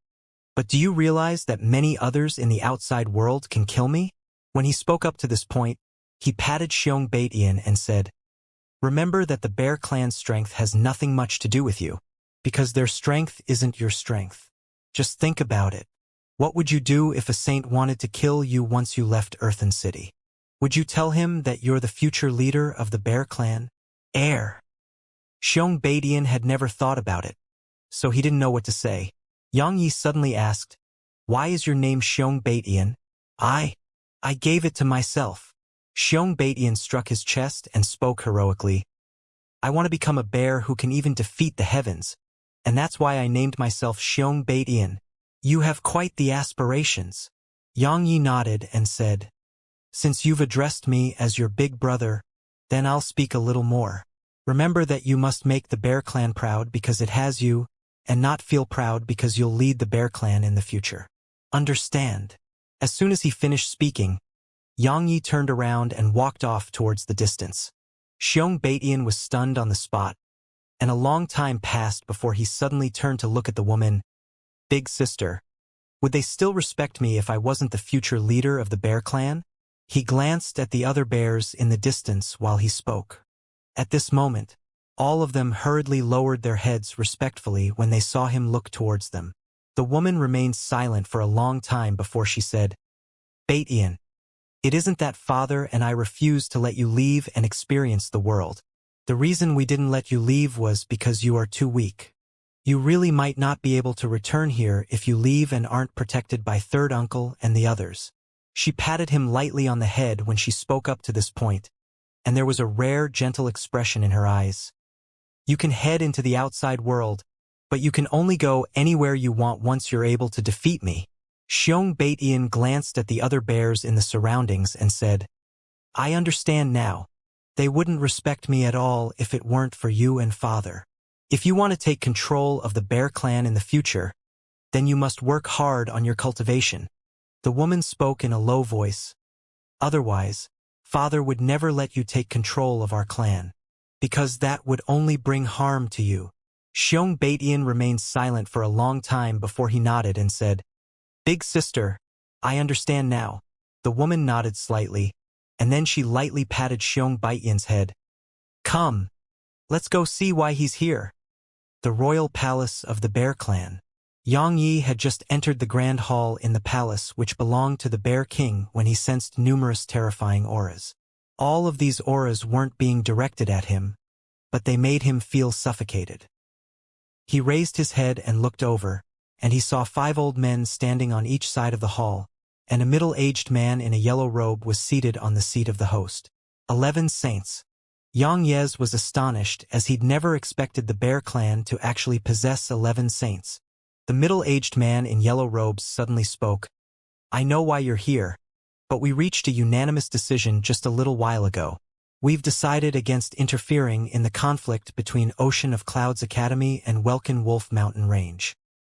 "But do you realize that many others in the outside world can kill me?" When he spoke up to this point, he patted Xianxia and said, "Remember that the Bear Clan's strength has nothing much to do with you, because their strength isn't your strength. Just think about it. What would you do if a saint wanted to kill you once you left Earthen City? Would you tell him that you're the future leader of the Bear Clan? Heir." Xianxia had never thought about it, so he didn't know what to say. Xianxia suddenly asked, "Why is your name Xianxia?" I gave it to myself." Xianxia struck his chest and spoke heroically. "I want to become a bear who can even defeat the heavens, and that's why I named myself Xianxia." "You have quite the aspirations." Xianxia nodded and said, "Since you've addressed me as your big brother, then I'll speak a little more. Remember that you must make the Bear Clan proud because it has you, and not feel proud because you'll lead the Bear Clan in the future. Understand?" As soon as he finished speaking, Xianxia turned around and walked off towards the distance. Xianxia was stunned on the spot, and a long time passed before he suddenly turned to look at the woman. "Big sister, would they still respect me if I wasn't the future leader of the Bear Clan?" He glanced at the other bears in the distance while he spoke. At this moment, all of them hurriedly lowered their heads respectfully when they saw him look towards them. The woman remained silent for a long time before she said, "Batian, it isn't that father and I refused to let you leave and experience the world. The reason we didn't let you leave was because you are too weak. You really might not be able to return here if you leave and aren't protected by third uncle and the others." She patted him lightly on the head when she spoke up to this point, and there was a rare, gentle expression in her eyes. "You can head into the outside world, but you can only go anywhere you want once you're able to defeat me." Xianxia glanced at the other bears in the surroundings and said, "I understand now. They wouldn't respect me at all if it weren't for you and father. If you want to take control of the Bear Clan in the future, then you must work hard on your cultivation." The woman spoke in a low voice. "Otherwise, father would never let you take control of our clan, because that would only bring harm to you." Xianxia remained silent for a long time before he nodded and said, "Big sister, I understand now." The woman nodded slightly, and then she lightly patted Xianxia's head. "Come, let's go see why he's here." The royal palace of the Bear Clan. Xianxia had just entered the grand hall in the palace which belonged to the Bear King when he sensed numerous terrifying auras. All of these auras weren't being directed at him, but they made him feel suffocated. He raised his head and looked over, and he saw 5 old men standing on each side of the hall, and a middle-aged man in a yellow robe was seated on the seat of the host. 11 saints. Xianxia was astonished as he'd never expected the Bear Clan to actually possess 11 saints. The middle-aged man in yellow robes suddenly spoke. "I know why you're here, but we reached a unanimous decision just a little while ago. We've decided against interfering in the conflict between Ocean of Clouds Academy and Welkin Wolf Mountain Range.